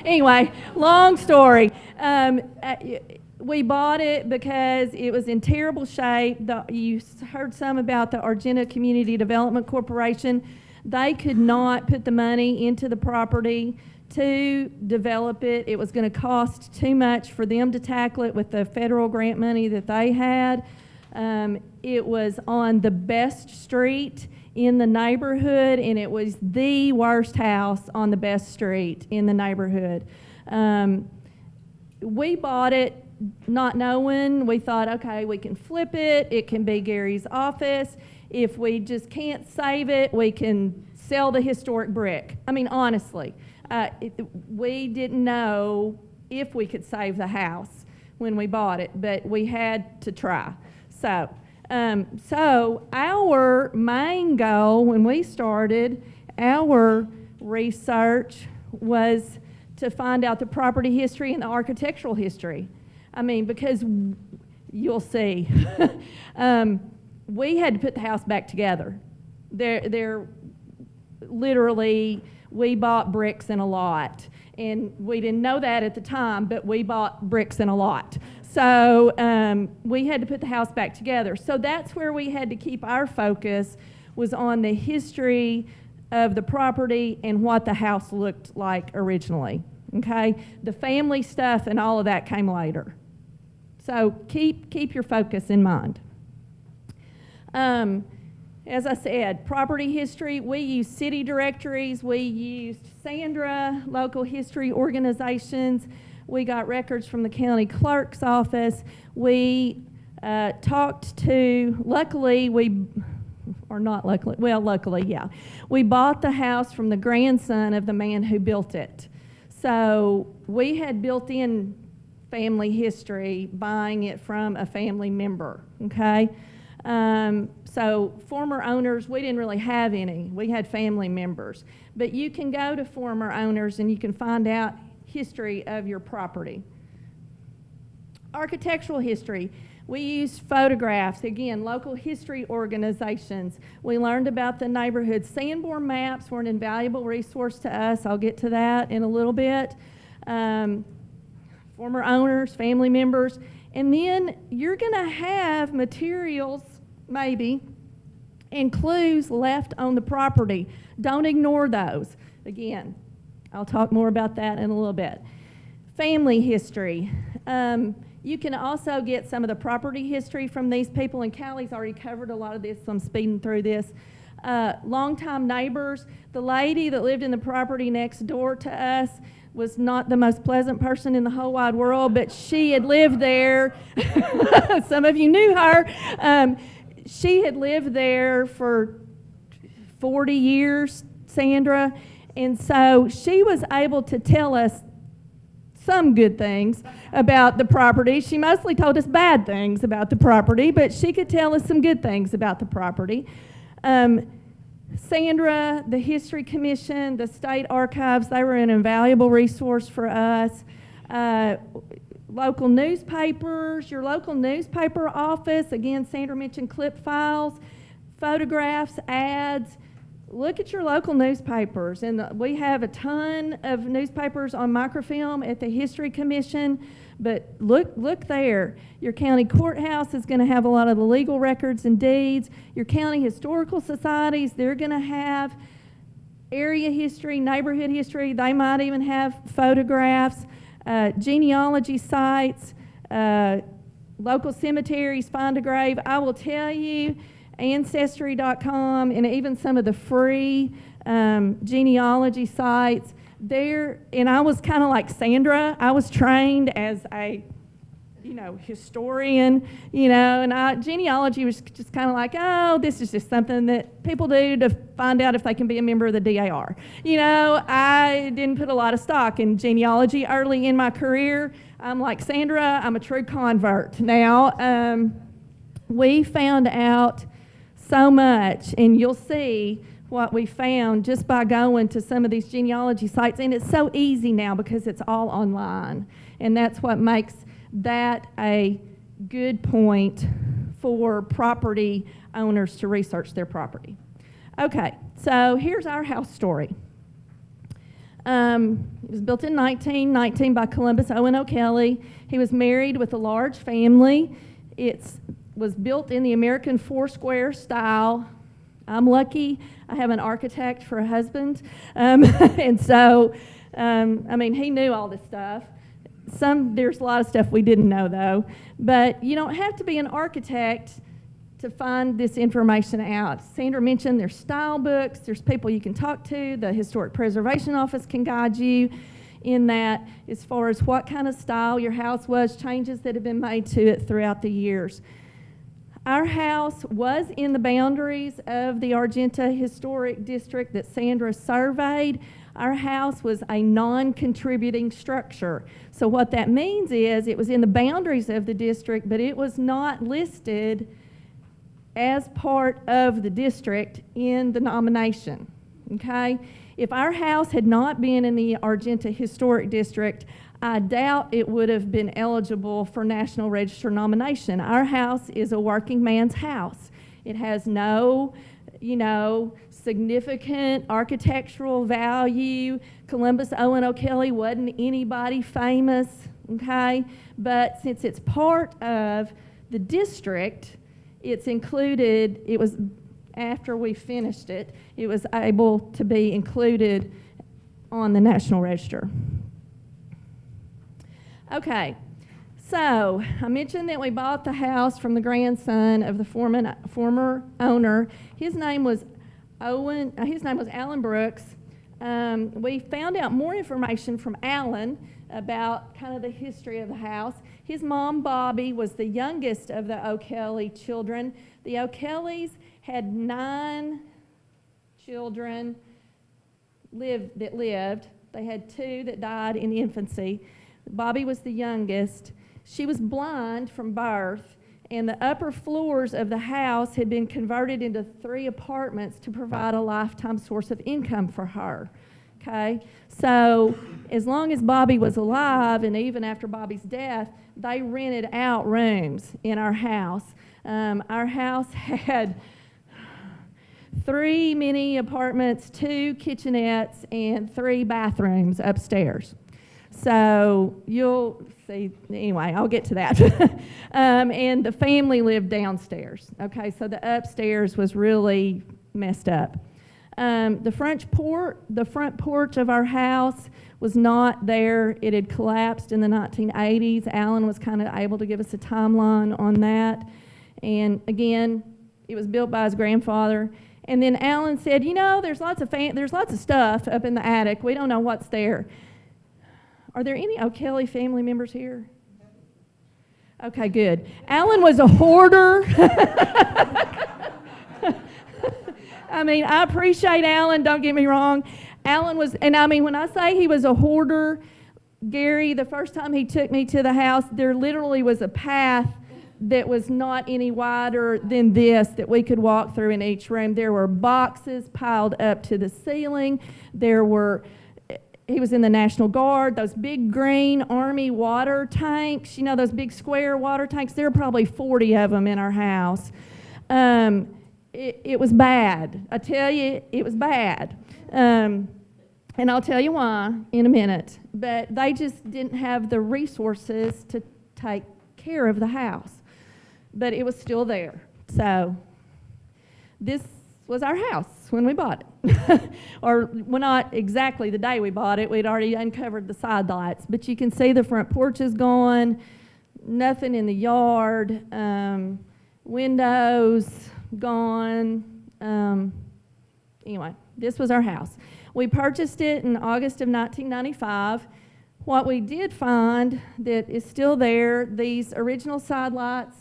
[SPEAKER 11] anyway, long story. We bought it because it was in terrible shape. You heard some about the Argenta Community Development Corporation. They could not put the money into the property to develop it. It was going to cost too much for them to tackle it with the federal grant money that they had. It was on the best street in the neighborhood, and it was the worst house on the best street in the neighborhood. We bought it not knowing. We thought, okay, we can flip it. It can be Gary's office. If we just can't save it, we can sell the historic brick. I mean, honestly, we didn't know if we could save the house when we bought it, but we had to try. So our main goal when we started our research was to find out the property history and the architectural history. I mean, because you'll see, we had to put the house back together. There literally, we bought bricks in a lot. And we didn't know that at the time, but we bought bricks in a lot. So we had to put the house back together. So that's where we had to keep our focus, was on the history of the property and what the house looked like originally, okay? The family stuff and all of that came later. So keep your focus in mind. As I said, property history, we used city directories, we used Sandra, local history organizations, we got records from the county clerk's office, we talked to, luckily, we bought the house from the grandson of the man who built it. So we had built-in family history buying it from a family member, okay? So former owners, we didn't really have any. We had family members. But you can go to former owners and you can find out history of your property. Architectural history. We used photographs, again, local history organizations. We learned about the neighborhood. Sanborn maps were an invaluable resource to us. I'll get to that in a little bit. Former owners, family members. And then you're going to have materials, maybe, and clues left on the property. Don't ignore those. Again, I'll talk more about that in a little bit. Family history. You can also get some of the property history from these people, and Callie's already covered a lot of this, so I'm speeding through this. Longtime neighbors. The lady that lived in the property next door to us was not the most pleasant person in the whole wide world, but she had lived there. Some of you knew her. She had lived there for 40 years, Sandra, and so she was able to tell us some good things about the property. She mostly told us bad things about the property, but she could tell us some good things about the property. Sandra, the History Commission, the State Archives, they were an invaluable resource for us. Local newspapers, your local newspaper office, again, Sandra mentioned clip files, photographs, ads. Look at your local newspapers, and we have a ton of newspapers on microfilm at the History Commission, but look there. Your county courthouse is going to have a lot of the legal records and deeds. Your county historical societies, they're going to have area history, neighborhood history. They might even have photographs, genealogy sites, local cemeteries, Find a Grave. I will tell you, Ancestry.com and even some of the free genealogy sites there. And I was kind of like Sandra. I was trained as a, historian, and genealogy was just kind of like, oh, this is just something that people do to find out if they can be a member of the DAR. I didn't put a lot of stock in genealogy early in my career. I'm like Sandra, I'm a true convert. Now, we found out so much, and you'll see what we found just by going to some of these genealogy sites, and it's so easy now because it's all online, and that's what makes that a good point for property owners to research their property. Okay, so here's our house story. It was built in 1919 by Columbus Owen O'Kelly. He was married with a large family. It was built in the American four-square style. I'm lucky I have an architect for a husband. And so, he knew all this stuff. There's a lot of stuff we didn't know, though. But you don't have to be an architect to find this information out. Sandra mentioned there's style books, there's people you can talk to, the Historic Preservation Office can guide you in that as far as what kind of style your house was, changes that have been made to it throughout the years. Our house was in the boundaries of the Argenta Historic District that Sandra surveyed. Our house was a non-contributing structure. So what that means is it was in the boundaries of the district, but it was not listed as part of the district in the nomination, okay? If our house had not been in the Argenta Historic District, I doubt it would have been eligible for National Register nomination. Our house is a working man's house. It has no, significant architectural value. Columbus Owen O'Kelly wasn't anybody famous, okay? But since it's part of the district, it's included, it was, after we finished it, it was able to be included on the National Register. Okay, so I mentioned that we bought the house from the grandson of the former owner. His name was Alan Brooks. We found out more information from Alan about kind of the history of the house. His mom, Bobby, was the youngest of the O'Kelly children. The O'Kellys had 9 children that lived. They had 2 that died in infancy. Bobby was the youngest. She was blind from birth, and the upper floors of the house had been converted into 3 apartments to provide a lifetime source of income for her. Okay? So as long as Bobby was alive, and even after Bobby's death, they rented out rooms in our house. Our house had 3 mini apartments, 2 kitchenettes, and 3 bathrooms upstairs. So you'll see, anyway, I'll get to that. And the family lived downstairs. Okay, so the upstairs was really messed up. The front porch of our house was not there. It had collapsed in the 1980s. Alan was kind of able to give us a timeline on that. And again, it was built by his grandfather. And then Alan said, there's lots of stuff up in the attic. We don't know what's there. Are there any O'Kelly family members here? Okay, good. Alan was a hoarder. I appreciate Alan, don't get me wrong. Alan was, and when I say he was a hoarder, Gary, the first time he took me to the house, there literally was a path that was not any wider than this that we could walk through in each room. There were boxes piled up to the ceiling. He was in the National Guard, those big green Army water tanks, you know, those big square water tanks. There were probably 40 of them in our house. It was bad. I tell you, it was bad. And I'll tell you why in a minute. But they just didn't have the resources to take care of the house. But it was still there. So this was our house when we bought it. Or, well, not exactly the day we bought it. We'd already uncovered the side lights. But you can see the front porch is gone, nothing in the yard, windows gone. Anyway, this was our house. We purchased it in August of 1995. What we did find that is still there, these original side lights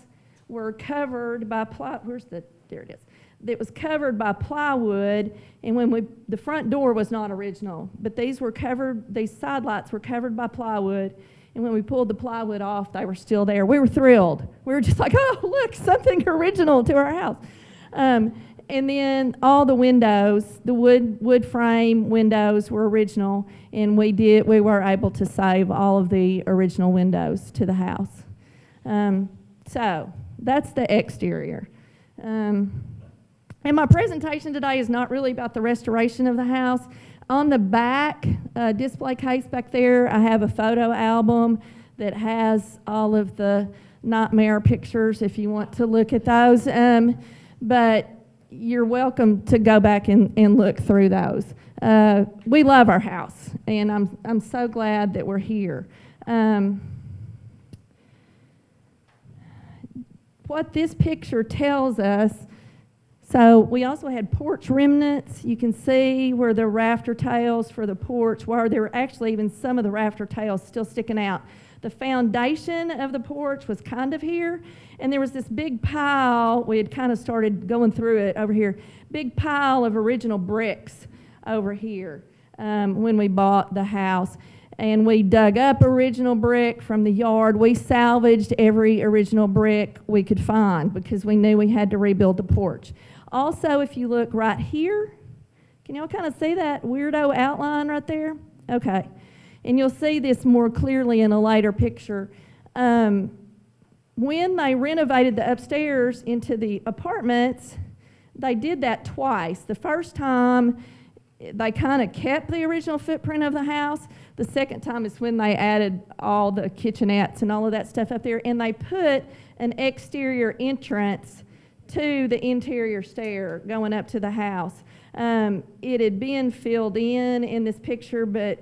[SPEAKER 11] were covered by there it is. It was covered by plywood, and the front door was not original, but these side lights were covered by plywood, and when we pulled the plywood off, they were still there. We were thrilled. We were just like, oh, look, something original to our house. And then all the windows, the wood frame windows were original, and we were able to save all of the original windows to the house. So that's the exterior. And my presentation today is not really about the restoration of the house. On the back display case back there, I have a photo album that has all of the nightmare pictures if you want to look at those. But you're welcome to go back and look through those. We love our house, and I'm so glad that we're here. What this picture tells us, so we also had porch remnants. You can see where the rafter tails for the porch were. There were actually even some of the rafter tails still sticking out. The foundation of the porch was kind of here, and there was this big pile. We had kind of started going through it over here. Big pile of original bricks over here when we bought the house. And we dug up original brick from the yard. We salvaged every original brick we could find because we knew we had to rebuild the porch. Also, if you look right here, can y'all kind of see that weirdo outline right there? Okay. And you'll see this more clearly in a later picture. When they renovated the upstairs into the apartments, they did that twice. The first time, they kind of kept the original footprint of the house. The second time is when they added all the kitchenettes and all of that stuff up there, and they put an exterior entrance to the interior stair going up to the house. It had been filled in this picture, but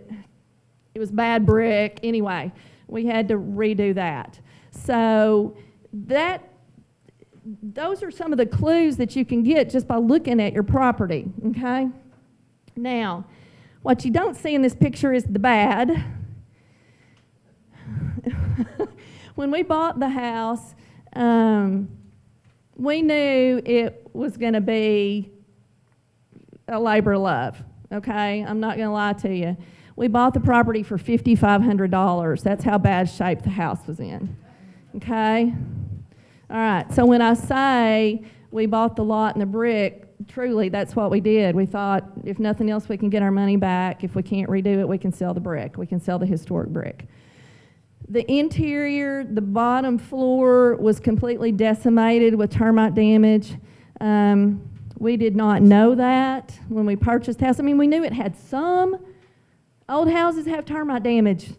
[SPEAKER 11] it was bad brick. Anyway, we had to redo that. So those are some of the clues that you can get just by looking at your property, okay? Now, what you don't see in this picture is the bad. When we bought the house, we knew it was going to be a labor of love, okay? I'm not going to lie to you. We bought the property for $5,500. That's how bad shape the house was in, okay? All right, so when I say we bought the lot and the brick, truly, that's what we did. We thought, if nothing else, we can get our money back. If we can't redo it, we can sell the brick. We can sell the historic brick. The interior, the bottom floor was completely decimated with termite damage. We did not know that when we purchased the house. I mean, we knew it had some. Old houses have termite damage.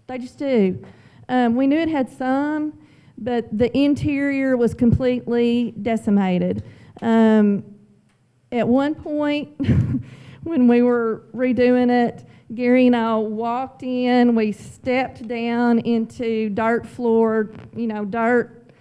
[SPEAKER 11] They just do. We knew it had some, but the interior was completely decimated. At one point, when we were redoing it, Gary and I walked in, we stepped down into dirt floor, dirt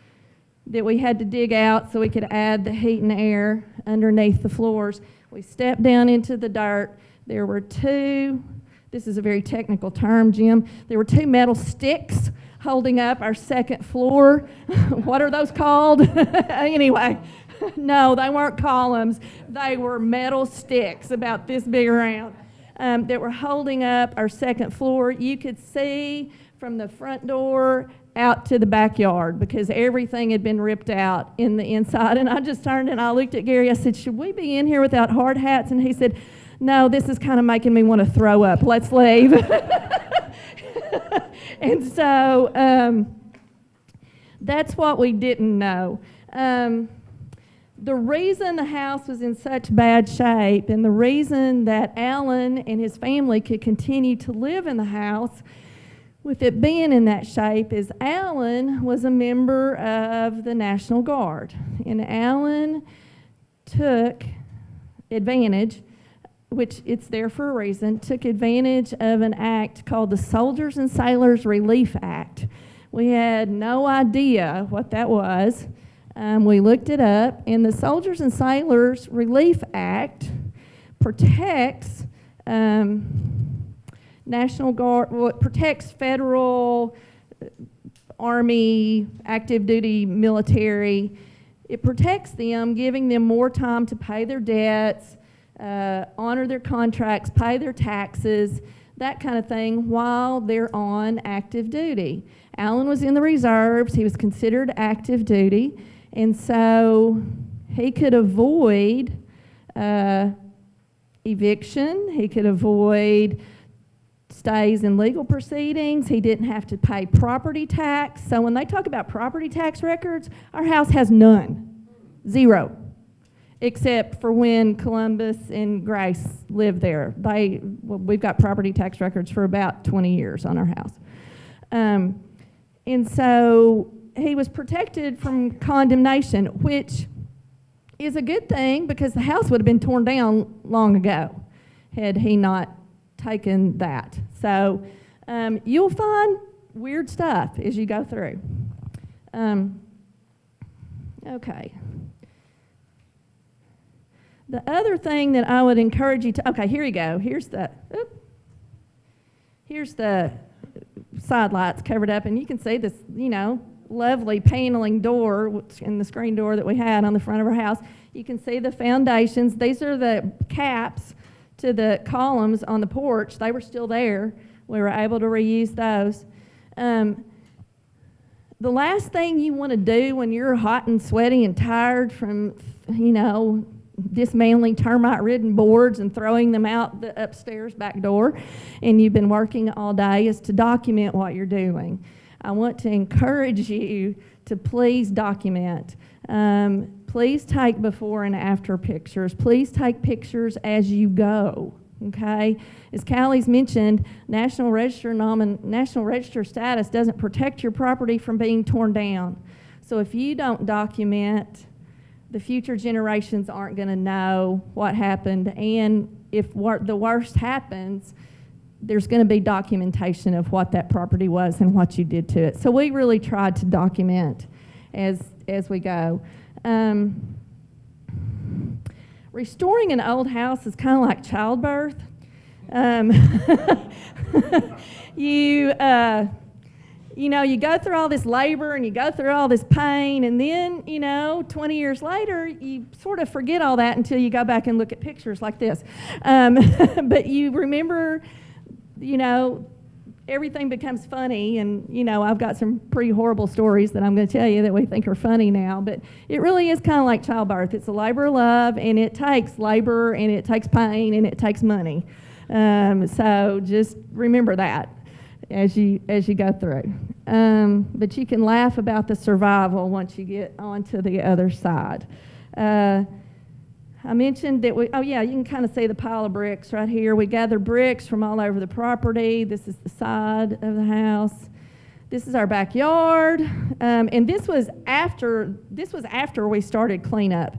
[SPEAKER 11] that we had to dig out so we could add the heat and air underneath the floors. We stepped down into the dirt. There were this is a very technical term, Jim, there were 2 metal sticks holding up our second floor. What are those called? Anyway. No, they weren't columns. They were metal sticks about this big around. that were holding up our second floor. You could see from the front door out to the backyard because everything had been ripped out in the inside. And I just turned and I looked at Gary. I said, should we be in here without hard hats? And he said, no, this is kind of making me want to throw up. Let's leave. And so that's what we didn't know. The reason the house was in such bad shape and the reason that Alan and his family could continue to live in the house with it being in that shape is Alan was a member of the National Guard. And Alan took advantage, which it's there for a reason, took advantage of an act called the Soldiers and Sailors Relief Act. We had no idea what that was. We looked it up, and the Soldiers and Sailors Relief Act protects National Guard, well, it protects federal, Army, active duty military. It protects them, giving them more time to pay their debts, honor their contracts, pay their taxes, that kind of thing, while they're on active duty. Alan was in the reserves. He was considered active duty. And so he could avoid eviction. He could avoid stays in legal proceedings. He didn't have to pay property tax. So when they talk about property tax records, our house has none, zero, except for when Columbus and Grace lived there. We've got property tax records for about 20 years on our house. And so he was protected from condemnation, which is a good thing because the house would have been torn down long ago had he not taken that. So you'll find weird stuff as you go through. Okay. The other thing that I would encourage you to, okay, here you go. Here's the side lights covered up, and you can see this, lovely paneling door and the screen door that we had on the front of our house. You can see the foundations. These are the caps to the columns on the porch. They were still there. We were able to reuse those. The last thing you want to do when you're hot and sweaty and tired from, dismantling termite-ridden boards and throwing them out the upstairs back door, and you've been working all day, is to document what you're doing. I want to encourage you to please document. Please take before and after pictures. Please take pictures as you go, okay? As Callie's mentioned, National Register status doesn't protect your property from being torn down. So if you don't document, the future generations aren't going to know what happened, and if the worst happens, there's going to be documentation of what that property was and what you did to it. So we really tried to document as we go. Restoring an old house is kind of like childbirth. You go through all this labor and you go through all this pain, and then, 20 years later, you sort of forget all that until you go back and look at pictures like this. But you remember, everything becomes funny, and, I've got some pretty horrible stories that I'm going to tell you that we think are funny now, but it really is kind of like childbirth. It's a labor of love, and it takes labor, and it takes pain, and it takes money. So just remember that as you go through. But you can laugh about the survival once you get onto the other side. I mentioned that you can kind of see the pile of bricks right here. We gather bricks from all over the property. This is the side of the house. This is our backyard. And this was after we started cleanup.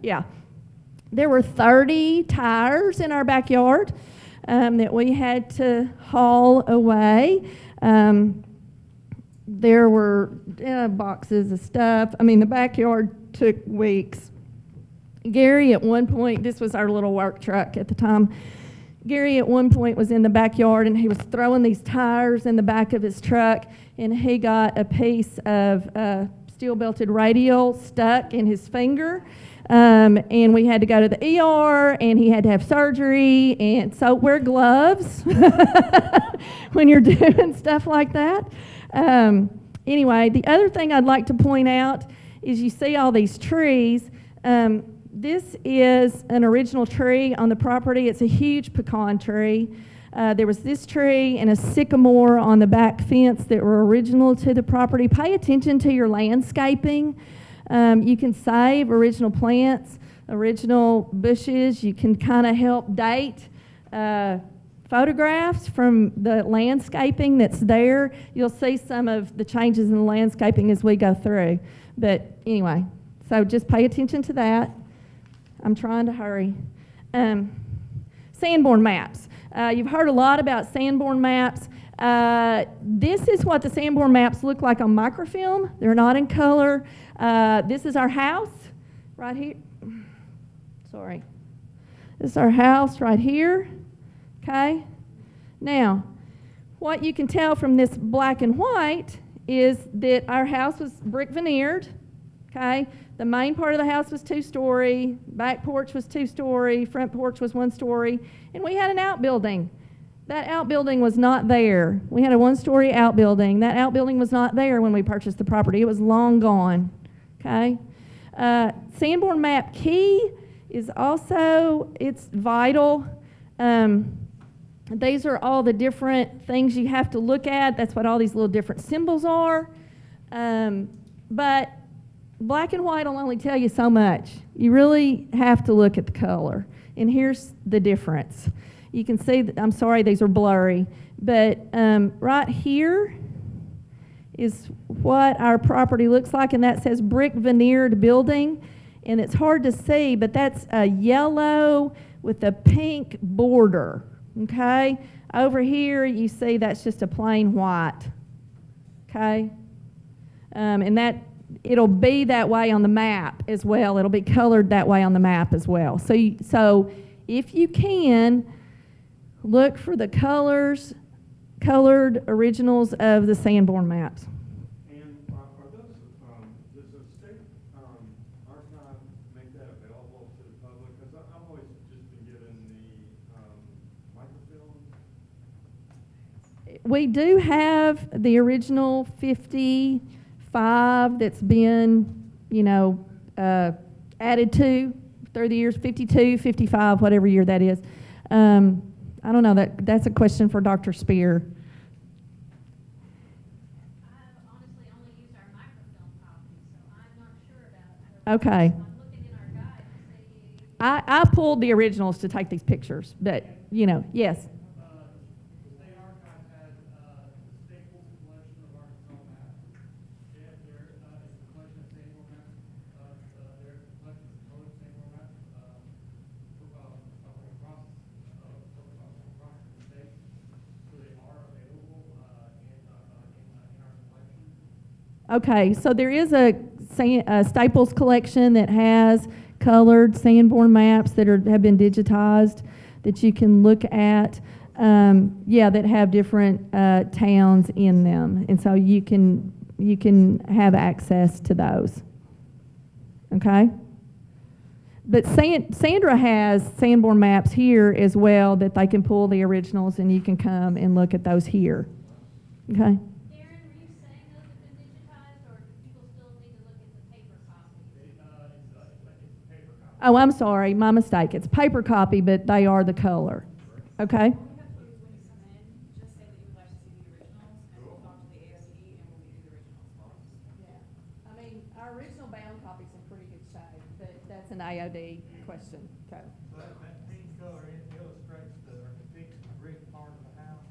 [SPEAKER 11] Yeah. There were 30 tires in our backyard that we had to haul away. There were boxes of stuff. The backyard took weeks. Gary, at one point, this was our little work truck at the time. Gary, at one point, was in the backyard, and he was throwing these tires in the back of his truck, and he got a piece of steel-belted radial stuck in his finger. And we had to go to the ER, and he had to have surgery, and so wear gloves when you're doing stuff like that. Anyway, the other thing I'd like to point out is you see all these trees. This is an original tree on the property. It's a huge pecan tree. There was this tree and a sycamore on the back fence that were original to the property. Pay attention to your landscaping. You can save original plants, original bushes. You can kind of help date photographs from the landscaping that's there. You'll see some of the changes in the landscaping as we go through. But anyway, so just pay attention to that. I'm trying to hurry. Sanborn maps. You've heard a lot about Sanborn maps. This is what the Sanborn maps look like on microfilm. They're not in color. This is our house right here. Sorry. This is our house right here. Okay? Now, what you can tell from this black and white is that our house was brick veneered. Okay? The main part of the house was 2-story, back porch was 2-story, front porch was 1-story, and we had an outbuilding. That outbuilding was not there. We had a 1-story outbuilding. That outbuilding was not there when we purchased the property. It was long gone. Okay? Sanborn map key is also, it's vital. These are all the different things you have to look at. That's what all these little different symbols are. But black and white will only tell you so much. You really have to look at the color. And here's the difference. You can see, I'm sorry, these are blurry, but right here is what our property looks like, and that says brick veneered building. And it's hard to see, but that's a yellow with a pink border, okay? Over here, you see that's just a plain white, okay? And that, it'll be that way on the map as well. It'll be colored that way on the map as well. So if you can, look for the colored originals of the Sanborn maps.
[SPEAKER 6] And are those, does the state archive make that available to the public? Because I've always just been given the microfilm.
[SPEAKER 11] We do have the original 55 that's been, added to through the years, 52, 55, whatever year that is. I don't know, that's a question for Dr. Spear.
[SPEAKER 1] I've honestly only used our microfilm copy, so I'm not sure about it.
[SPEAKER 11] Okay.
[SPEAKER 1] I'm looking in our guide to see.
[SPEAKER 11] I pulled the originals to take these pictures, but, yes.
[SPEAKER 4] The State Archives has Staples collection of Arkansas maps. They have their, it's a collection of Sanborn maps, their collection of colored Sanborn maps, across the state. So they are available, in our collection.
[SPEAKER 11] Okay, so there is a Staples collection that has colored Sanborn maps that have been digitized that you can look at, that have different towns in them, and so you can have access to those. Okay. But Sandra has Sanborn maps here as well that they can pull the originals, and you can come and look at those here. Okay.
[SPEAKER 1] Darren, were you saying those have been digitized, or do people still need to look at the paper copy?
[SPEAKER 4] It's paper copy.
[SPEAKER 11] Oh, I'm sorry, my mistake. It's paper copy, but they are the color. Okay?
[SPEAKER 8] All you have to do is when you come in, just say that you would like to see the originals, and we'll talk to the ASE, and we'll get you the originals.
[SPEAKER 11] Yeah. I mean, our original bound copy's in pretty good shape, but that's an AOD question. Okay.
[SPEAKER 7] So that pink color illustrates or depicts the brick part of the house?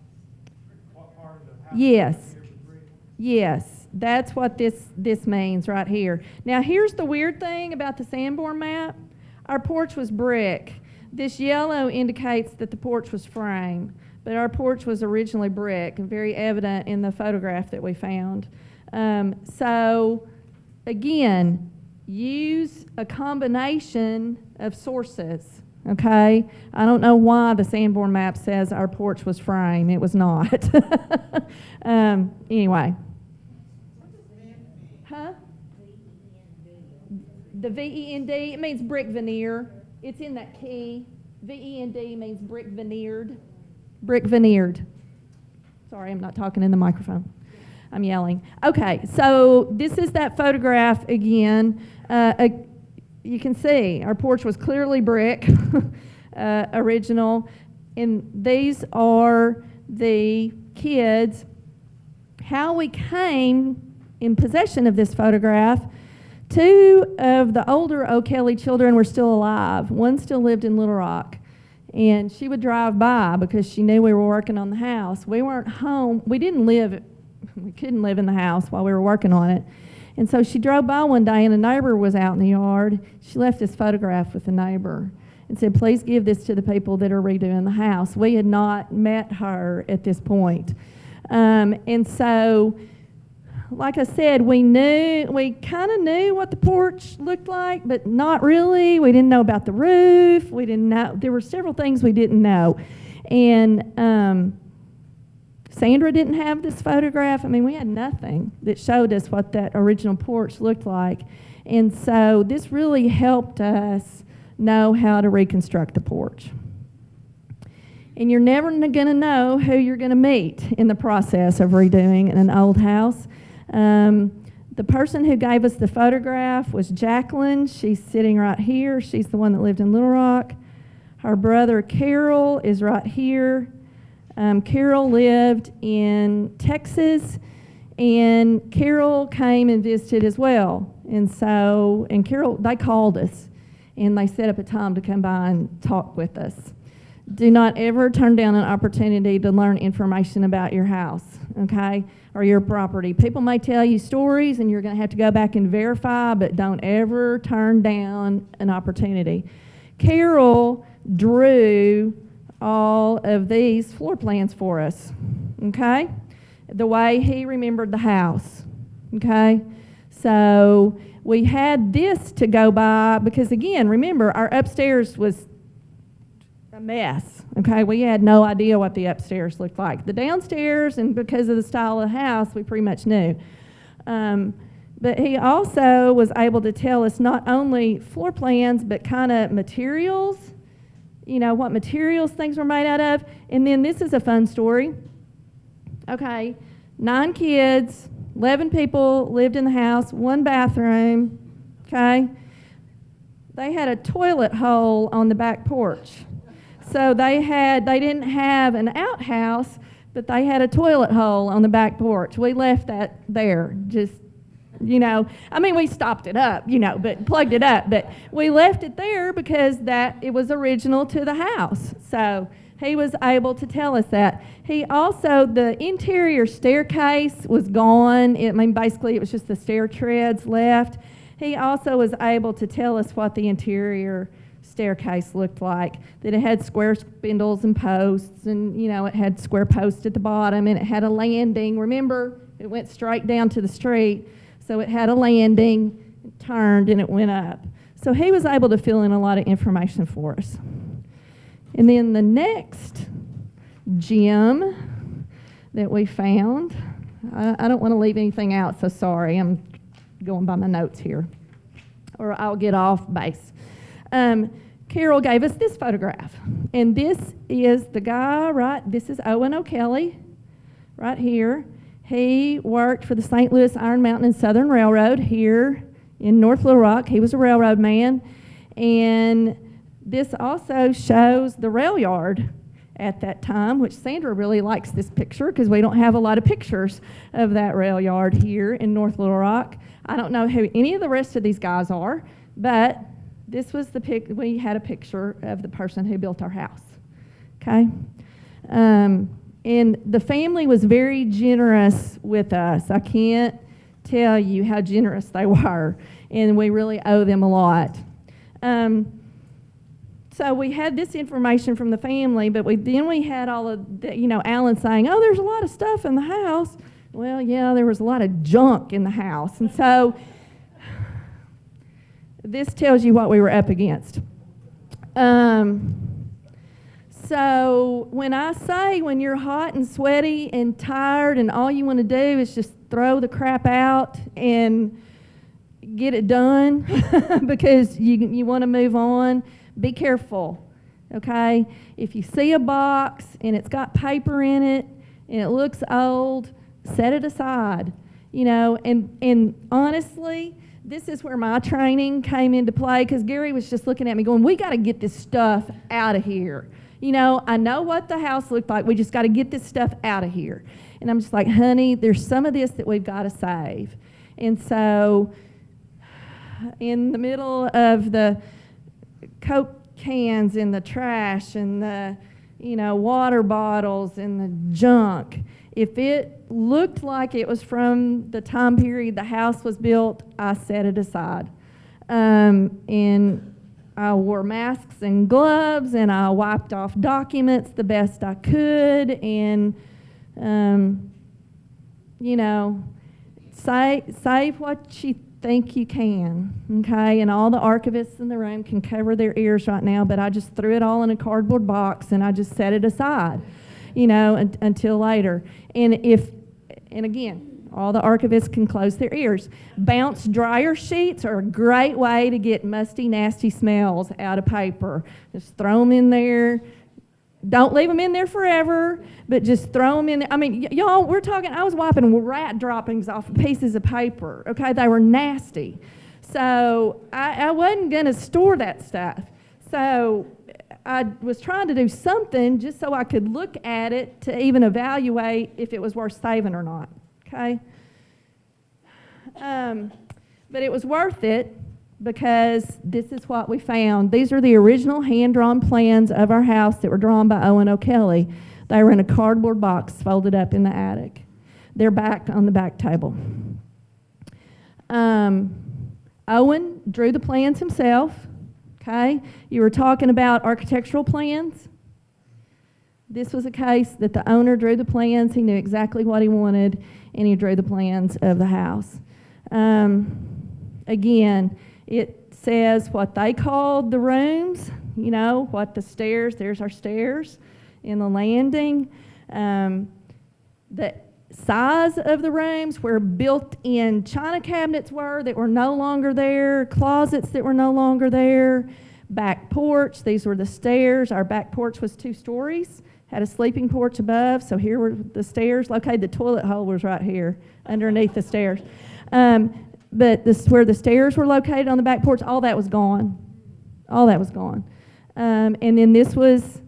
[SPEAKER 7] What part of the house?
[SPEAKER 11] Yes.
[SPEAKER 7] is here with brick?
[SPEAKER 11] Yes, that's what this means right here. Now, here's the weird thing about the Sanborn map. Our porch was brick. This yellow indicates that the porch was frame, but our porch was originally brick, and very evident in the photograph that we found. So, again, use a combination of sources, okay? I don't know why the Sanborn map says our porch was frame. It was not. Anyway. Huh? the V-E-N-D, it means brick veneer. It's in that key. V-E-N-D means brick veneered. Brick veneered. Sorry, I'm not talking in the microphone. I'm yelling. Okay, so this is that photograph again. You can see our porch was clearly brick, original. And these are the kids. How we came in possession of this photograph, 2 of the older O'Kelly children were still alive. One still lived in Little Rock. And she would drive by because she knew we were working on the house. We weren't home. We couldn't live in the house while we were working on it. And so she drove by one day and a neighbor was out in the yard. She left this photograph with the neighbor and said, please give this to the people that are redoing the house. We had not met her at this point. And so, like I said, we kind of knew what the porch looked like, but not really. We didn't know about the roof. We didn't know. There were several things we didn't know. And Sandra didn't have this photograph. I mean, we had nothing that showed us what that original porch looked like. And so this really helped us know how to reconstruct the porch. And you're never going to know who you're going to meet in the process of redoing an old house. The person who gave us the photograph was Jacqueline. She's sitting right here. She's the one that lived in Little Rock. Her brother Carol is right here. Carol lived in Texas, and Carol came and visited as well. And Carol, they called us, and they set up a time to come by and talk with us. Do not ever turn down an opportunity to learn information about your house, okay, or your property. People may tell you stories, and you're going to have to go back and verify, but don't ever turn down an opportunity. Carol drew all of these floor plans for us, okay, the way he remembered the house, okay. So we had this to go by because, again, remember, our upstairs was a mess, okay? We had no idea what the upstairs looked like. The downstairs, and because of the style of the house, we pretty much knew. But he also was able to tell us not only floor plans, but kind of materials, you know, what materials things were made out of. And then this is a fun story. Okay, 9 kids, 11 people lived in the house, 1 bathroom, okay? They had a toilet hole on the back porch. So they didn't have an outhouse, but they had a toilet hole on the back porch. We left that there, just, you know, I mean, we stopped it up, you know, but plugged it up, but we left it there because it was original to the house. So he was able to tell us that. He also, the interior staircase was gone. Basically it was just the stair treads left. He also was able to tell us what the interior staircase looked like, that it had square spindles and posts, and, you know, it had square posts at the bottom, and it had a landing. Remember, it went straight down to the street, so it had a landing, it turned, and it went up. So he was able to fill in a lot of information for us. And then the next gem that we found, I don't want to leave anything out, so sorry, I'm going by my notes here, or I'll get off base. Carol gave us this photograph, and this is the guy, right? This is Owen O'Kelly, right here. He worked for the St. Louis Iron Mountain and Southern Railroad here in North Little Rock. He was a railroad man, and this also shows the rail yard at that time, which Sandra really likes this picture because we don't have a lot of pictures of that rail yard here in North Little Rock. I don't know who any of the rest of these guys are, but this was we had a picture of the person who built our house, okay? And the family was very generous with us. I can't tell you how generous they were, and we really owe them a lot. So we had this information from the family, but then we had all of the, you know, Alan saying, oh, there's a lot of stuff in the house. Well, yeah, there was a lot of junk in the house. And so this tells you what we were up against. So when I say when you're hot and sweaty and tired and all you want to do is just throw the crap out and get it done because you want to move on. Be careful, okay? If you see a box and it's got paper in it and it looks old, set it aside, you know. And honestly, this is where my training came into play, because Gary was just looking at me going, we got to get this stuff out of here. You know, I know what the house looked like. We just got to get this stuff out of here. And I'm just like, honey, there's some of this that we've got to save. And so in the middle of the Coke cans and the trash and the, you know, water bottles and the junk, if it looked like it was from the time period the house was built, I set it aside. And I wore masks and gloves, and I wiped off documents the best I could, and, you know, save what you think you can, okay? And all the archivists in the room can cover their ears right now, but I just threw it all in a cardboard box, and I just set it aside, you know, until later. And again, all the archivists can close their ears. Bounce dryer sheets are a great way to get musty, nasty smells out of paper. Just throw them in there. Don't leave them in there forever, but just throw them in there. I mean, y'all, we're talking, I was wiping rat droppings off of pieces of paper, okay? They were nasty. So I wasn't going to store that stuff. So I was trying to do something just so I could look at it to even evaluate if it was worth saving or not. Okay? But it was worth it because this is what we found. These are the original hand-drawn plans of our house that were drawn by Owen O'Kelly. They were in a cardboard box folded up in the attic. They're back on the back table. Owen drew the plans himself. Okay? You were talking about architectural plans. This was a case that the owner drew the plans. He knew exactly what he wanted, and he drew the plans of the house. Again, it says what they called the rooms, you know, what the stairs, there's our stairs in the landing. The size of the rooms, where built-in china cabinets were that were no longer there, closets that were no longer there, back porch, these were the stairs. Our back porch was 2 stories. Had a sleeping porch above, so here were the stairs. Okay, the toilet hole was right here underneath the stairs. But this, where the stairs were located on the back porch, all that was gone. All that was gone. And then this was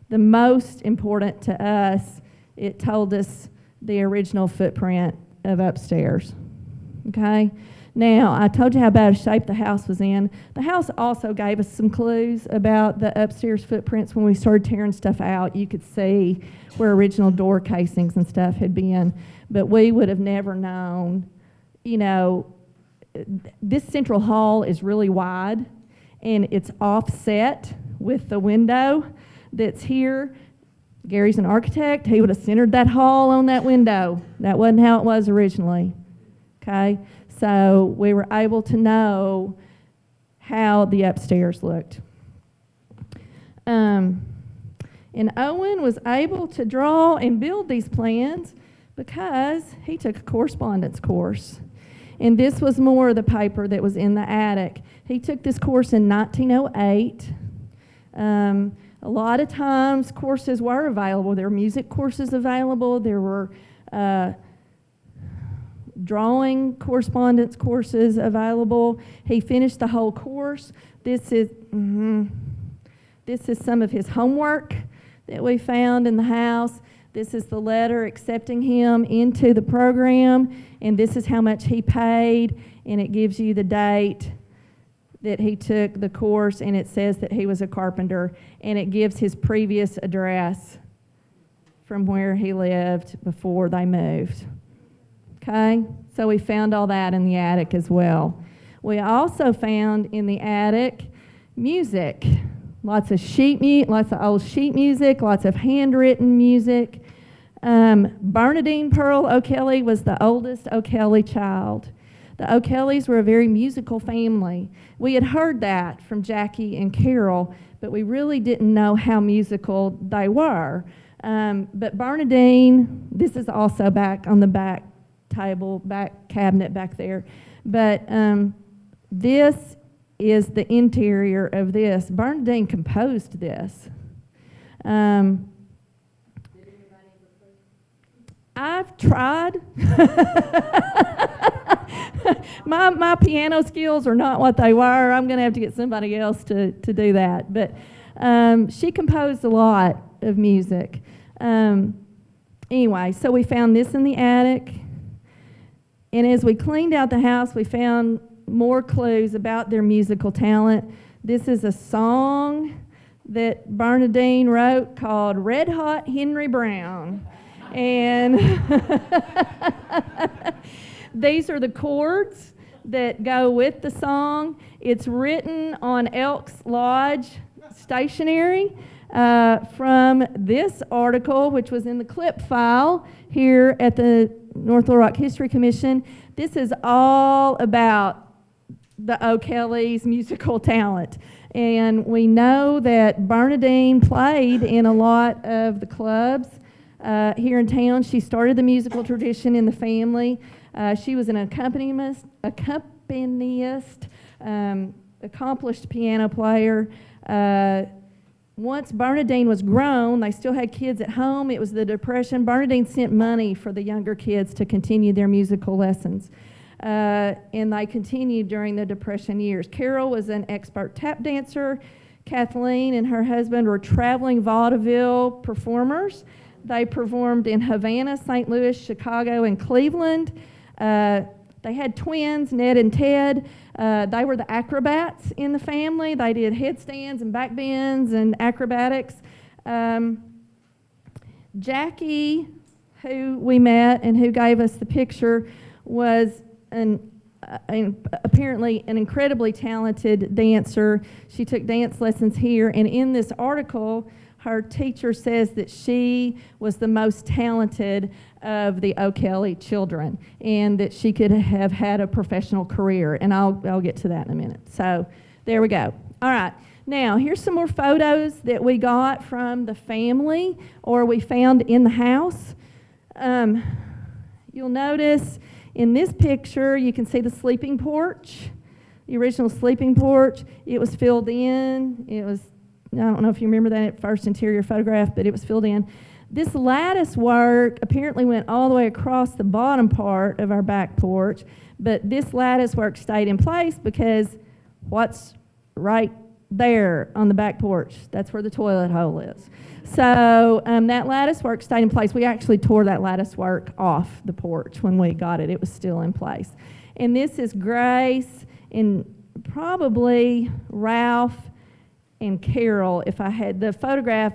[SPEAKER 11] the most important to us. It told us the original footprint of upstairs. Okay? Now, I told you how bad a shape the house was in. The house also gave us some clues about the upstairs footprints. When we started tearing stuff out, you could see where original door casings and stuff had been. But we would have never known, you know, this central hall is really wide, and it's offset with the window that's here. Gary's an architect. He would have centered that hall on that window. That wasn't how it was originally. Okay? So we were able to know how the upstairs looked. And Owen was able to draw and build these plans because he took a correspondence course. And this was more of the paper that was in the attic. He took this course in 1908. A lot of times courses were available. There were music courses available. There were drawing correspondence courses available. He finished the whole course. This is some of his homework that we found in the house. This is the letter accepting him into the program, and this is how much he paid, and it gives you the date that he took the course, and it says that he was a carpenter, and it gives his previous address from where he lived before they moved. Okay? So we found all that in the attic as well. We also found in the attic music. Lots of old sheet music, lots of handwritten music. Bernadine Pearl O'Kelly was the oldest O'Kelly child. The O'Kellys were a very musical family. We had heard that from Jackie and Carol, but we really didn't know how musical they were. But Bernadine, this is also back on the back table, back cabinet back there. But This is the interior of this. Bernadine composed this. I've tried. My piano skills are not what they were. I'm going to have to get somebody else to do that. But she composed a lot of music. Anyway, so we found this in the attic. And as we cleaned out the house, we found more clues about their musical talent. This is a song that Bernadine wrote called Red Hot Henry Brown. And these are the chords that go with the song. It's written on Elks Lodge stationery from this article, which was in the clip file here at the North Little Rock History Commission. This is all about the O'Kelly's musical talent. And we know that Bernadine played in a lot of the clubs here in town. She started the musical tradition in the family. She was an accompanist, accomplished piano player. Once Bernadine was grown, they still had kids at home. It was the Depression. Bernadine sent money for the younger kids to continue their musical lessons. And they continued during the Depression years. Carol was an expert tap dancer. Kathleen and her husband were traveling vaudeville performers. They performed in Havana, St. Louis, Chicago, and Cleveland. They had twins, Ned and Ted. They were the acrobats in the family. They did headstands and backbends and acrobatics. Jackie, who we met and who gave us the picture, was apparently an incredibly talented dancer. She took dance lessons here, and in this article, her teacher says that she was the most talented of the O'Kelly children and that she could have had a professional career, and I'll get to that in a minute. So there we go. All right. Now, here's some more photos that we got from the family or we found in the house. You'll notice in this picture, you can see the sleeping porch, the original sleeping porch. It was filled in. I don't know if you remember that first interior photograph, but it was filled in. This lattice work apparently went all the way across the bottom part of our back porch, but this lattice work stayed in place because what's right there on the back porch? That's where the toilet hole is. So that lattice work stayed in place. We actually tore that lattice work off the porch when we got it. It was still in place. And this is Grace and probably Ralph and Carol. If I had the photograph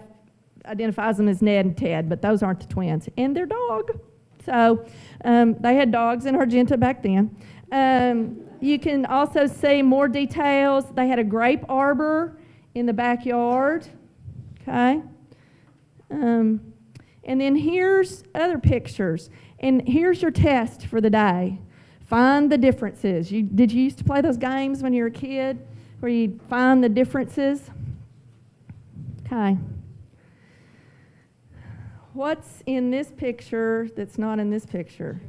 [SPEAKER 11] identifies them as Ned and Ted, but those aren't the twins, and their dog. So they had dogs in Argenta back then. You can also see more details. They had a grape arbor in the backyard. Okay. And then here's other pictures, and here's your test for the day. Find the differences. Did you used to play those games when you were a kid where you find the differences? Okay. What's in this picture that's not in this picture?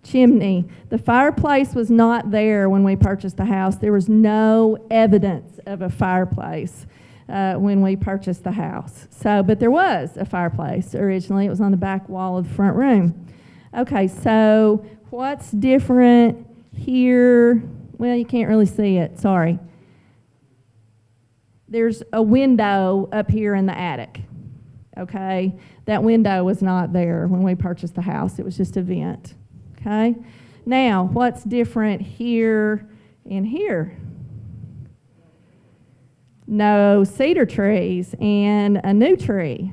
[SPEAKER 11] Chimney. The fireplace was not there when we purchased the house. There was no evidence of a fireplace when we purchased the house. But there was a fireplace originally. It was on the back wall of the front room. Okay, so what's different here? Well, you can't really see it. Sorry. There's a window up here in the attic. Okay, that window was not there when we purchased the house. It was just a vent. Okay, now what's different here and here? No cedar trees and a new tree.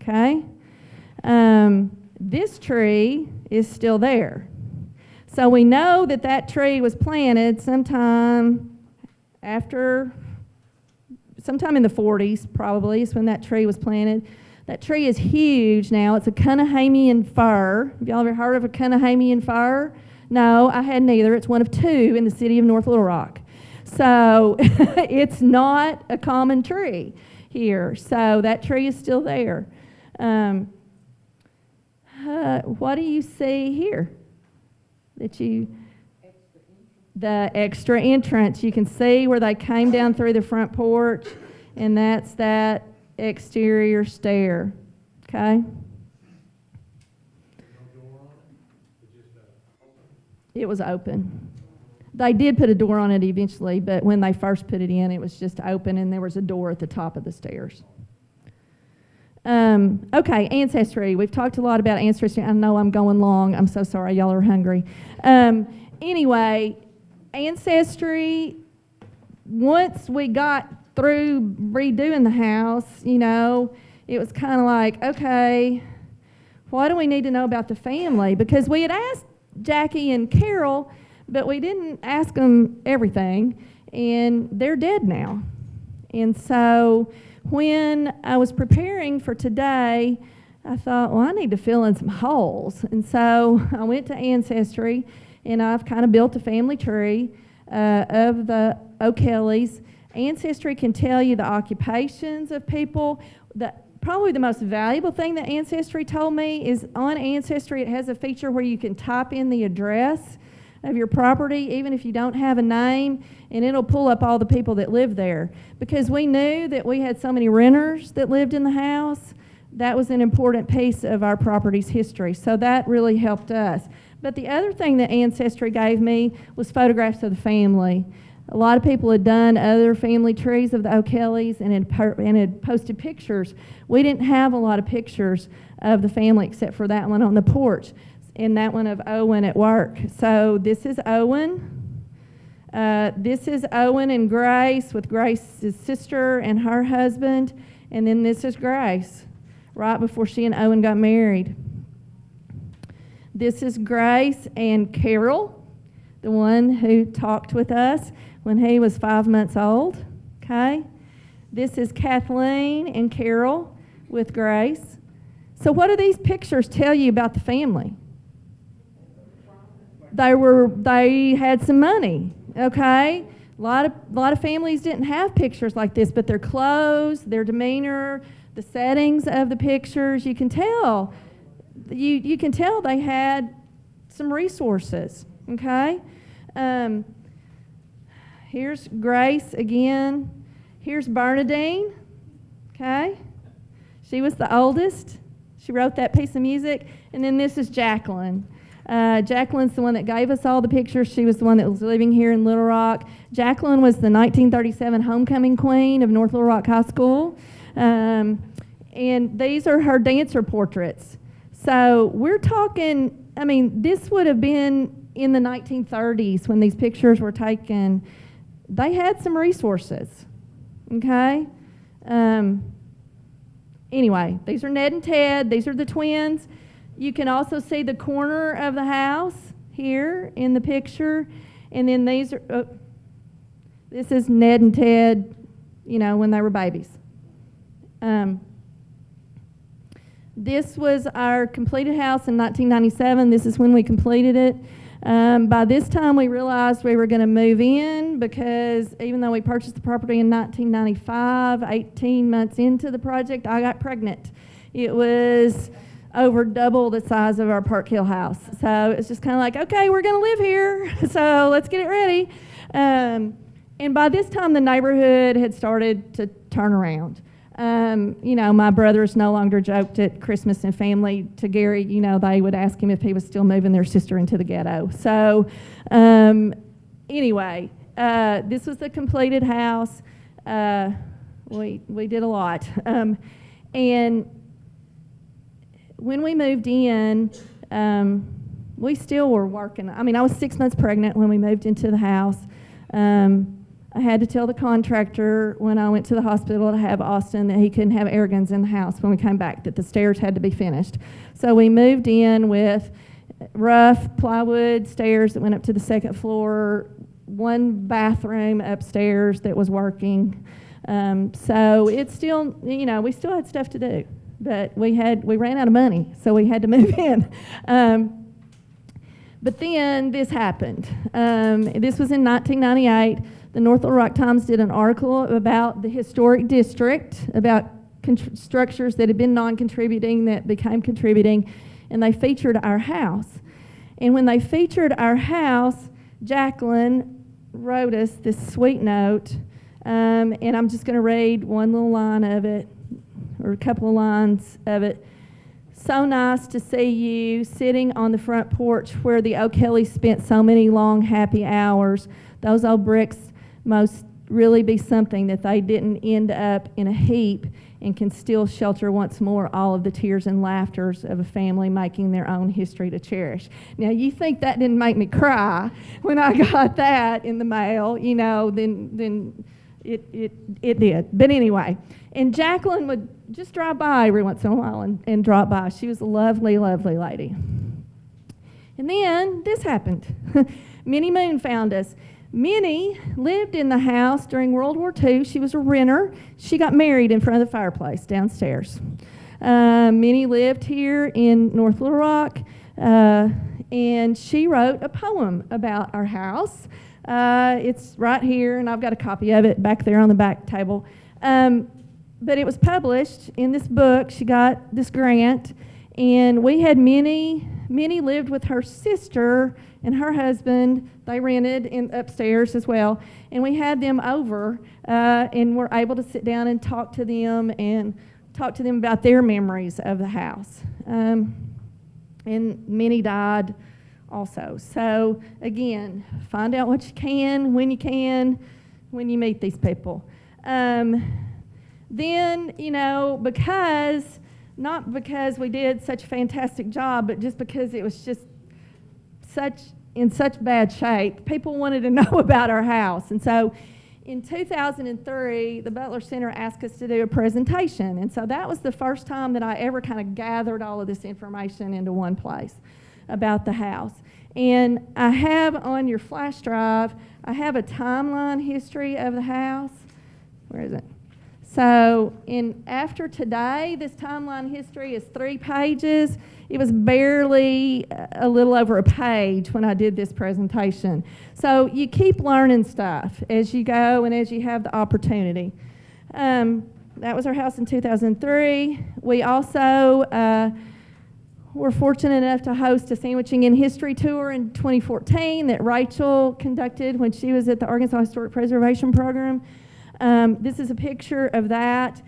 [SPEAKER 11] Okay, this tree is still there. So we know that that tree was planted sometime in the 40s, probably, is when that tree was planted. That tree is huge now. It's a Cunahamian fir. Have y'all ever heard of a Cunahamian fir? No, I hadn't either. It's one of two in the city of North Little Rock. So it's not a common tree here. So that tree is still there. What do you see here? the extra entrance. You can see where they came down through the front porch, and that's that exterior stair, okay? It was open. They did put a door on it eventually, but when they first put it in, it was just open, and there was a door at the top of the stairs. Okay, ancestry. We've talked a lot about ancestry. I know I'm going long. I'm so sorry. Y'all are hungry. Anyway, ancestry, once we got through redoing the house, you know, it was kind of like, okay, what do we need to know about the family? Because we had asked Jackie and Carol, but we didn't ask them everything, and they're dead now. And so when I was preparing for today, I thought, well, I need to fill in some holes. And so I went to Ancestry, and I've kind of built a family tree of the O'Kellys. Ancestry can tell you the occupations of people. Probably the most valuable thing that Ancestry told me is on Ancestry, it has a feature where you can type in the address of your property, even if you don't have a name, and it'll pull up all the people that live there. Because we knew that we had so many renters that lived in the house, that was an important piece of our property's history. So that really helped us. But the other thing that Ancestry gave me was photographs of the family. A lot of people had done other family trees of the O'Kellys and had posted pictures. We didn't have a lot of pictures of the family except for that one on the porch and that one of Owen at work. So this is Owen. This is Owen and Grace with Grace's sister and her husband. And then this is Grace, right before she and Owen got married. This is Grace and Carol, the one who talked with us when he was 5 months old, okay? This is Kathleen and Carol with Grace. So what do these pictures tell you about the family? They had some money, okay? A lot of families didn't have pictures like this, but their clothes, their demeanor, the settings of the pictures, you can tell. You can tell they had some resources, okay? Here's Grace again. Here's Bernadine, okay? She was the oldest. She wrote that piece of music. And then this is Jacqueline. Jacqueline's the one that gave us all the pictures. She was the one that was living here in Little Rock. Jacqueline was the 1937 homecoming queen of North Little Rock High School. And these are her dancer portraits. So we're talking, I mean, this would have been in the 1930s when these pictures were taken. They had some resources, okay? Anyway, these are Ned and Ted. These are the twins. You can also see the corner of the house here in the picture. And then these are, this is Ned and Ted, you know, when they were babies. This was our completed house in 1997. This is when we completed it. By this time, we realized we were going to move in because even though we purchased the property in 1995, 18 months into the project, I got pregnant. It was over double the size of our Park Hill house. So it's just kind of like, okay, we're going to live here, so let's get it ready. And by this time, the neighborhood had started to turn around. You know, my brothers no longer joked at Christmas and family to Gary. You know, they would ask him if he was still moving their sister into the ghetto. So anyway, this was the completed house. We did a lot. And when we moved in, we still were working. I mean, I was 6 months pregnant when we moved into the house. I had to tell the contractor when I went to the hospital to have Austin that he couldn't have air guns in the house when we came back, that the stairs had to be finished. So we moved in with rough plywood stairs that went up to the second floor, one bathroom upstairs that was working. So it's still, you know, we still had stuff to do, but we ran out of money, so we had to move in. But then this happened. This was in 1998. The North Little Rock Times did an article about the historic district, about structures that had been non-contributing that became contributing, and they featured our house. And when they featured our house, Jacqueline wrote us this sweet note, and I'm just going to read one little line of it, or a couple of lines of it. So nice to see you sitting on the front porch where the O'Kellys spent so many long, happy hours. Those old bricks must really be something that they didn't end up in a heap and can still shelter once more all of the tears and laughters of a family making their own history to cherish. Now, you think that didn't make me cry when I got that in the mail, you know, then it did. But anyway, and Jacqueline would just drive by every once in a while and drop by. She was a lovely, lovely lady. And then this happened. Minnie Moon found us. Minnie lived in the house during World War II. She was a renter. She got married in front of the fireplace downstairs. Minnie lived here in North Little Rock, and she wrote a poem about our house. It's right here, and I've got a copy of it back there on the back table. But it was published in this book. She got this grant, and we had Minnie lived with her sister and her husband. They rented upstairs as well, and we had them over, and were able to sit down and talk to them about their memories of the house. And Minnie died also. So again, find out what you can, when you meet these people. Then, you know, not because we did such a fantastic job, but just because it was just in such bad shape, people wanted to know about our house. And so in 2003, the Butler Center asked us to do a presentation. And so that was the first time that I ever kind of gathered all of this information into one place about the house. And I have on your flash drive, I have a timeline history of the house. Where is it? So after today, this timeline history is 3 pages. It was barely a little over a page when I did this presentation. So you keep learning stuff as you go and as you have the opportunity. That was our house in 2003. We also were fortunate enough to host a Sandwiching in History tour in 2014 that Rachel conducted when she was at the Arkansas Historic Preservation Program. This is a picture of that.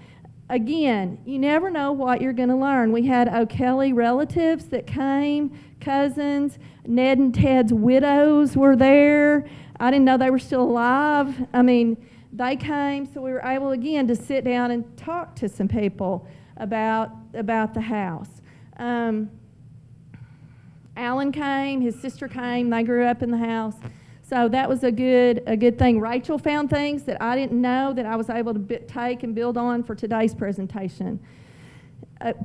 [SPEAKER 11] Again, you never know what you're going to learn. We had O'Kelly relatives that came, cousins. Ned and Ted's widows were there. I didn't know they were still alive. I mean, they came, so we were able, again, to sit down and talk to some people about the house. Alan came, his sister came, they grew up in the house. So that was a good thing. Rachel found things that I didn't know that I was able to take and build on for today's presentation.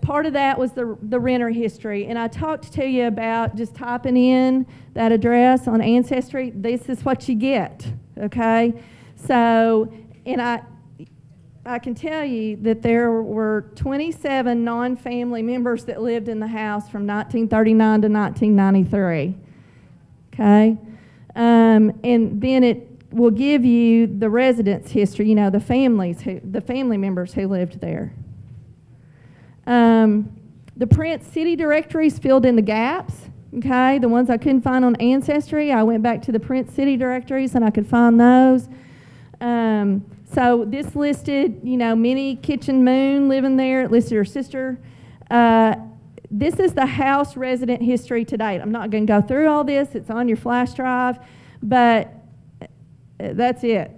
[SPEAKER 11] Part of that was the renter history, and I talked to you about just typing in that address on Ancestry. This is what you get, okay? So, and I can tell you that there were 27 non-family members that lived in the house from 1939 to 1993, okay? And then it will give you the residence history, you know, the family members who lived there. The print city directories filled in the gaps, okay? The ones I couldn't find on Ancestry, I went back to the print city directories and I could find those. So this listed, you know, Minnie Kitchen Moon living there. It listed her sister. This is the house resident history to date. I'm not going to go through all this. It's on your flash drive, but that's it.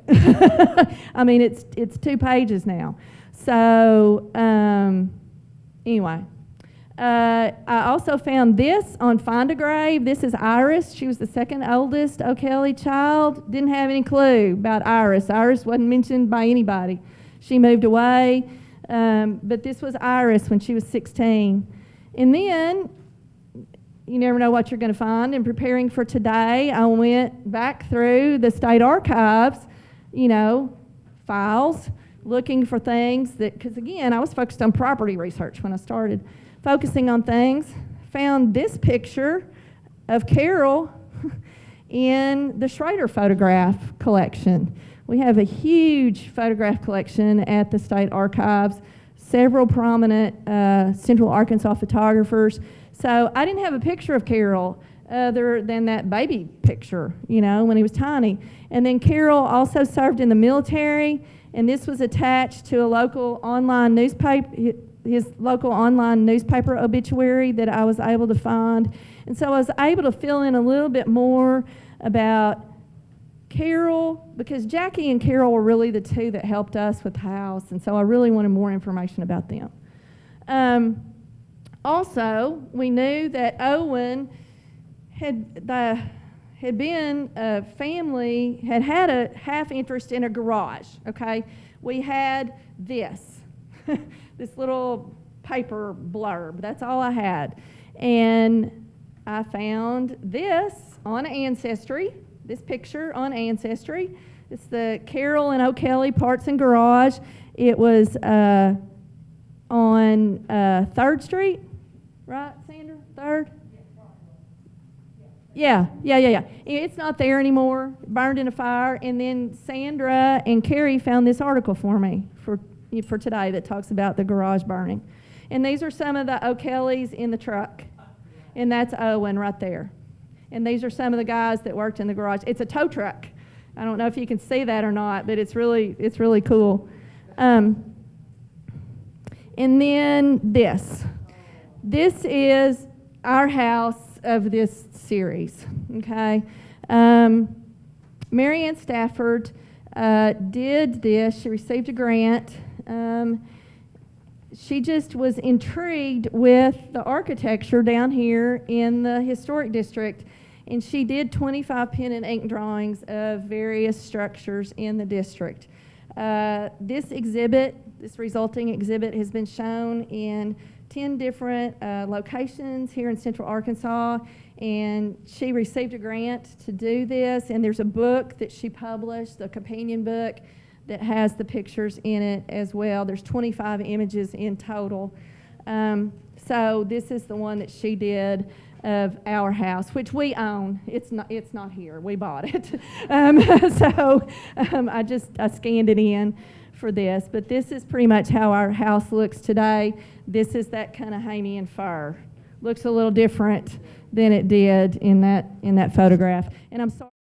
[SPEAKER 11] I mean, it's 2 pages now. So anyway, I also found this on Find a Grave. This is Iris. She was the second oldest O'Kelly child. Didn't have any clue about Iris. Iris wasn't mentioned by anybody. She moved away, but this was Iris when she was 16. And then, you never know what you're going to find. In preparing for today, I went back through the state archives, you know, files, looking for things that, because again, I was focused on property research when I started. Focusing on things, found this picture of Carol in the Schrader photograph collection. We have a huge photograph collection at the state archives. Several prominent Central Arkansas photographers. So I didn't have a picture of Carol other than that baby picture, you know, when he was tiny. And then Carol also served in the military, and this was attached to a local online newspaper, his local online newspaper obituary that I was able to find. And so I was able to fill in a little bit more about Carol, because Jackie and Carol were really the two that helped us with the house, and so I really wanted more information about them. Also, we knew that Owen had been a family, had a half interest in a garage, okay? We had this, this little paper blurb. That's all I had. And I found this on Ancestry, this picture on Ancestry. It's the Carroll and O'Kelly Parts and Garage. It was on 3rd Street, right, Sandra? 3rd? Yeah. It's not there anymore, burned in a fire. And then Sandra and Carrie found this article for me for today that talks about the garage burning. And these are some of the O'Kellys in the truck. And that's Owen right there. And these are some of the guys that worked in the garage. It's a tow truck. I don't know if you can see that or not, but it's really cool. And then this. This is our house of this series, okay? Mary Ann Stafford did this. She received a grant. She just was intrigued with the architecture down here in the historic district, and she did 25 pen and ink drawings of various structures in the district. This resulting exhibit has been shown in 10 different locations here in Central Arkansas, and she received a grant to do this, and there's a book that she published, a companion book, that has the pictures in it as well. There's 25 images in total. So this is the one that she did of our house, which we own. It's not here. We bought it. I scanned it in for this. But this is pretty much how our house looks today. This is that kind of Hamian fir. Looks a little different than it did in that photograph. And I'm sorry.